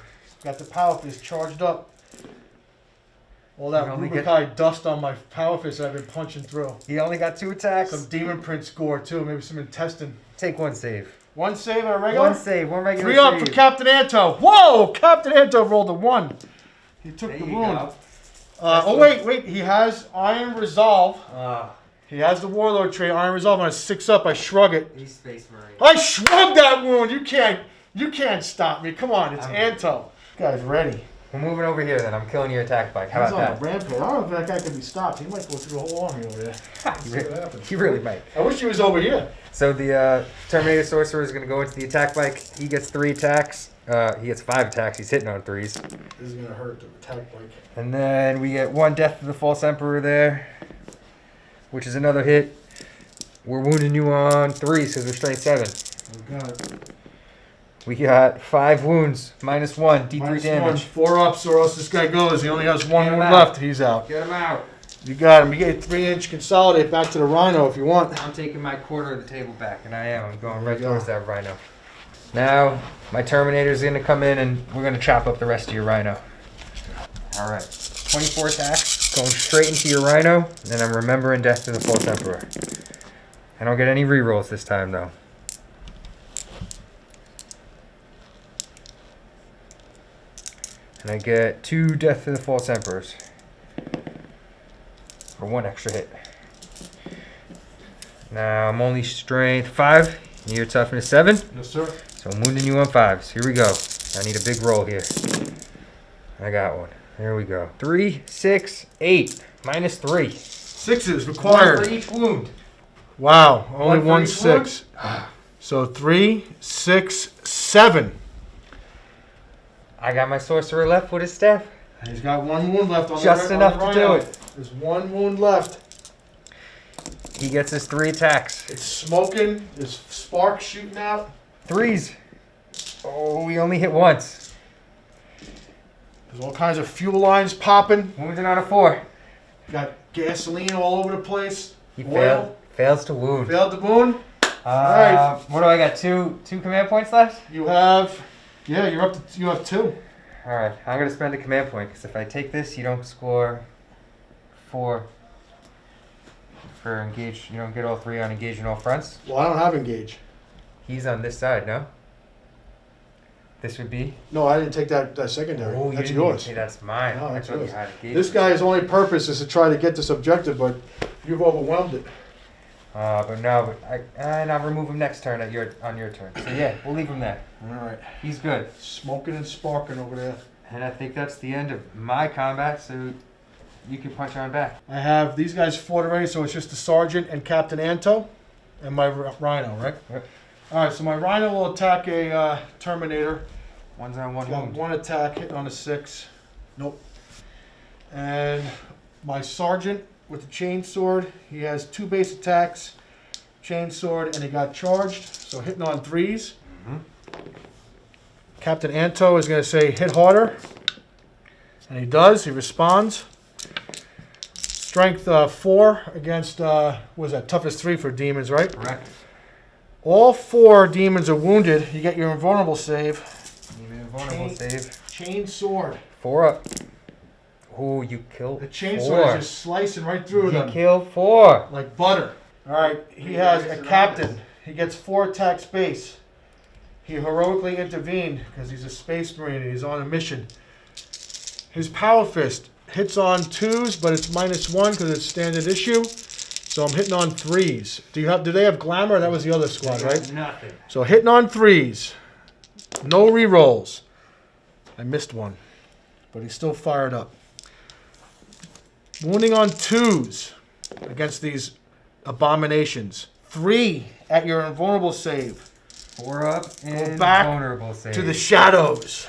Got the power fist charged up. All that
You only
Rubikai dust on my power fist I've been punching through.
He only got 2 attacks.
Some demon print score too, maybe some intestine.
Take 1 save.
1 save and a regular?
1 save, 1 regular
3 up
save.
for Captain Anto. Whoa! Captain Anto rolled a 1. He took
There
the
you
wound.
go.
Oh wait. He has Iron Resolve.
Ah,
He has the Warlord trait, Iron Resolve. On a 6 up, I shrug it.
he's Space Marine.
I shrugged that wound. You can't stop me. Come on, it's
I'm
Anto. This guy's ready.
We're moving over here then. I'm killing your attack bike. How
He's
about
on a rampage. I don't know if that guy can be stopped. He might go through the whole army over there. See what
that?
happens.
He really might.
I wish he was over here.
So the Terminator Sorcerer is going to go into the attack bike. He gets 3 attacks. He gets 5 attacks. He's hitting on 3s.
This is gonna hurt the attack bike.
And then we get 1 Death to the False Emperor there, which is another hit. We're wounding you on 3s because we're straight 7.
Oh god.
We got 5 wounds, -1, D3
Minus
damage.
1, 4 ups or else this guy goes. He only has 1
Get him
wound
out.
left. He's out.
Get him out.
You got him. You get 3-inch consolidate back to the Rhino if you want.
I'm taking my quarter of the table back, and I am. I'm going
There
right
you go.
towards that Rhino. Now, my Terminator's going to come in, and we're going to chop up the rest of your Rhino. All right. 24 attacks, going straight into your Rhino, and I'm remembering Death to the False Emperor. I don't get any rerolls this time, though. And I get 2 Death to the False Emperors. For 1 extra hit. Now, I'm only strength 5, and your toughness 7.
Yes, sir.
So I'm wounding you on 5s. Here we go. I need a big roll here. I got one. There we go. 3, 6, 8. -3.
6s
1
required.
for each wound.
Wow, only
One for
1
each
6. So 3, 6, 7.
I got my sorcerer left with his staff.
He's got 1 wound left on
Just
the
enough
on the
to do
Rhino.
it.
There's 1 wound left.
He gets his 3 attacks.
It's smoking. There's sparks shooting out.
3s. Oh, we only hit once.
There's all kinds of fuel lines popping.
Wounded on a 4.
Got gasoline all over the place.
He
Oil.
fails to wound.
Failed the wound. Alright.
What do I got? Two command points left?
You have, yeah, you're up to, you have 2.
Alright, I'm going to spend a command point, because if I take this, you don't score 4 for engage. You don't get all 3 on engage in all fronts.
Well, I don't have engage.
He's on this side, no? This would be?
No, I didn't take that secondary.
Oh, you
That's
didn't even
yours.
say that's mine.
No,
I
that's
thought you
yours.
had engage.
This guy's only purpose is to try to get this objective, but you've overwhelmed it.
But no, and I'll remove him next turn on your turn. So yeah, we'll leave him there.
Alright.
He's good.
Smoking and sparking over there.
And I think that's the end of my combat, so you can punch on back.
I have these guys fought already, so it's just the Sergeant and Captain Anto and my Rhino, right?
Yep.
Alright, so my Rhino will attack a Terminator.
One's on 1
Got
wound.
1 attack, hitting on a 6. Nope. And my Sergeant with the chainsword, he has 2 base attacks, chainsword, and he got charged, so hitting on 3s. Captain Anto is going to say hit harder, and he does. He responds. Strength 4 against what was that? Toughest 3 for demons, right?
Correct.
All 4 demons are wounded. You get your invulnerable save.
Even vulnerable save.
Chain sword.
4 up. Oh, you killed
The chain
4.
sword is just slicing right through
You
them
killed 4.
like butter. All right, he has a captain. He gets 4 attack space. He heroically intervened because he's a space marine and he's on a mission. His power fist hits on 2s, but it's -1 because it's standard issue. So So I'm hitting on 3s. Do they have glamour? That was the other squad, right?
Nothing.
So hitting on 3s. No re-rolls. I missed one, but he's still fired up. Wounding on 2s against these abominations. 3 at your invulnerable save.
4 up and
back
vulnerable save.
To the shadows.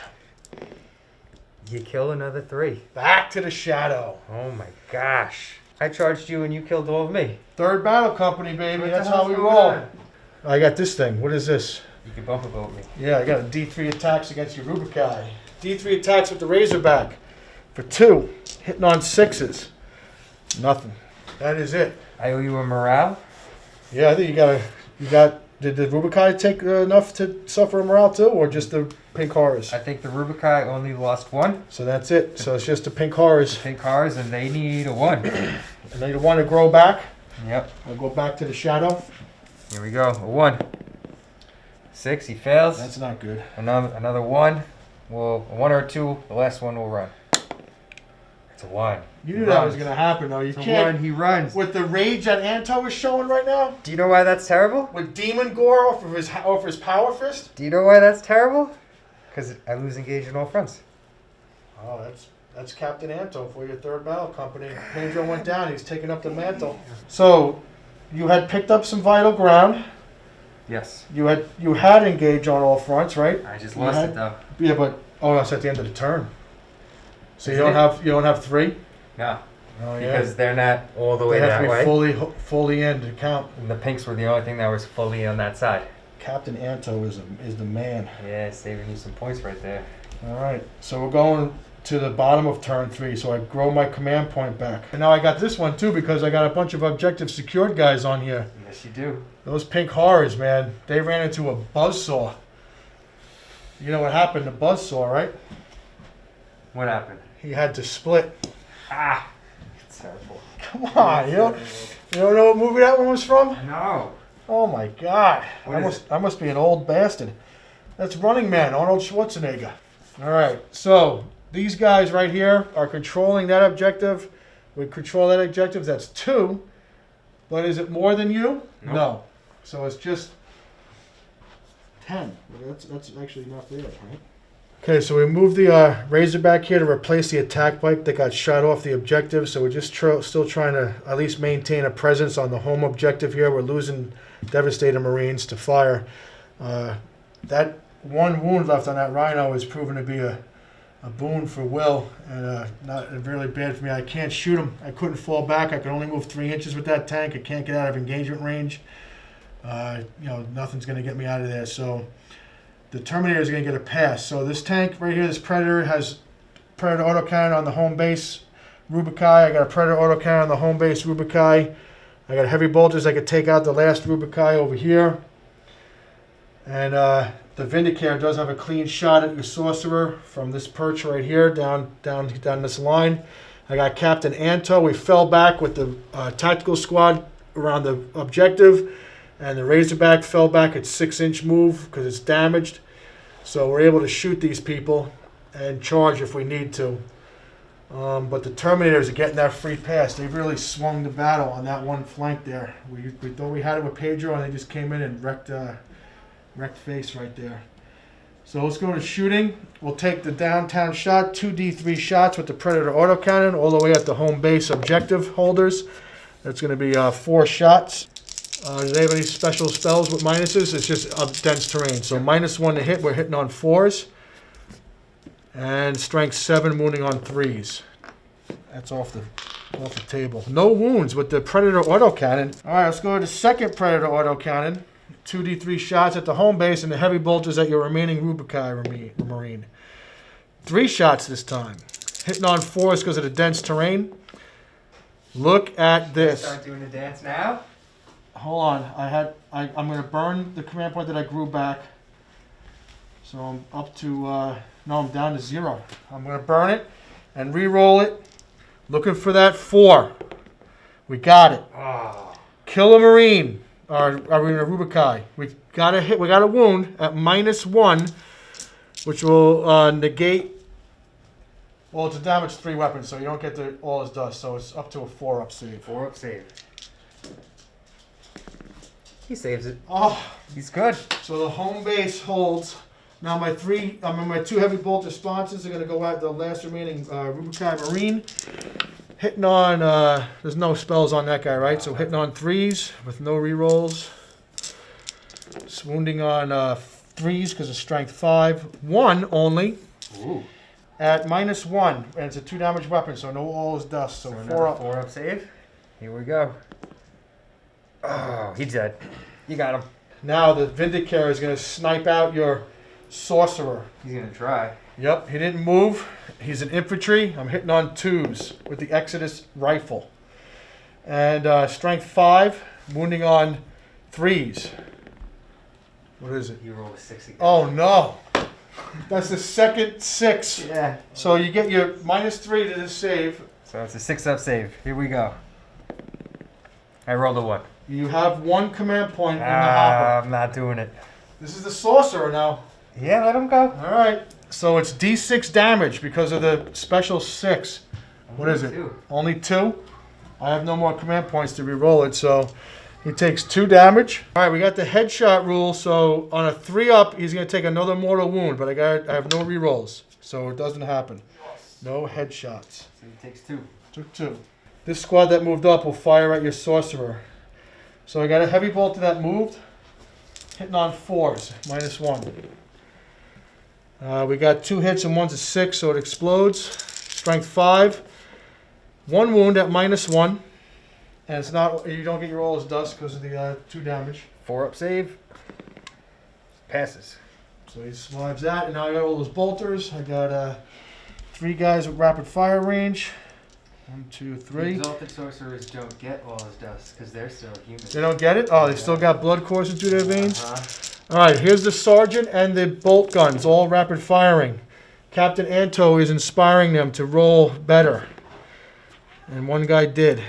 You kill another 3.
Back to the shadow.
Oh my gosh. I charged you and you killed all of me.
3rd battle company, baby.
What
That's
the
how
hell's
we
going
roll.
on?
I got this thing. What is this?
You can bump about me.
Yeah, I got a D3 attacks against your Rubikai. D3 attacks with the Razorback for 2. Hitting on 6s. Nothing. That is it.
I owe you a morale?
Yeah, I think did the Rubikai take enough to suffer a morale too, or just the pink horrors?
I think the Rubikai only lost 1.
So that's it. So it's just the pink horrors.
Pink cars, and they need a 1.
And they want to grow back.
Yep.
I'll go back to the shadow.
Here we go. A 1. 6, he fails.
That's not good.
Another 1. Well, a 1 or a 2. The last one will run. It's a 1.
You knew that was going to happen, though. You
It's a
can't.
1. He runs.
With the rage that Anto is showing right now,
Do you know why that's terrible?
with Demon Gore off of his Power Fist.
Do you know why that's terrible? Because I lose engage in all fronts.
Oh, that's Captain Anto for your 3rd battle company. Pedro went down. He's taking up the mantle. So, you had picked up some vital ground.
Yes.
You had engage on all fronts, right?
I just
You
lost
had-
it though.
Yeah, but that's at the end of the turn. So you
Isn't
don't have 3.
No.
Oh
Because they're not all the
they
way
have
that
to be
way.
fully in to count.
And the pinks were the only thing that was fully on that side.
Captain Anto is the man.
Yeah, saving you some points right there.
All right, so we're going to the bottom of turn 3, so I grow my command point back. And now I got this one too because I got a bunch of objective secured guys on here.
Yes, you do.
Those pink horrors, man, they ran into a buzzsaw. You know what happened to buzzsaw, right?
What happened?
He had to split.
Ah! It's terrible.
Come on, you don't know what movie that one was from?
No.
Oh my God!
What is
I must be an old bastard. That's Running Man, Arnold Schwarzenegger. All right, so these guys right here are controlling that objective. We control that objective. That's 2. But is it more than you?
Nope.
No. So it's just 10. Well, that's actually not there, right? Okay, so we moved the Razorback here to replace the attack bike that got shot off the objective. So we're just still trying to at least maintain a presence on the home objective here. We're losing Devastator Marines to fire. That 1 wound left on that Rhino is proven to be a boon for Will, and not really bad for me. I can't shoot him. I couldn't fall back. I can only move 3 inches with that tank. I can't get out of engagement range. Nothing's going to get me out of there. So the Terminator is going to get a pass. So this tank right here, this Predator, has Predator autocannon on the home base Rubikai. I got a Predator autocannon on the home base Rubikai. I got heavy bolters. I could take out the last Rubikai over here. And the Vindicator does have a clean shot at your Sorcerer from this perch right here down this line. I got Captain Anto. We fell back with the tactical squad around the objective, and the Razorback fell back at 6-inch move because it's damaged. So we're able to shoot these people and charge if we need to. But the Terminators are getting that free pass. They really swung the battle on that one flank there. We thought we had it with Pedro, and they just came in and wrecked face right there. So let's go to shooting. We'll take the downtown shot, 2 D3 shots with the Predator autocannon all the way at the home base objective holders. That's going to be 4 shots. Do they have any special spells with minuses? It's just dense terrain. So -1 to hit. We're hitting on 4s. And strength 7, wounding on 3s. That's off the table. No wounds with the Predator autocannon. All right, let's go to the second Predator autocannon. 2 D3 shots at the home base and the heavy bolters at your remaining Rubikai Marine. 3 shots this time. Hitting on 4s because of the dense terrain. Look at this.
Start doing the dance now?
Hold on. I'm going to burn the command point that I grew back. So I'm up to, no, I'm down to 0. I'm going to burn it and re-roll it. Looking for that 4. We got it.
Oh.
Kill a Marine. Or Rubikai. We got a hit. We got a wound at -1, which will negate. Well, it's a damage 3 weapon, so you don't get all his dust. So it's up to a 4-up save.
4-up save. He saves it.
Oh,
He's good.
so the home base holds. Now my two heavy bolter sponsons are going to go out the last remaining Rubicon Marine. Hitting on, there's no spells on that guy, right? So hitting on 3s with no rerolls. Wounding on 3s because of strength 5. 1 only.
Ooh.
At -1, and it's a 2 damage weapon, so no all is dust. So 4 up.
4 up save. Here we go. Oh, he's dead. You got him.
Now the Vindicator is going to snipe out your Sorcerer.
He's gonna try.
Yep, he didn't move. He's an infantry. I'm hitting on 2s with the Exodus rifle. And strength 5, wounding on 3s. What is it?
You roll a 6 again.
Oh no! That's the second 6.
Yeah.
So you get your -3 to this save.
So it's a 6 up save. Here we go. I rolled a 1.
You have 1 command point in the hopper.
I'm not doing it.
This is the Sorcerer now.
Yeah, let him go.
All right. So it's D6 damage because of the special 6. What is it?
2.
Only 2? I have no more command points to re-roll it, so he takes 2 damage. All right, we got the headshot rule. So on a 3 up, he's going to take another mortal wound, but I have no re-rolls, so it doesn't happen. No headshots.
So he takes 2.
Took 2. This squad that moved up will fire at your Sorcerer. So I got a heavy bolter that moved, hitting on 4s, -1. We got 2 hits and one's a 6, so it explodes. Strength 5. 1 wound at -1. And it's not, you don't get your all as dust because of the 2 damage.
4 up save. Passes.
So he survives that. And now I got all those bolters. I got 3 guys with rapid fire range. 1, 2, 3.
Exalted sorcerers don't get all his dust because they're still human.
They don't get it? Oh, they still got blood coursing through their veins?
Uh-huh.
All right, here's the sergeant and the bolt guns, all rapid firing. Captain Anto is inspiring them to roll better. And 1 guy did.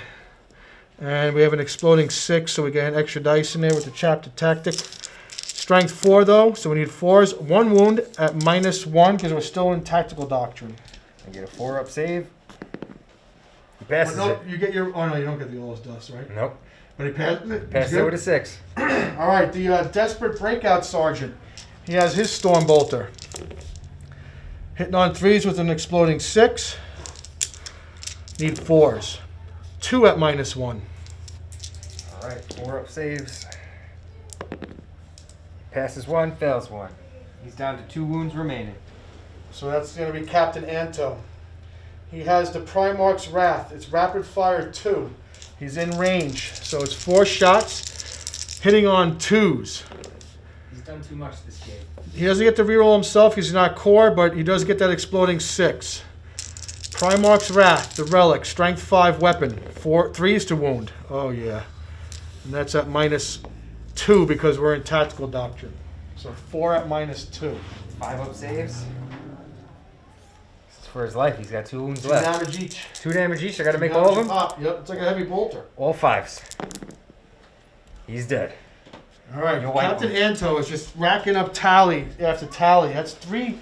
And we have an exploding 6, so we get an extra dice in there with the chapter tactic. Strength 4, though, so we need 4s. 1 wound at -1 because we're still in tactical doctrine.
I get a 4 up save. He passes
Well, no,
it.
you get your. Oh no, you don't get the all dust, right?
Nope.
But he passes it.
Passes it with a 6.
All right, the desperate breakout sergeant. He has his storm bolter. Hitting on 3s with an exploding 6. Need 4s. 2 at -1.
All right, 4 up saves. Passes 1, fails 1. He's down to 2 wounds remaining.
So that's going to be Captain Anto. He has the Primarch's Wrath. It's rapid fire 2. He's in range, so it's 4 shots, hitting on 2s.
He's done too much this game.
He doesn't get to reroll himself. He's not core, but he does get that exploding 6. Primarch's Wrath, the relic, strength 5 weapon, 3s to wound. Oh yeah, and that's at -2 because we're in tactical doctrine. So 4 at -2.
5 up saves. This is for his life. He's got 2 wounds
2
left.
damage each.
2 damage each. I got to make all of them.
Yep, it's like a heavy bolter.
All 5s. He's dead.
All right,
Your white
Captain
one.
Anto is just racking up tally after tally. That's 3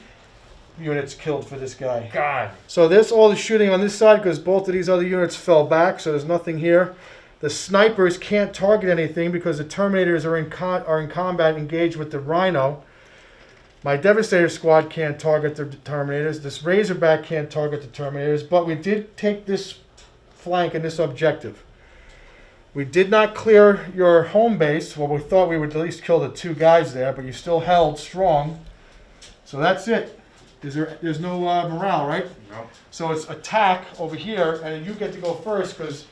units killed for this guy.
God.
So there's all the shooting on this side because both of these other units fell back, so there's nothing here. The snipers can't target anything because the Terminators are in combat engaged with the Rhino. My Devastator squad can't target the Terminators. This Razorback can't target the Terminators, but we did take this flank and this objective. We did not clear your home base. Well, we thought we would at least kill the 2 guys there, but you still held strong. So that's it. There's no morale, right?
No.
So it's attack over here, and you get to go first because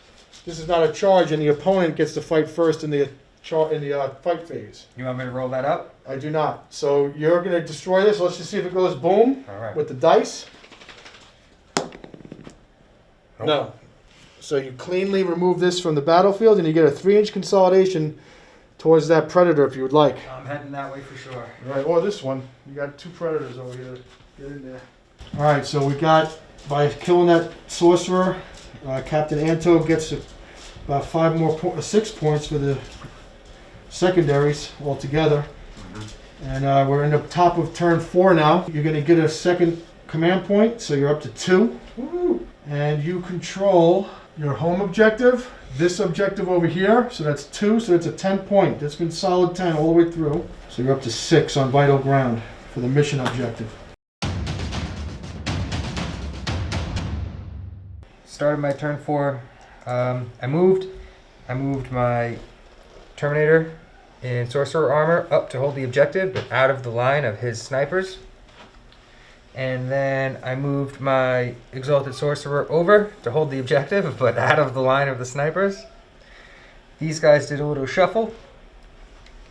this is not a charge, and the opponent gets to fight first in the fight phase.
You want me to roll that up?
I do not. So you're going to destroy this. Let's just see if it goes boom
All right.
with the dice.
Nope.
No. So you cleanly remove this from the battlefield, and you get a 3-inch consolidation towards that predator if you would like.
I'm heading that way for sure.
All right, or this one. You got 2 predators over here. Get in there. All right, so we got, by killing that sorcerer, Captain Anto gets about 6 points for the secondaries altogether. And we're in the top of turn 4 now. You're going to get a second command point, so you're up to 2. Woo-hoo. And you control your home objective, this objective over here, so that's 2, so it's a 10 point. That's been solid 10 all the way through. So you're up to 6 on vital ground for the mission objective.
Started my turn 4. I moved my Terminator in Sorcerer armor up to hold the objective, but out of the line of his snipers. And then I moved my Exalted Sorcerer over to hold the objective, but out of the line of the snipers. These guys did a little shuffle.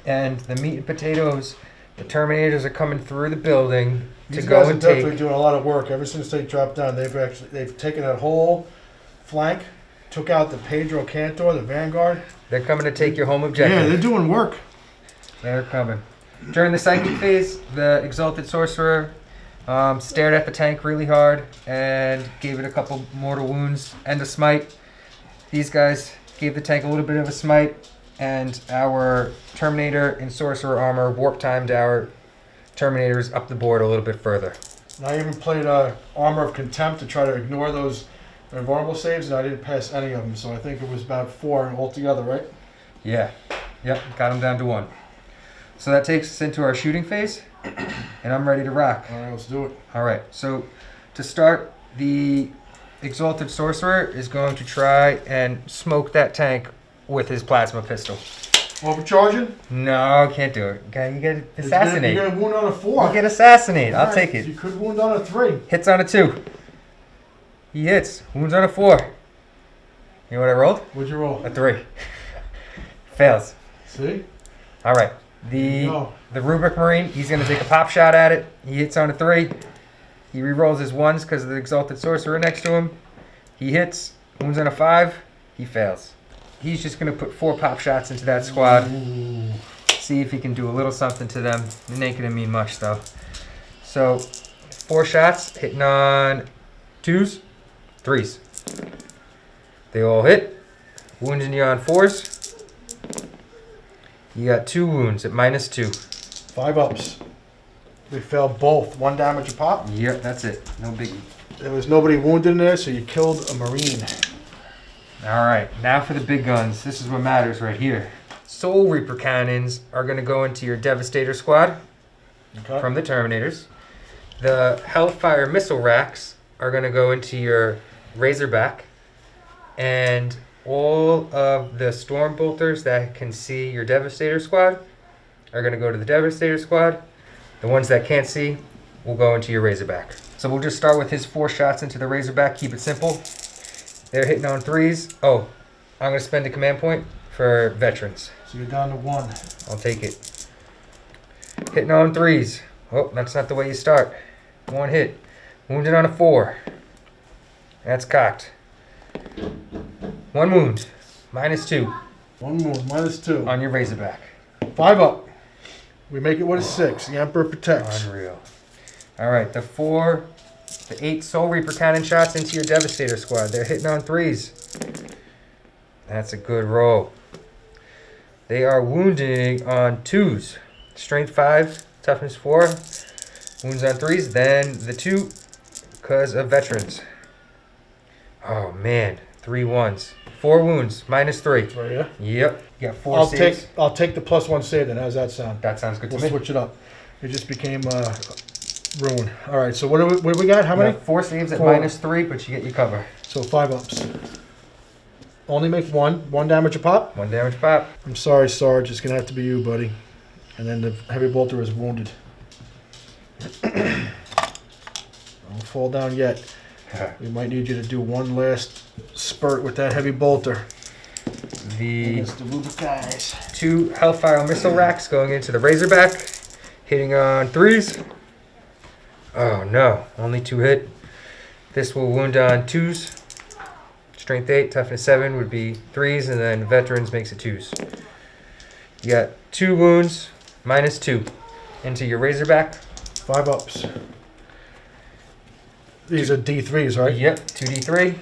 And the meat and potatoes, the Terminators are coming through the building to
These
go
guys are
and
definitely
take.
doing a lot of work. Ever since they dropped down, they've taken that whole flank, took out the Pedro Cantor, the Vanguard.
They're coming to take your home objective.
Yeah, they're doing work.
They're coming. During the psychic phase, the Exalted Sorcerer stared at the tank really hard and gave it a couple mortal wounds and a smite. These guys gave the tank a little bit of a smite, and our Terminator in Sorcerer armor warp timed our Terminators up the board a little bit further.
And I even played Armor of Contempt to try to ignore those invulnerable saves, and I didn't pass any of them, so I think it was about 4 altogether, right?
Yeah. Yep, got him down to 1. So that takes us into our shooting phase, and I'm ready to rock.
All right, let's do it.
All right, so to start, the Exalted Sorcerer is going to try and smoke that tank with his plasma pistol.
Overcharging?
No, can't do it. Okay, you get assassinate.
You're gonna wound on a 4.
You get assassinate. I'll
All
take
right,
it.
You could wound on a 3.
Hits on a 2. He hits. Wounds on a 4. You know what I rolled?
What'd you roll?
A 3. Fails.
See?
All right.
No.
The Rubric Marine, he's going to take a pop shot at it. He hits on a 3. He rerolls his 1s because of the Exalted Sorcerer next to him. He hits. Wounds on a 5. He fails. He's just going to put 4 pop shots into that squad.
Ooh.
See if he can do a little something to them. It ain't going to mean much, though. So, 4 shots, hitting on 2s, 3s. They all hit. Wounding you on 4s. You got 2 wounds at -2.
5 ups. They fell both. 1 damage a pop.
Yep, that's it. No biggie.
There was nobody wounded in there, so you killed a Marine.
All right, now for the big guns. This is what matters right here. Soul Reaper cannons are going to go into your Devastator squad
Okay.
from the Terminators. The Hellfire missile racks are going to go into your Razorback. And all of the Storm Bolters that can see your Devastator squad are going to go to the Devastator squad. The ones that can't see will go into your Razorback. So we'll just start with his 4 shots into the Razorback. Keep it simple. They're hitting on 3s. Oh, I'm going to spend a command point for veterans.
So you're down to 1.
I'll take it. Hitting on 3s. Oh, that's not the way you start. 1 hit. Wounded on a 4. That's cocked. 1 wound. -2
1 wound, -2.
on your Razorback.
5 up. We make it what is 6. The Emperor protects.
Unreal. All right, the 8 Soul Reaper cannon shots into your Devastator squad. They're hitting on 3s. That's a good roll. They are wounding on 2s. Strength 5, toughness 4. Wounds on 3s. Then the 2 because of veterans. Oh, man. 3 1s. 4 wounds. -3.
Right here.
Yep. You got 4 saves.
I'll take the +1 save then. How's that sound?
That sounds good to
We'll
me.
switch it up. It just became ruin. All right. So what do we got? How
You
many?
got 4 saves at
4.
-3, but you get your cover.
So 5 ups. Only make 1. 1 damage a pop.
1 damage pop.
I'm sorry, Sarge. It's gonna have to be you, buddy. And then the heavy bolter is wounded. Don't fall down yet. We might need you to do one last spurt with that heavy bolter.
The
Against the Rubric guys.
2 Hellfire missile racks going into the Razorback, hitting on 3s. Oh no, only 2 hit. This will wound on 2s. Strength 8, toughness 7 would be 3s, and then veterans makes it 2s. You got 2 wounds, -2 into your Razorback.
5 ups. These are D3s, right?
Yep, 2d3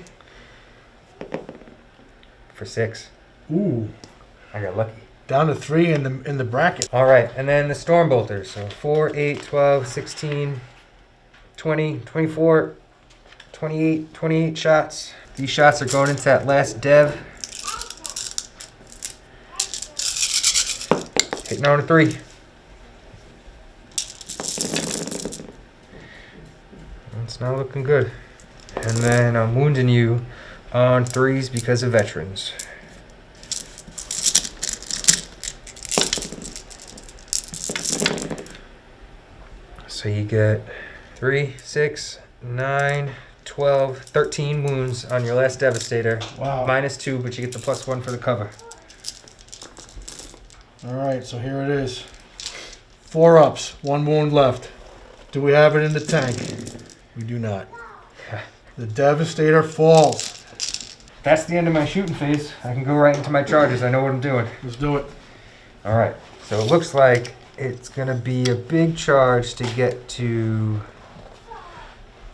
for 6.
Ooh.
I got lucky.
Down to 3 in the bracket.
All right, and then the Storm Bolters. So 4, 8, 12, 16, 20, 24, 28 shots. These shots are going into that last dev. Hitting on a 3. It's not looking good. And then I'm wounding you on 3s because of veterans. So you get 3, 6, 9, 12, 13 wounds on your last Devastator.
Wow.
-2, but you get the +1 for the cover.
Alright, so here it is. 4 ups, 1 wound left. Do we have it in the tank? We do not. The Devastator falls.
That's the end of my shooting phase. I can go right into my charges. I know what I'm doing.
Let's do it.
Alright, so it looks like it's going to be a big charge to get to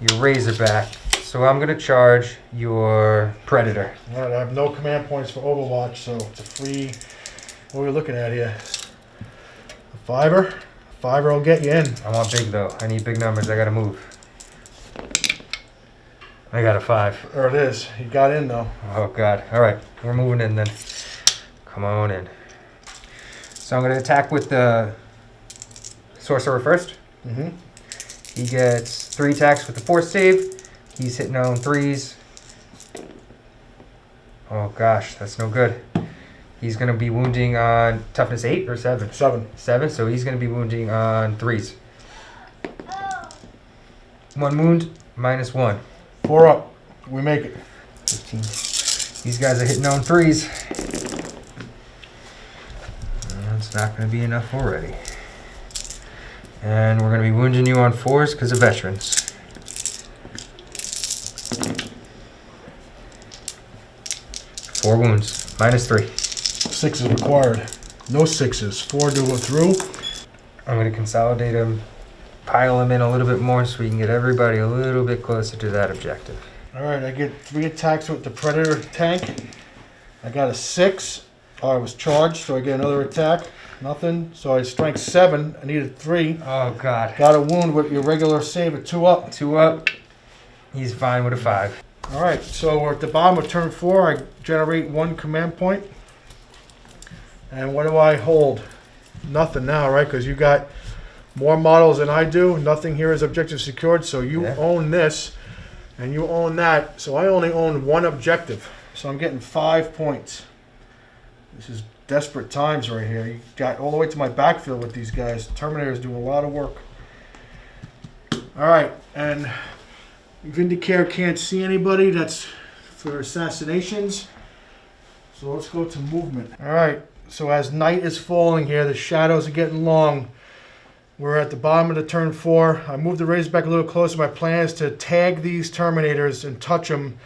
your Razorback. So I'm going to charge your Predator.
Alright, I have no command points for Overwatch, so it's a free... What are we looking at here? A 5er? A 5er will get you in.
I want big though. I need big numbers. I got to move. I got a 5.
There it is. He got in though.
Oh god. Alright, we're moving in then. Come on in. So I'm going to attack with the Sorcerer first.
Mm-hmm.
He gets 3 attacks with the Force save. He's hitting on 3s. Oh gosh, that's no good. He's going to be wounding on toughness 8 or 7?
7.
7, so he's going to be wounding on 3s. 1 wound, -1.
4 up. We make it.
15. These guys are hitting on 3s. It's not going to be enough already. And we're going to be wounding you on 4s because of veterans. Four wounds, -3.
6 is required. No 6s. 4 to go through.
I'm going to consolidate them, pile them in a little bit more so we can get everybody a little bit closer to that objective.
Alright, I get 3 attacks with the Predator tank. I got a 6. Oh, I was charged, so I get another attack. Nothing. So I strength 7. I needed 3.
Oh god.
Got a wound with your regular save at 2 up.
2 up. He's fine with a 5.
Alright, so we're at the bottom of turn 4. I generate 1 command point. And what do I hold? Nothing now, right? Because you got more models than I do. Nothing here is objective secured, so you own this. And you own that. So I only own 1 objective. So I'm getting 5 points. This is desperate times right here. You got all the way to my backfield with these guys. Terminator's doing a lot of work. Alright, and Vindicare can't see anybody. That's for assassinations. So let's go to movement. Alright, so as night is falling here, the shadows are getting long. We're at the bottom of the turn 4. I moved the Razorback a little closer. My plan is to tag these Terminators and touch them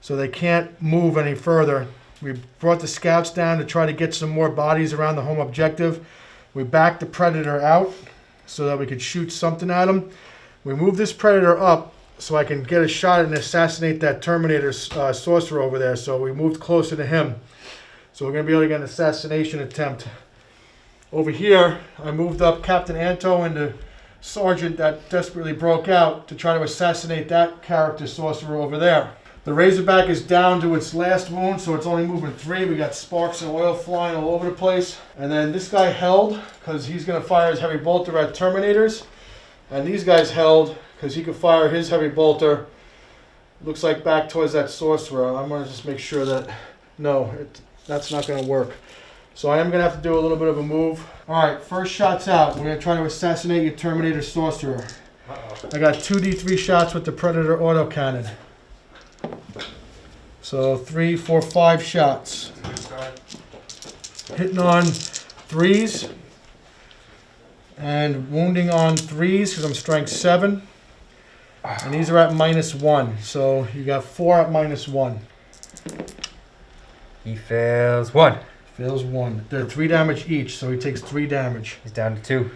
so they can't move any further. We brought the scouts down to try to get some more bodies around the home objective. We backed the Predator out so that we could shoot something at him. We moved this Predator up so I can get a shot and assassinate that Terminator sorcerer over there. So we moved closer to him. So we're going to be able to get an assassination attempt. Over here, I moved up Captain Anto and the sergeant that desperately broke out to try to assassinate that character sorcerer over there. The Razorback is down to its last wound, so it's only moving 3. We got sparks and oil flying all over the place. And then this guy held, because he's going to fire his heavy bolter at Terminators. And these guys held, because he could fire his heavy bolter, looks like back towards that sorcerer. I'm going to just make sure that, no, that's not going to work. So I am going to have to do a little bit of a move. Alright, first shot's out. We're going to try to assassinate your Terminator sorcerer. I got 2d3 shots with the Predator autocannon. So 3, 4, 5 shots. Hitting on 3s. And wounding on 3s because I'm strength 7. And these are at -1. So you got 4 at -1.
He fails 1.
Fails 1. They're 3 damage each, so he takes 3 damage.
He's down to 2.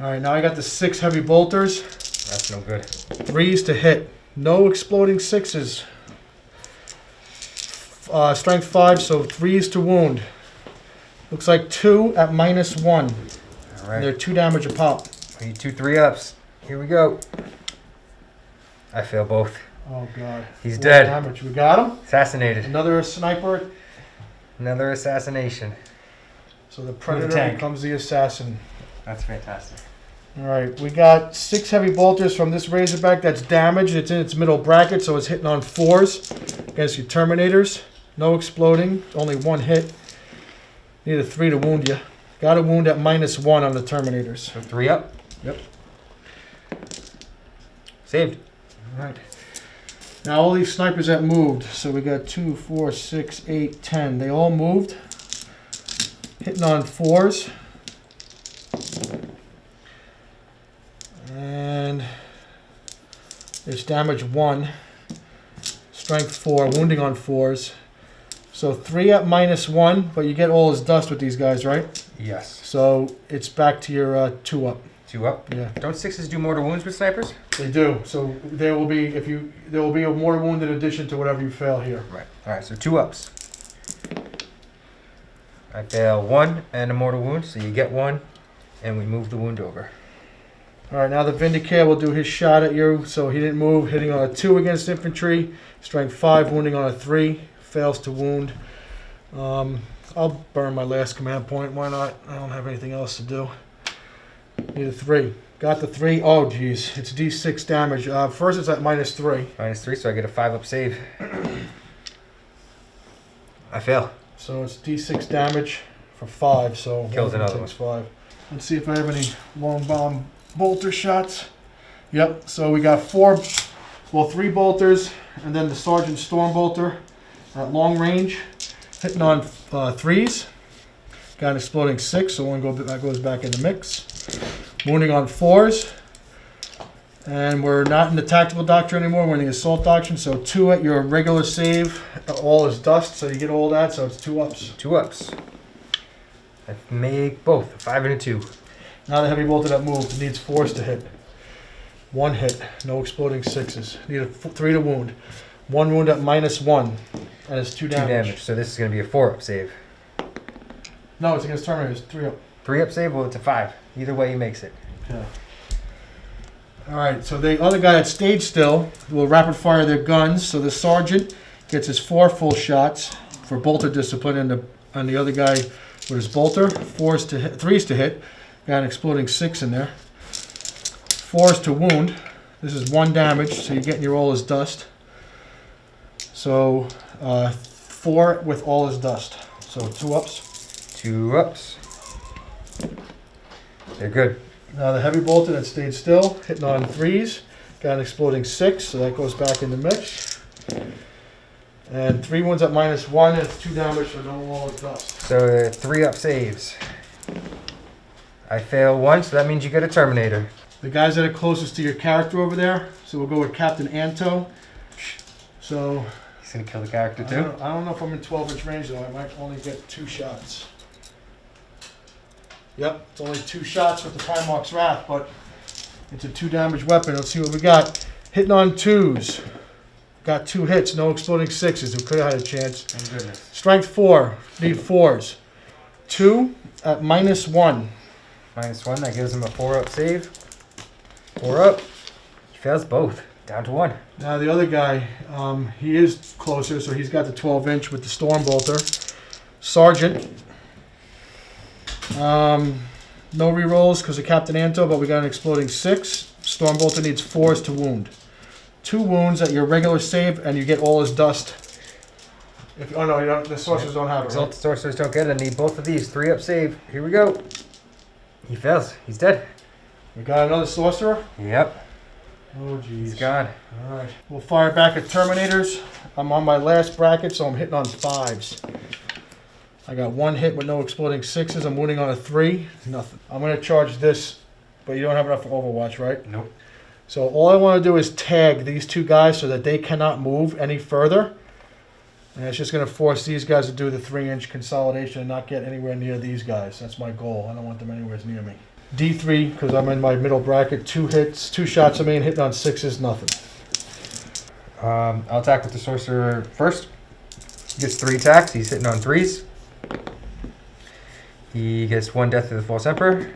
Alright, now I got the 6 heavy bolters.
That's no good.
3s to hit. No exploding 6s. Strength 5, so 3s to wound. Looks like 2 at -1.
Alright.
They're 2 damage a pop.
We need 2 3-ups. Here we go. I fail both.
Oh God.
He's
4
dead.
damage. We got him.
Assassinated.
Another sniper.
Another assassination.
So the predator
tank.
becomes the assassin.
That's fantastic.
All right, we got 6 heavy bolters from this Razorback that's damaged. It's in its middle bracket, so it's hitting on 4s against your Terminators. No exploding, only 1 hit. Need a 3 to wound you. Got a wound at -1 on the Terminators.
So 3 up.
Yep.
Saved.
All right. Now all these snipers that moved. So we got 2, 4, 6, 8, 10. They all moved. Hitting on 4s. And it's damage 1. Strength 4. Wounding on 4s. So 3 at -1, but you get all his dust with these guys, right?
Yes.
So it's back to your 2 up.
2 up.
Yeah.
Don't 6s do mortal wounds with snipers?
They do. So there will be a mortal wound in addition to whatever you fail here.
Right. All right. So 2 ups. I fail 1 and a mortal wound, so you get 1, and we move the wound over.
All right. Now the Vindicator will do his shot at you. So he didn't move, hitting on a 2 against infantry. Strength 5, wounding on a 3. Fails to wound. I'll burn my last command point. Why not? I don't have anything else to do. Need a 3. Got the 3. Oh, geez. It's D6 damage. First, it's at -3.
-3, so I get a 5 up save. I fail.
So it's D6 damage for 5. So
Kills
one
another
takes 5. Let's see if I have any long bomb bolter shots. Yep. So we got 3 bolters, and then the Sergeant Storm bolter at long range, hitting on 3s. Got an exploding 6, so that goes back in the mix. Wounding on 4s. And we're not in the tactical doctrine anymore, we're in the assault doctrine, so 2 at your regular save. All is dust, so you get all that, so it's 2 ups.
2 ups. I make both, a 5 and a 2.
Now the heavy bolter that moved needs 4s to hit. 1 hit, no exploding 6s. Need a 3 to wound. 1 wound at -1, and it's 2 damage.
2 damage, so this is going to be a 4 up save.
No, it's against Terminators, 3 up.
3 up save, well, it's a 5. Either way, he makes it.
Yeah. All right, so the other guy that stayed still will rapid fire their guns. So the sergeant gets his 4 full shots for bolter discipline, and the other guy with his bolter, 3s to hit. Got an exploding 6 in there. 4s to wound. This is 1 damage, so you're getting your all his dust. So 4 with all his dust. So 2 ups.
2 ups. They're good.
Now the heavy bolter that stayed still, hitting on 3s, got an exploding 6, so that goes back in the mix. And 3 wounds at -1, and it's 2 damage, so no wall of dust.
So 3 up saves. I fail 1, so that means you get a Terminator.
The guys that are closest to your character over there, so we'll go with Captain Anto. So
He's going to kill the character
I
too.
don't know if I'm in 12-inch range though. I might only get 2 shots. Yep, it's only 2 shots with the Primarch's Wrath, but it's a 2 damage weapon. Let's see what we got. Hitting on 2s. Got 2 hits, no exploding 6s. We could have had a chance.
Thank goodness.
Strength 4, need 4s. 2 at -1.
-1, that gives him a 4 up save. 4 up. He fails both. Down to 1.
Now the other guy, he is closer, so he's got the 12-inch with the Storm Bolter. Sergeant. No rerolls because of Captain Anto, but we got an exploding 6. Storm Bolter needs 4s to wound. 2 wounds at your regular save, and you get all his dust. Oh no, you don't, the sorcerers don't have it.
Exalted
Right?
sorcerers don't get it. I need both of these. 3 up save. Here we go. He fails. He's dead.
We got another sorcerer.
Yep.
Oh jeez.
He's gone.
All right. We'll fire back at Terminators. I'm on my last bracket, so I'm hitting on 5s. I got 1 hit with no exploding 6s. I'm wounding on a 3. Nothing. I'm going to charge this, but you don't have enough for Overwatch, right?
Nope.
So all I want to do is tag these 2 guys so that they cannot move any further. And it's just going to force these guys to do the 3-inch consolidation and not get anywhere near these guys. That's my goal. I don't want them anywhere near me. D3, because I'm in my middle bracket. 2 hits, 2 shots at me, and hitting on 6s, nothing.
I'll attack with the sorcerer first. He gets 3 attacks. He's hitting on 3s. He gets 1 death to the false emperor.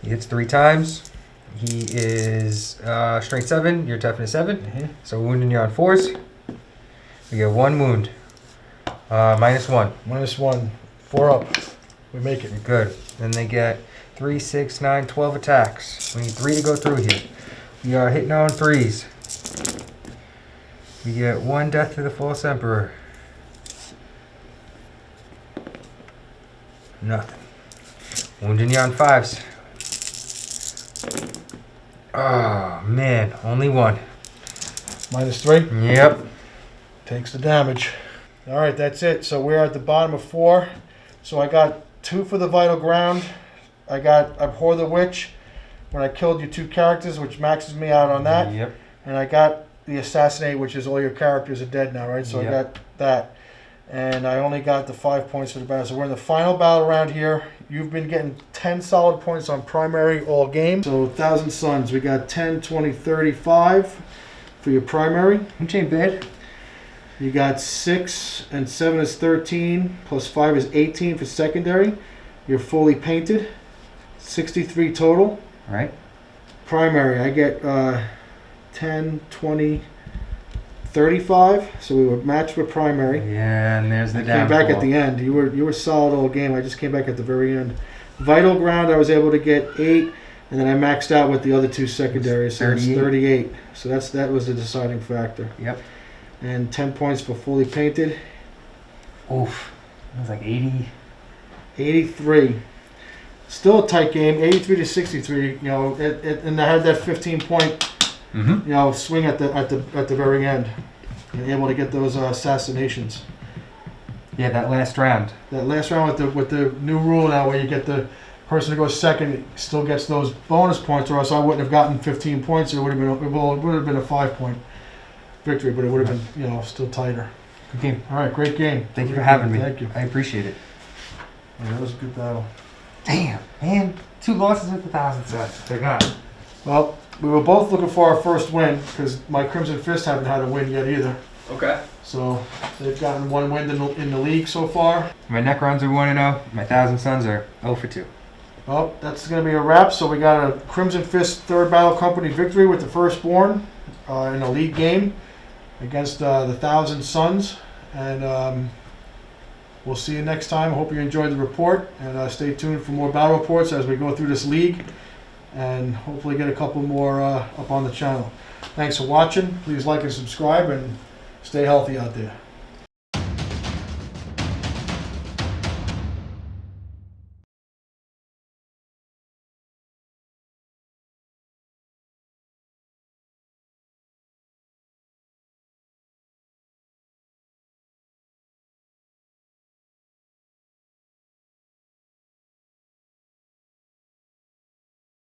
He hits 3 times. He is strength 7, your toughness 7.
Mm-hmm.
So wounding you on 4s. We get 1 wound. -1.
-1. 4 up. We make it.
You're good. Then they get 3, 6, 9, 12 attacks. We need 3 to go through here. We are hitting on 3s. We get 1 death to the false emperor. Nothing. Wounding you on 5s. Oh man, only 1.
-3.
Yep.
Takes the damage. All right, that's it. So we're at the bottom of 4. So I got 2 for the vital ground. I got Abhor the Witch when I killed your 2 characters, which maxes me out on that.
Yep.
And I got the Assassinate, which is all your characters are dead now, right? So
Yep.
I got that. And I only got the 5 points for the battle. So we're in the final battle round here. You've been getting 10 solid points on primary all game. So 1,000 Suns. We got 10, 20, 35 for your primary.
Which ain't bad.
You got 6 and 7 is 13, plus 5 is 18 for secondary. You're fully painted. 63 total.
Right.
Primary, I get 10, 20, 35. So we were matched with primary.
Yeah, and there's the
I came
downfall.
back at the end. You were solid all game. I just came back at the very end. Vital ground, I was able to get 8, and then I maxed out with the other 2 secondaries. So it's 38. So that was the deciding factor.
Yep.
And 10 points for fully painted.
Oof. It was like 80.
83. Still a tight game. 83 to 63. You know, and I had that 15-point
Mm-hmm.
swing at the very end, and able to get those assassinations.
Yeah, that last round.
That last round with the new rule now, where you get the person who goes second still gets those bonus points, or else I wouldn't have gotten 15 points. It would have been a 5-point victory, but it would have been still tighter.
Good game.
All right, great game.
Thank you for having me.
Thank you.
I appreciate it.
Yeah, that was a good battle.
Damn, man. 2 losses with 1,000 Suns. They're gone.
Well, we were both looking for our first win because my Crimson Fist haven't had a win yet either.
Okay.
So they've gotten 1 win in the league so far.
My Necrons are 1-0. My 1,000 Suns are 0-2.
Well, that's going to be a wrap. So we got a Crimson Fist 3rd Battle Company victory with the Firstborn in a league game against the 1,000 Suns. And we'll see you next time. Hope you enjoyed the report. And stay tuned for more battle reports as we go through this league. And hopefully get a couple more up on the channel. Thanks for watching. Please like and subscribe and stay healthy out there.